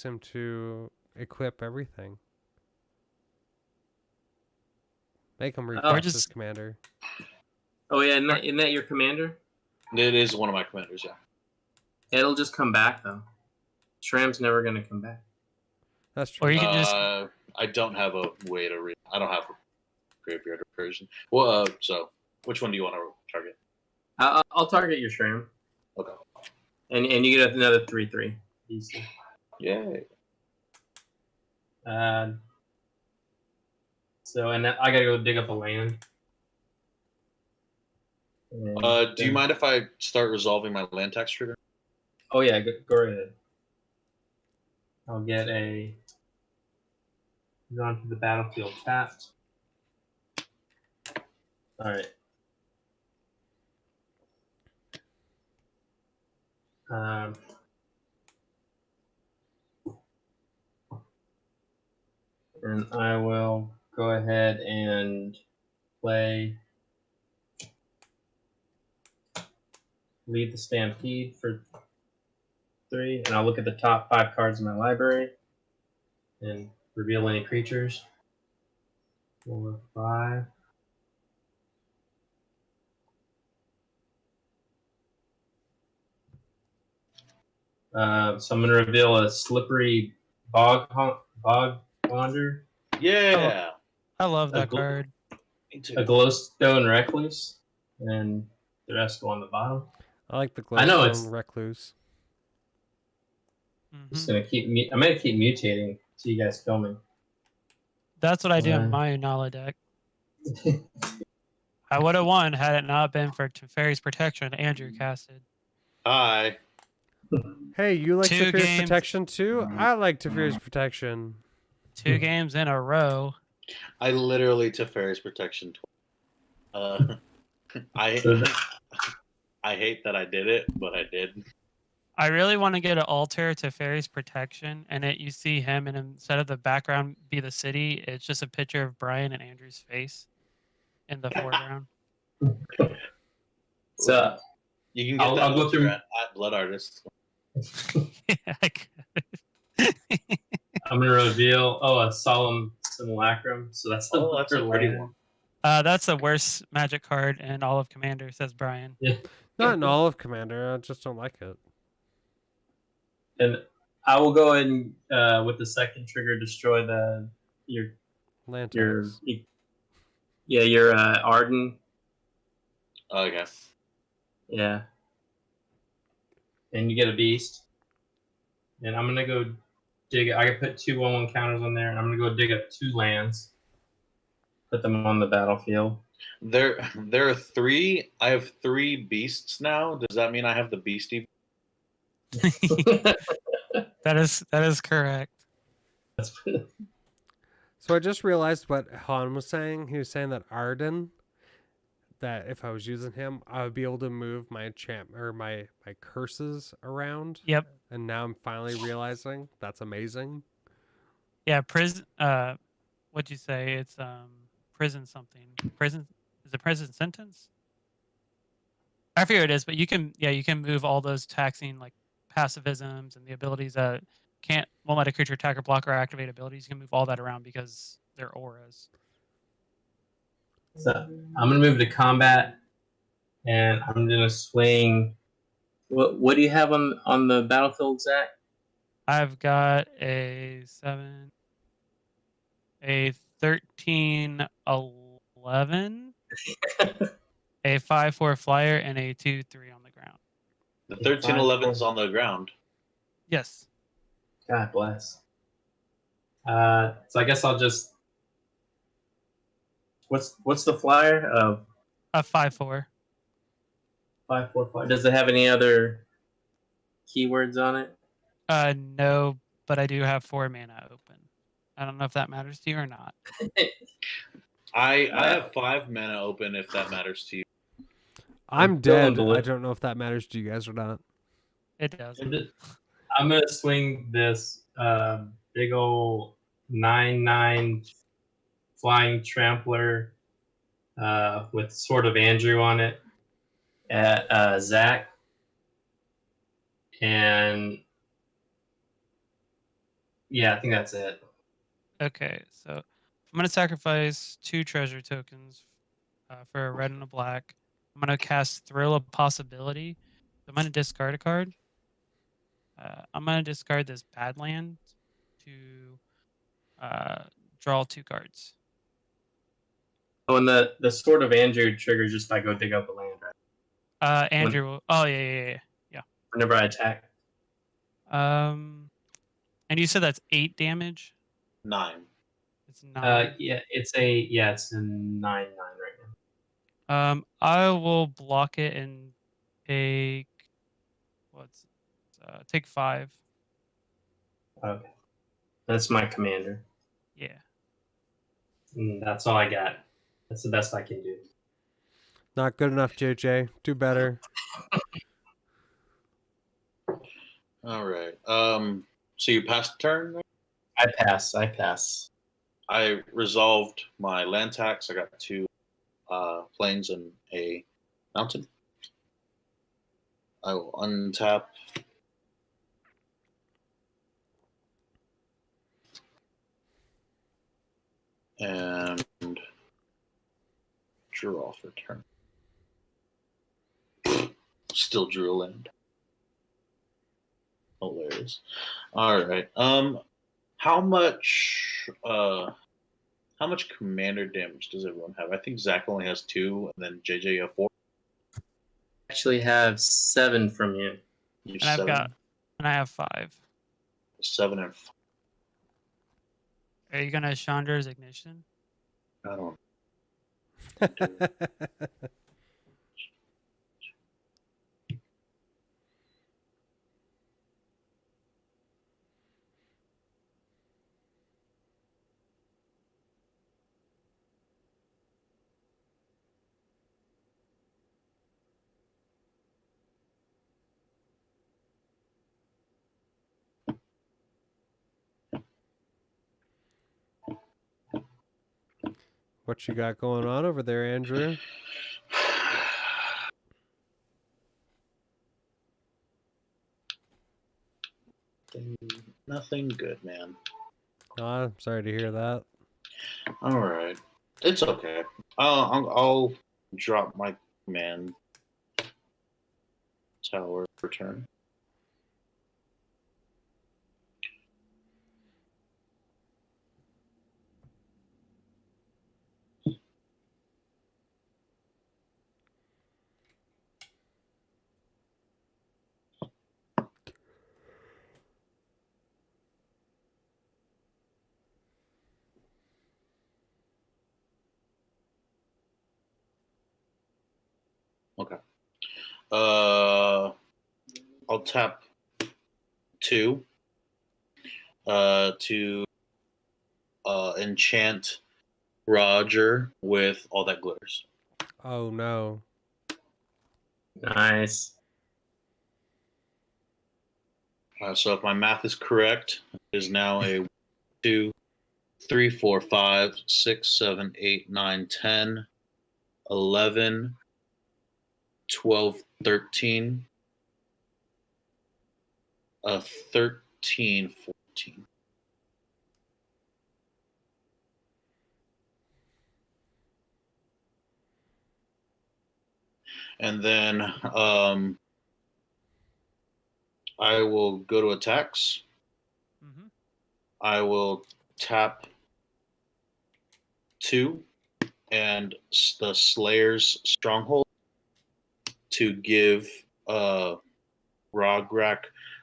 him to equip everything. Make him refresh his commander. Oh yeah, isn't that your commander? It is one of my commanders, yeah. It'll just come back though. Shram's never gonna come back. That's true. Or you can just. I don't have a way to read. I don't have a graveyard recursion. Well, so which one do you want to target? I'll target your Shram. Okay. And you get another 3/3. Easy. Yay. So I gotta go dig up a land. Do you mind if I start resolving my land tax trigger? Oh yeah, go ahead. I'll get onto the battlefield tapped. All right. And I will go ahead and play Lead the Stampede for 3, and I'll look at the top 5 cards in my library and reveal any creatures. 4, 5. So I'm going to reveal a Slippery Bog Wander. Yeah. I love that card. A Glowstone Recluse, and the rest go on the bottom. I like the I know it's- Glowstone Recluse. Just gonna keep. I'm gonna keep mutating to you guys kill me. That's what I do in my Unala deck. I would have won had it not been for Teferi's Protection. Andrew casted. Hi. Hey, you like 2 Teferi's games. Protection too? I like Teferi's Protection. 2 games in a row. I literally Teferi's Protection. I hate that I did it, but I did. I really want to get an altar to Fairy's Protection, and you see him, and instead of the background be the city, it's just a picture of Brian and Andrew's face in the foreground. So you can get I'll go through at Blood Artist. Yeah, I'm gonna reveal a Solemn Simulacrum. So that's that's a pretty one. That's the worst Magic card in all of Commander, says Brian. Yeah. Not in all of Commander. I just don't like it. And I will go ahead and with the second trigger destroy your Lanterns. your Arden. Okay. Yeah. And you get a beast. And I'm gonna go dig. I can put 2 1/1 counters on there, and I'm gonna go dig up 2 lands. Put them on the battlefield. There are 3. I have 3 beasts now. Does that mean I have the beastie? That is correct. So I just realized what Han was saying. He was saying that Arden, that if I was using him, I would be able to move my my curses around. Yep. And now I'm finally realizing that's amazing. Yeah, prison. What'd you say? It's prison something. Prison is it prison sentence? I forget what it is, but you can move all those taxing like passivisms and the abilities that won't let a creature attack or block or activate abilities. You can move all that around because they're auras. So I'm gonna move to combat, and I'm gonna swing. What do you have on the battlefield, Zach? I've got a 7, a 13, 11, a 5/4 flyer, and a 2/3 on the ground. The 13/11's on the ground. Yes. God bless. So I guess I'll just. What's the flyer? A 5/4. 5/4 flyer. Does it have any other keywords on it? No, but I do have 4 mana open. I don't know if that matters to you or not. I have 5 mana open. If that matters to you. I'm dead. I don't know if that matters to you guys or not. It does. I'm gonna swing this big ol' 9/9 flying trampler with Sword of Andrew on it at Zach, and yeah, I think that's it. Okay, so I'm gonna sacrifice 2 treasure tokens for a red and a black. I'm gonna cast Thrill of Possibility. I'm gonna discard a card. I'm gonna discard this Badland to draw 2 cards. Oh, and the Sword of Andrew triggers just I go dig up a land, right? Andrew. Yeah. Whenever I attack. And you said that's 8 damage. 9. It's 9. It's a 9/9 right now. I will block it and take take 5. Okay, that's my commander. Yeah. And that's all I got. That's the best I can do. Not good enough, JJ. Do better. All right. So you passed turn? I pass. I resolved my land tax. I got 2 plains and a mountain. I will untap. And draw for turn. Still drew a land. Hilarious. All right. How much How much commander damage does everyone have? I think Zach only has 2, and then JJ you have 4. Actually have 7 from you. You And I have 5. 7 and 5. Are you gonna Chandra's Ignition? I don't. What you got going on over there, Andrew? Nothing good, man. Oh, I'm sorry to hear that. All right, it's okay. I'll drop my command tower per turn. Okay. I'll tap 2 to enchant Roger with all that glitters. Oh no. Nice. So if my math is correct, it is now a 2, 3, 4, 5, 6, 7, 8, 9, 10, 11, 12, 13, 13, 14. And then I will go to attacks. Mm-hmm. I will tap 2 and the Slayer's Stronghold to give Rograk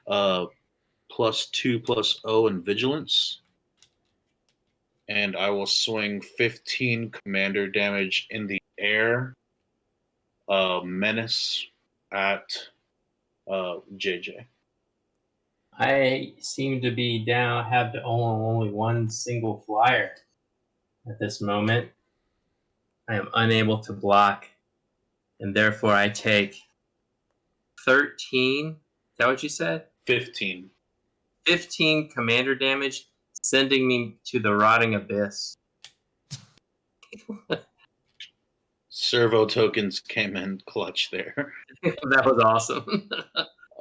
+2/+0 and Vigilance. And I will swing 15 commander damage in the air. Menace at JJ. I seem to be down, have to own only one single flyer at this moment. I am unable to block, and therefore I take 13. Is that what you said? 15. 15 commander damage, sending me to the rotting abyss. Servo tokens came in clutch there. That was awesome.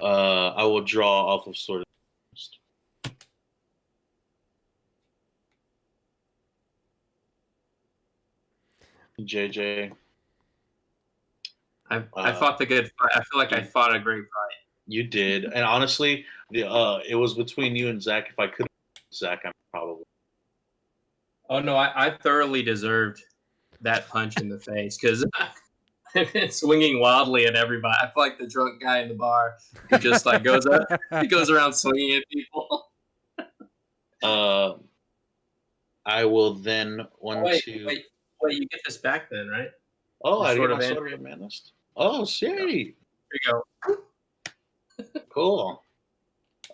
I will draw off of Sword of the Coast. JJ. I fought the good fight. I feel like I fought a great fight. You did, and honestly, it was between you and Zach. If I could, Zach, I'm probably. Oh no, I thoroughly deserved that punch in the face because I've been swinging wildly at everybody. I feel like the drunk guy in the bar who just like goes up, he goes around swinging at people. I will then Wait, you get this back then, right? Oh, I Sword get my of Sword of Manist. Oh, sweet. There you go. Cool.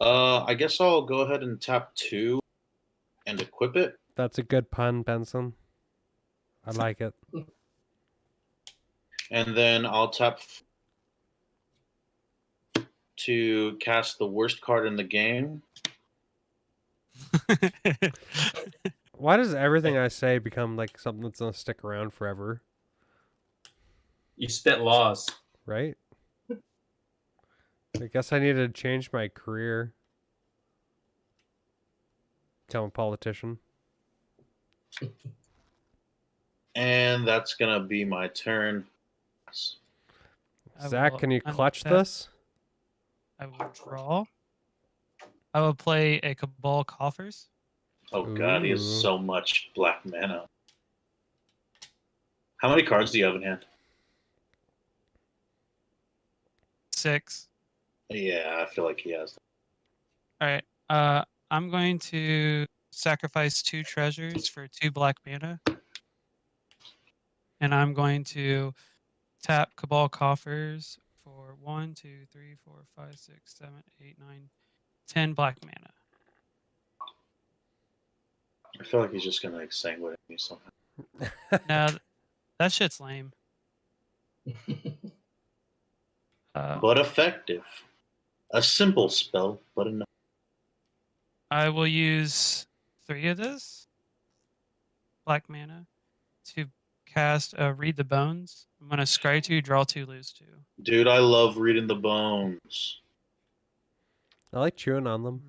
I guess I'll go ahead and tap 2 and equip it. That's a good pun, Benson. I like it. And then I'll tap to cast the worst card in the game. Why does everything I say become like something that's gonna stick around forever? You spit laws. Right? I guess I need to change my career. Become a politician. And that's going to be my turn. Zach, can you clutch this? I will draw. I will play a Cabal Coffers. Oh god, he has so much black mana. How many cards do you have in hand? 6. Yeah, I feel like he has. All right. I'm going to sacrifice 2 treasures for 2 black mana. And I'm going to tap Cabal Coffers for 1, 2, 3, 4, 5, 6, 7, 8, 9, 10 black mana. I feel like he's just gonna exsanguinate me somehow. Now, that shit's lame. But effective. A simple spell, but enough. I will use 3 of this black mana to cast Read the Bones. I'm going to scry 2, draw 2, lose 2. Dude, I love reading the bones. I like chewing on them.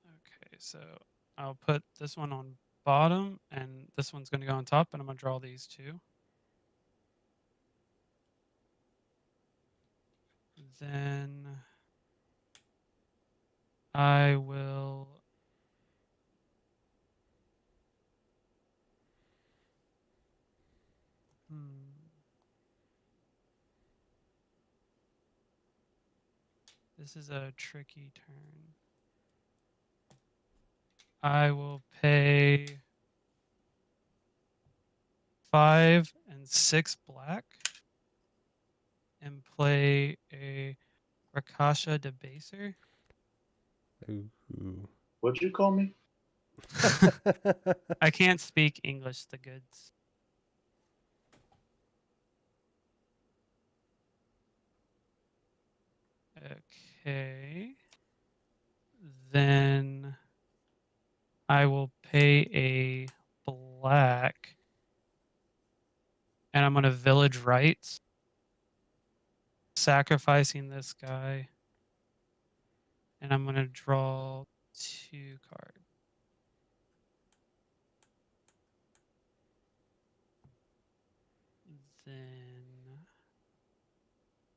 Okay, so I'll put this one on bottom, and this one's going to go on top, and I'm going to draw these 2. Then I will This is a tricky turn. I will pay 5 and 6 black and play a Rakasha Debaser. Ooh. What'd you call me? I can't speak English the goods. Okay. Then I will pay a black and I'm going to Village Rites, sacrificing this guy, and I'm going to draw 2 cards. Then,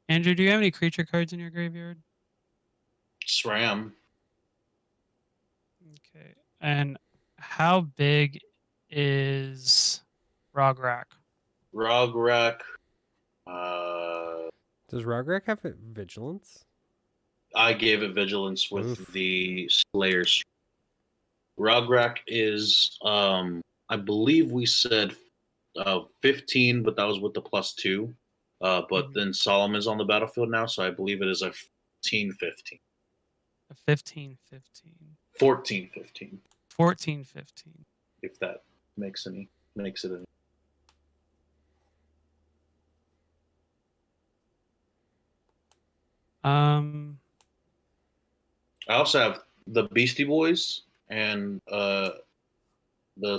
Andrew, do you have any creature cards in your graveyard? SRAM. Okay. And how big is Rograk? Rograk. Does Rograk have vigilance? I gave it vigilance with Oof. the Slayers. Rograk is, I believe we said 15, but that was with the +2. But then Solemn is on the battlefield now, so I believe it is a 15-15. A 15-15. 14-15. 14-15. If that makes it any. I also have the Beastie Boys and the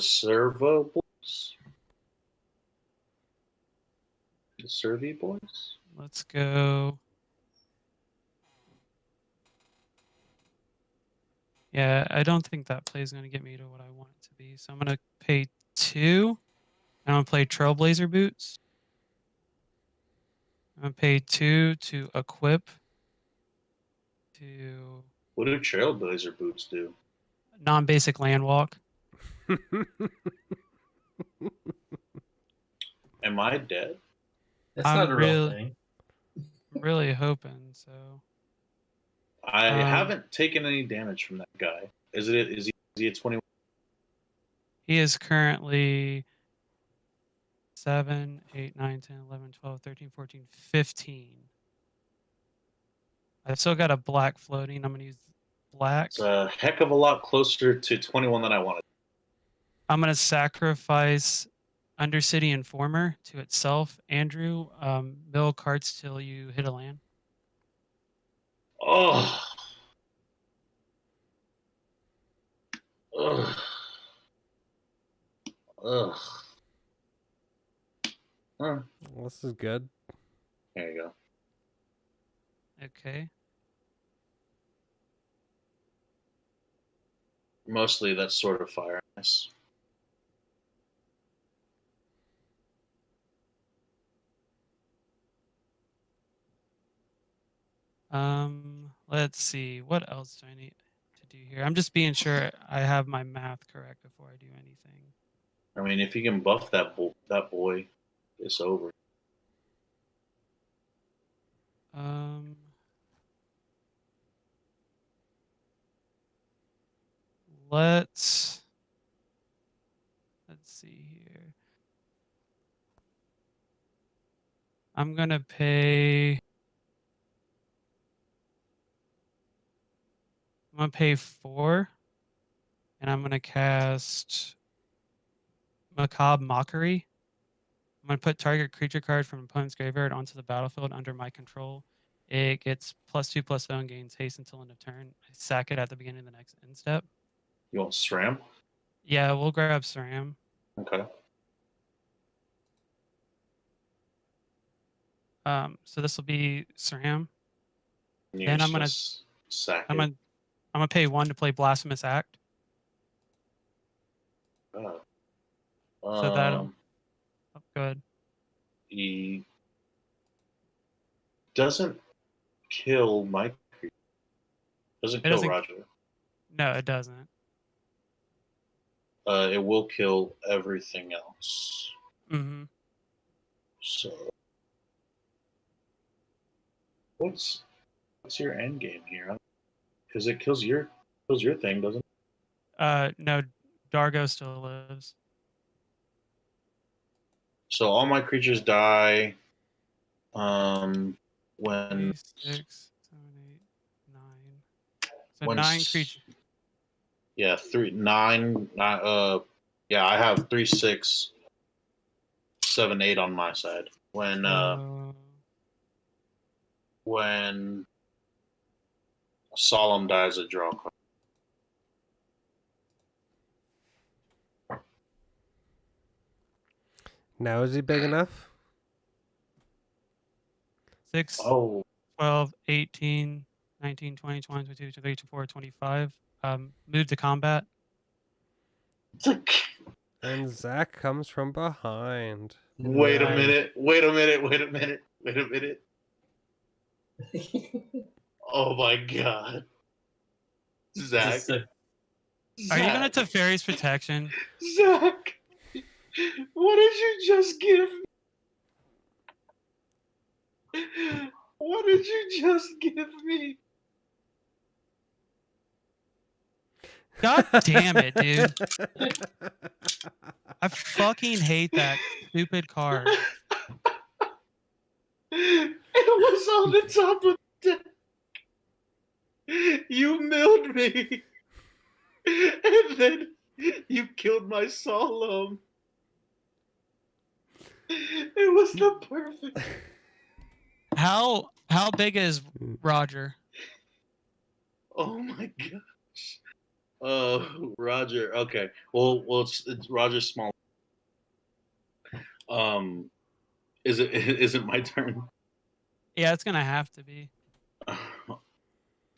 Servo Boys. The Servi Boys? Let's go. Yeah, I don't think that play is going to get me to what I want it to be. So I'm going to pay 2. And I'm going to play Trailblazer Boots. I'm going to pay 2 to equip to... What do Trailblazer Boots do? Non-basic land walk. Am I dead? That's not a real thing. I'm really hoping so. I haven't taken any damage from that guy. Is he at 21? He is currently 7, 8, 9, 10, 11, 12, 13, 14, 15. I've still got a black floating. I'm going to use black. It's a heck of a lot closer to 21 than I wanted. I'm going to sacrifice Undercity Informer to itself. Andrew, mill cards till you hit a land. Oh. Ugh. Ugh. Huh. Well, this is good. There you go. Okay. Mostly that's sort of fire. Nice. Let's see. What else do I need to do here. I'm just being sure I have my math correct before I do anything. I mean, if you can buff that boy, it's over. Let's see here. I'm gonna pay 4, and I'm gonna cast Macabre Mockery. I'm gonna put target creature card from opponent's graveyard onto the battlefield under my control. It gets +2/+0 and gains haste until end of turn. I sack it at the beginning of the next end step. You want SRAM? Yeah, we'll grab SRAM. Okay. So this will be SRAM. You Then I'm gonna sack I'm it. gonna pay 1 to play Blasphemous Act. Oh. So that'll good. He doesn't kill my creature. Doesn't kill Roger. No, it doesn't. It will kill everything else. Mm-hmm. So, what's your end game here? Because it kills your thing, doesn't it? No, Dargo still lives. So all my creatures die. When 6, 7, 8, 9. So 9 creatures. Yeah, 9. Yeah, I have 3, 6, 7, 8 on my side. When Solemn dies, I draw a card. Now is he big enough? 6, 12, 18, 19, 20, 21, 22, 23, 24, 25. Move to combat. And Zach comes from behind. Wait a minute. Oh my god. Zach. Are you going to Teferi's Protection? Zach, what did you just give me? What did you just give me? God damn it, dude. I fucking hate that stupid card. It was on the top of the deck. You milled me. And then you killed my Solemn. It was the perfect. How big is Roger? Oh my gosh. Roger. Okay. Well, it's Roger's small. Is it my turn? Yeah, it's gonna have to be.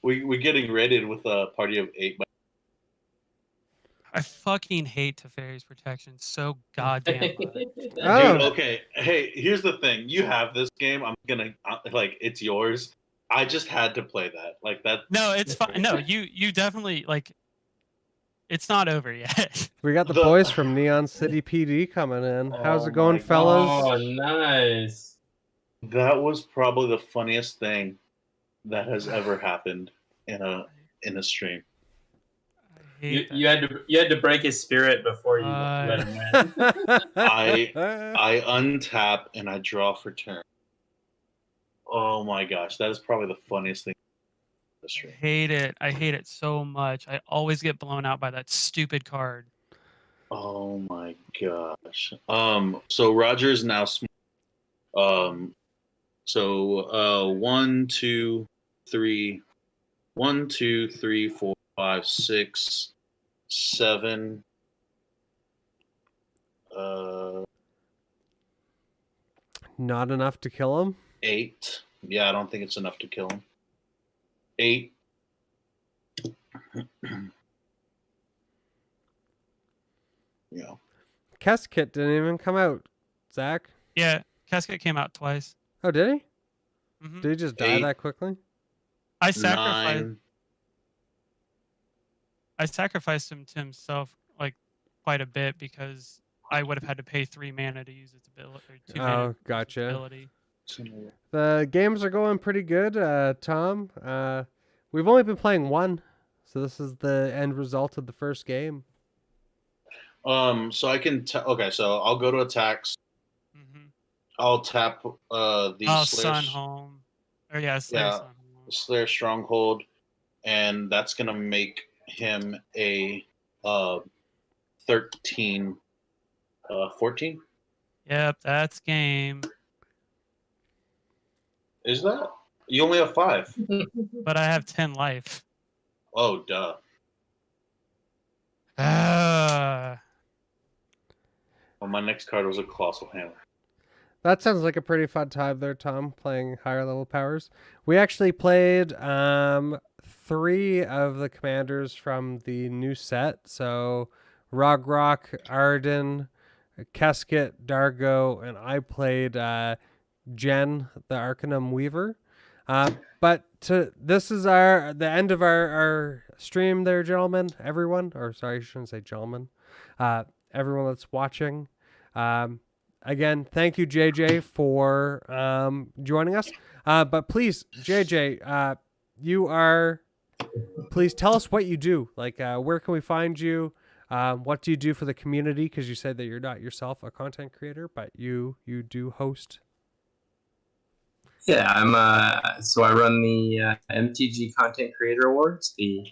We're getting raided with a party of 8. I fucking hate Teferi's Protection so goddamn much. Dude, okay. Hey, here's the thing. You have this game. I'm gonna it's yours. I just had to play that. Like that. No, it's fine. No, you definitely it's not over yet. We got the boys from Neon City PD coming in. How's it going, fellas? Oh, nice. That was probably the funniest thing that has ever happened in a stream. You had to break his spirit before you let him win. I untap and I draw for turn. Oh my gosh, that is probably the funniest thing in the stream. I hate it so much. I always get blown out by that stupid card. Oh my gosh. So Roger is now small. 1, 2, 3, 1, 2, 3, 4, 5, 6, 7. Not enough to kill him? 8. Yeah, I don't think it's enough to kill him. 8. Yeah. Casket didn't even come out, Zach. Yeah, Casket came out twice. Oh, did he? Mm-hmm. Did he just die that quickly? I sacrificed. 9. I sacrificed him to himself like quite a bit because I would have had to pay 3 mana to use its ability, or 2 mana to use its gotcha. ability. The games are going pretty good, Tom. We've only been playing one, so this is the end result of the first game. So I can okay. So I'll go to attacks. Mm-hmm. I'll tap the Slayer. Sunhome. Or yeah, Slayer Sunhome. Slayer Stronghold, and that's gonna make him a 13, 14. Yep, that's game. Is that? You only have 5. But I have 10 life. Oh, duh. Well, my next card was a Colossal Hammer. That sounds like a pretty fun time there, Tom, playing higher level powers. We actually played 3 of the commanders from the new set. So Rock, Arden, Keskit, Dargo, and I played Ghen, the Arcanum Weaver. But this is the end of our stream there, gentlemen, everyone. Or sorry, I shouldn't say gentlemen. Everyone that's watching. Again, thank you, JJ, for joining us. But please, JJ, please tell us what you do. Like, where can we find you? What do you do for the community? Because you said that you're not yourself a content creator, but you do host. Yeah, so I run the MTG Content Creator Awards, the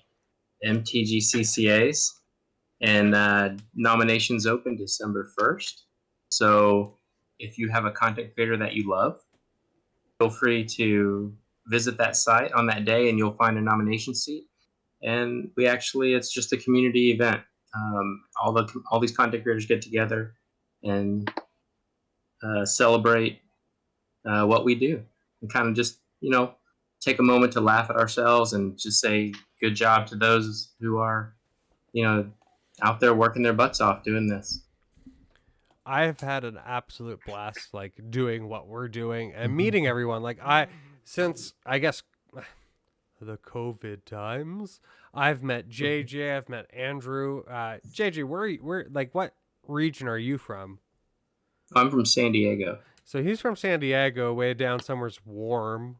MTGCCAs, and nominations open December 1st. So if you have a content creator that you love, feel free to visit that site on that day and you'll find a nomination seat. And it's just a community event. All these content creators get together and celebrate what we do, and kind of just take a moment to laugh at ourselves and just say good job to those who are out there working their butts off doing this. I've had an absolute blast, like doing what we're doing and meeting everyone. Like since I guess the COVID times, I've met JJ, I've met Andrew. JJ, where like what region are you from? I'm from San Diego. So he's from San Diego, way down somewhere's warm.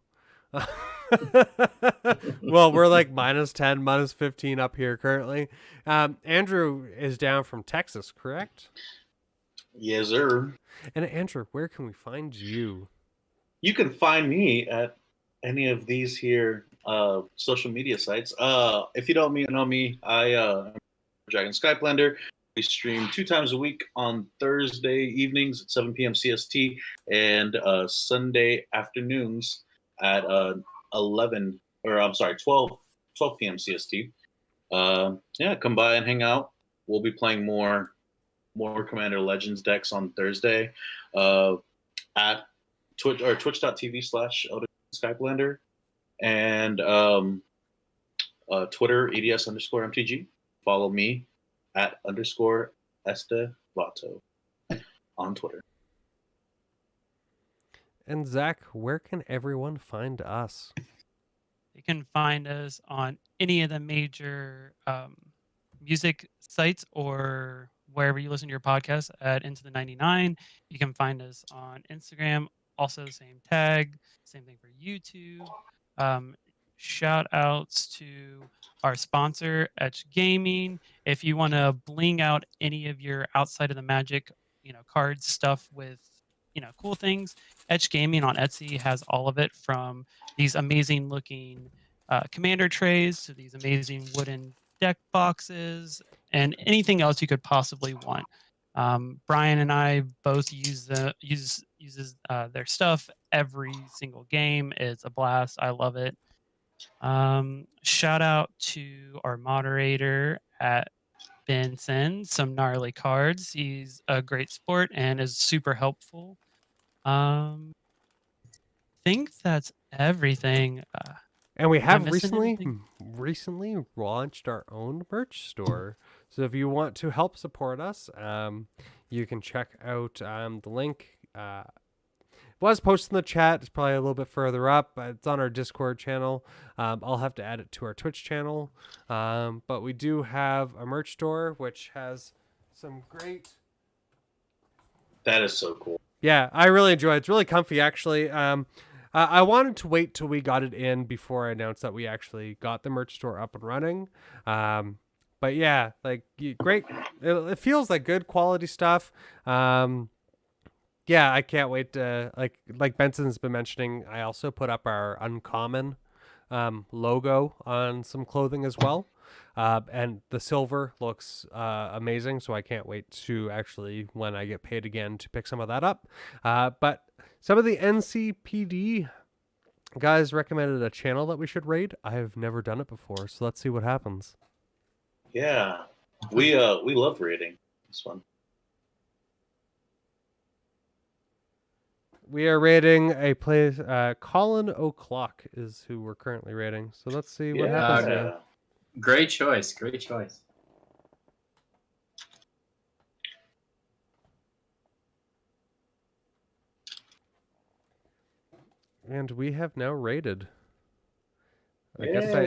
Well, we're like -10, -15 up here currently. Andrew is down from Texas, correct? Yes, sir. And Andrew, where can we find you? You can find me at any of these here social media sites. If you don't know me, I am ElderDragon Skypelander. We stream 2 times a week on Thursday evenings at 7 p.m. CST and Sunday afternoons at 12 p.m. CST. Come by and hang out. We'll be playing more Commander Legends decks on Thursday at Twitch or twitch.tv/ElderDragon Skypelander and Twitter EDS_MTG. Follow me at _Estevato on Twitter. And Zach, where can everyone find us? You can find us on any of the major music sites or wherever you listen to your podcast at Into the 99. You can find us on Instagram, also the same tag, same thing for YouTube. Shout outs to our sponsor, Etch Gaming. If you want to bling out any of your outside of the Magic, card stuff with, cool things, Etch Gaming on Etsy has all of it, from these amazing looking commander trays to these amazing wooden deck boxes and anything else you could possibly want. Brian and I both uses their stuff every single game. It's a blast. I love it. Shout out to our moderator at Benson, some gnarly cards. He's a great sport and is super helpful. Think that's everything. And we have recently launched our own merch store. So if you want to help support us, you can check out the link. was posted in the chat. It's probably a little bit further up, but it's on our Discord channel. I'll have to add it to our Twitch channel. But we do have a merch store, which has some great... That is so cool. Yeah, I really enjoy it. It's really comfy, actually. I wanted to wait till we got it in before I announced that we actually got the merch store up and running. But yeah, like great. It feels like good quality stuff. Yeah, I can't wait to like Benson's been mentioning. I also put up our uncommon logo on some clothing as well. And the silver looks amazing, so I can't wait to actually, when I get paid again, to pick some of that up. But some of the NCPD guys recommended a channel that we should raid. I have never done it before, so let's see what happens. Yeah, we love raiding this one. We are raiding a place. Colin O'Clock is who we're currently raiding. So let's see what happens. Yeah. Great choice. Great choice. And we have now raided. I Yeah. guess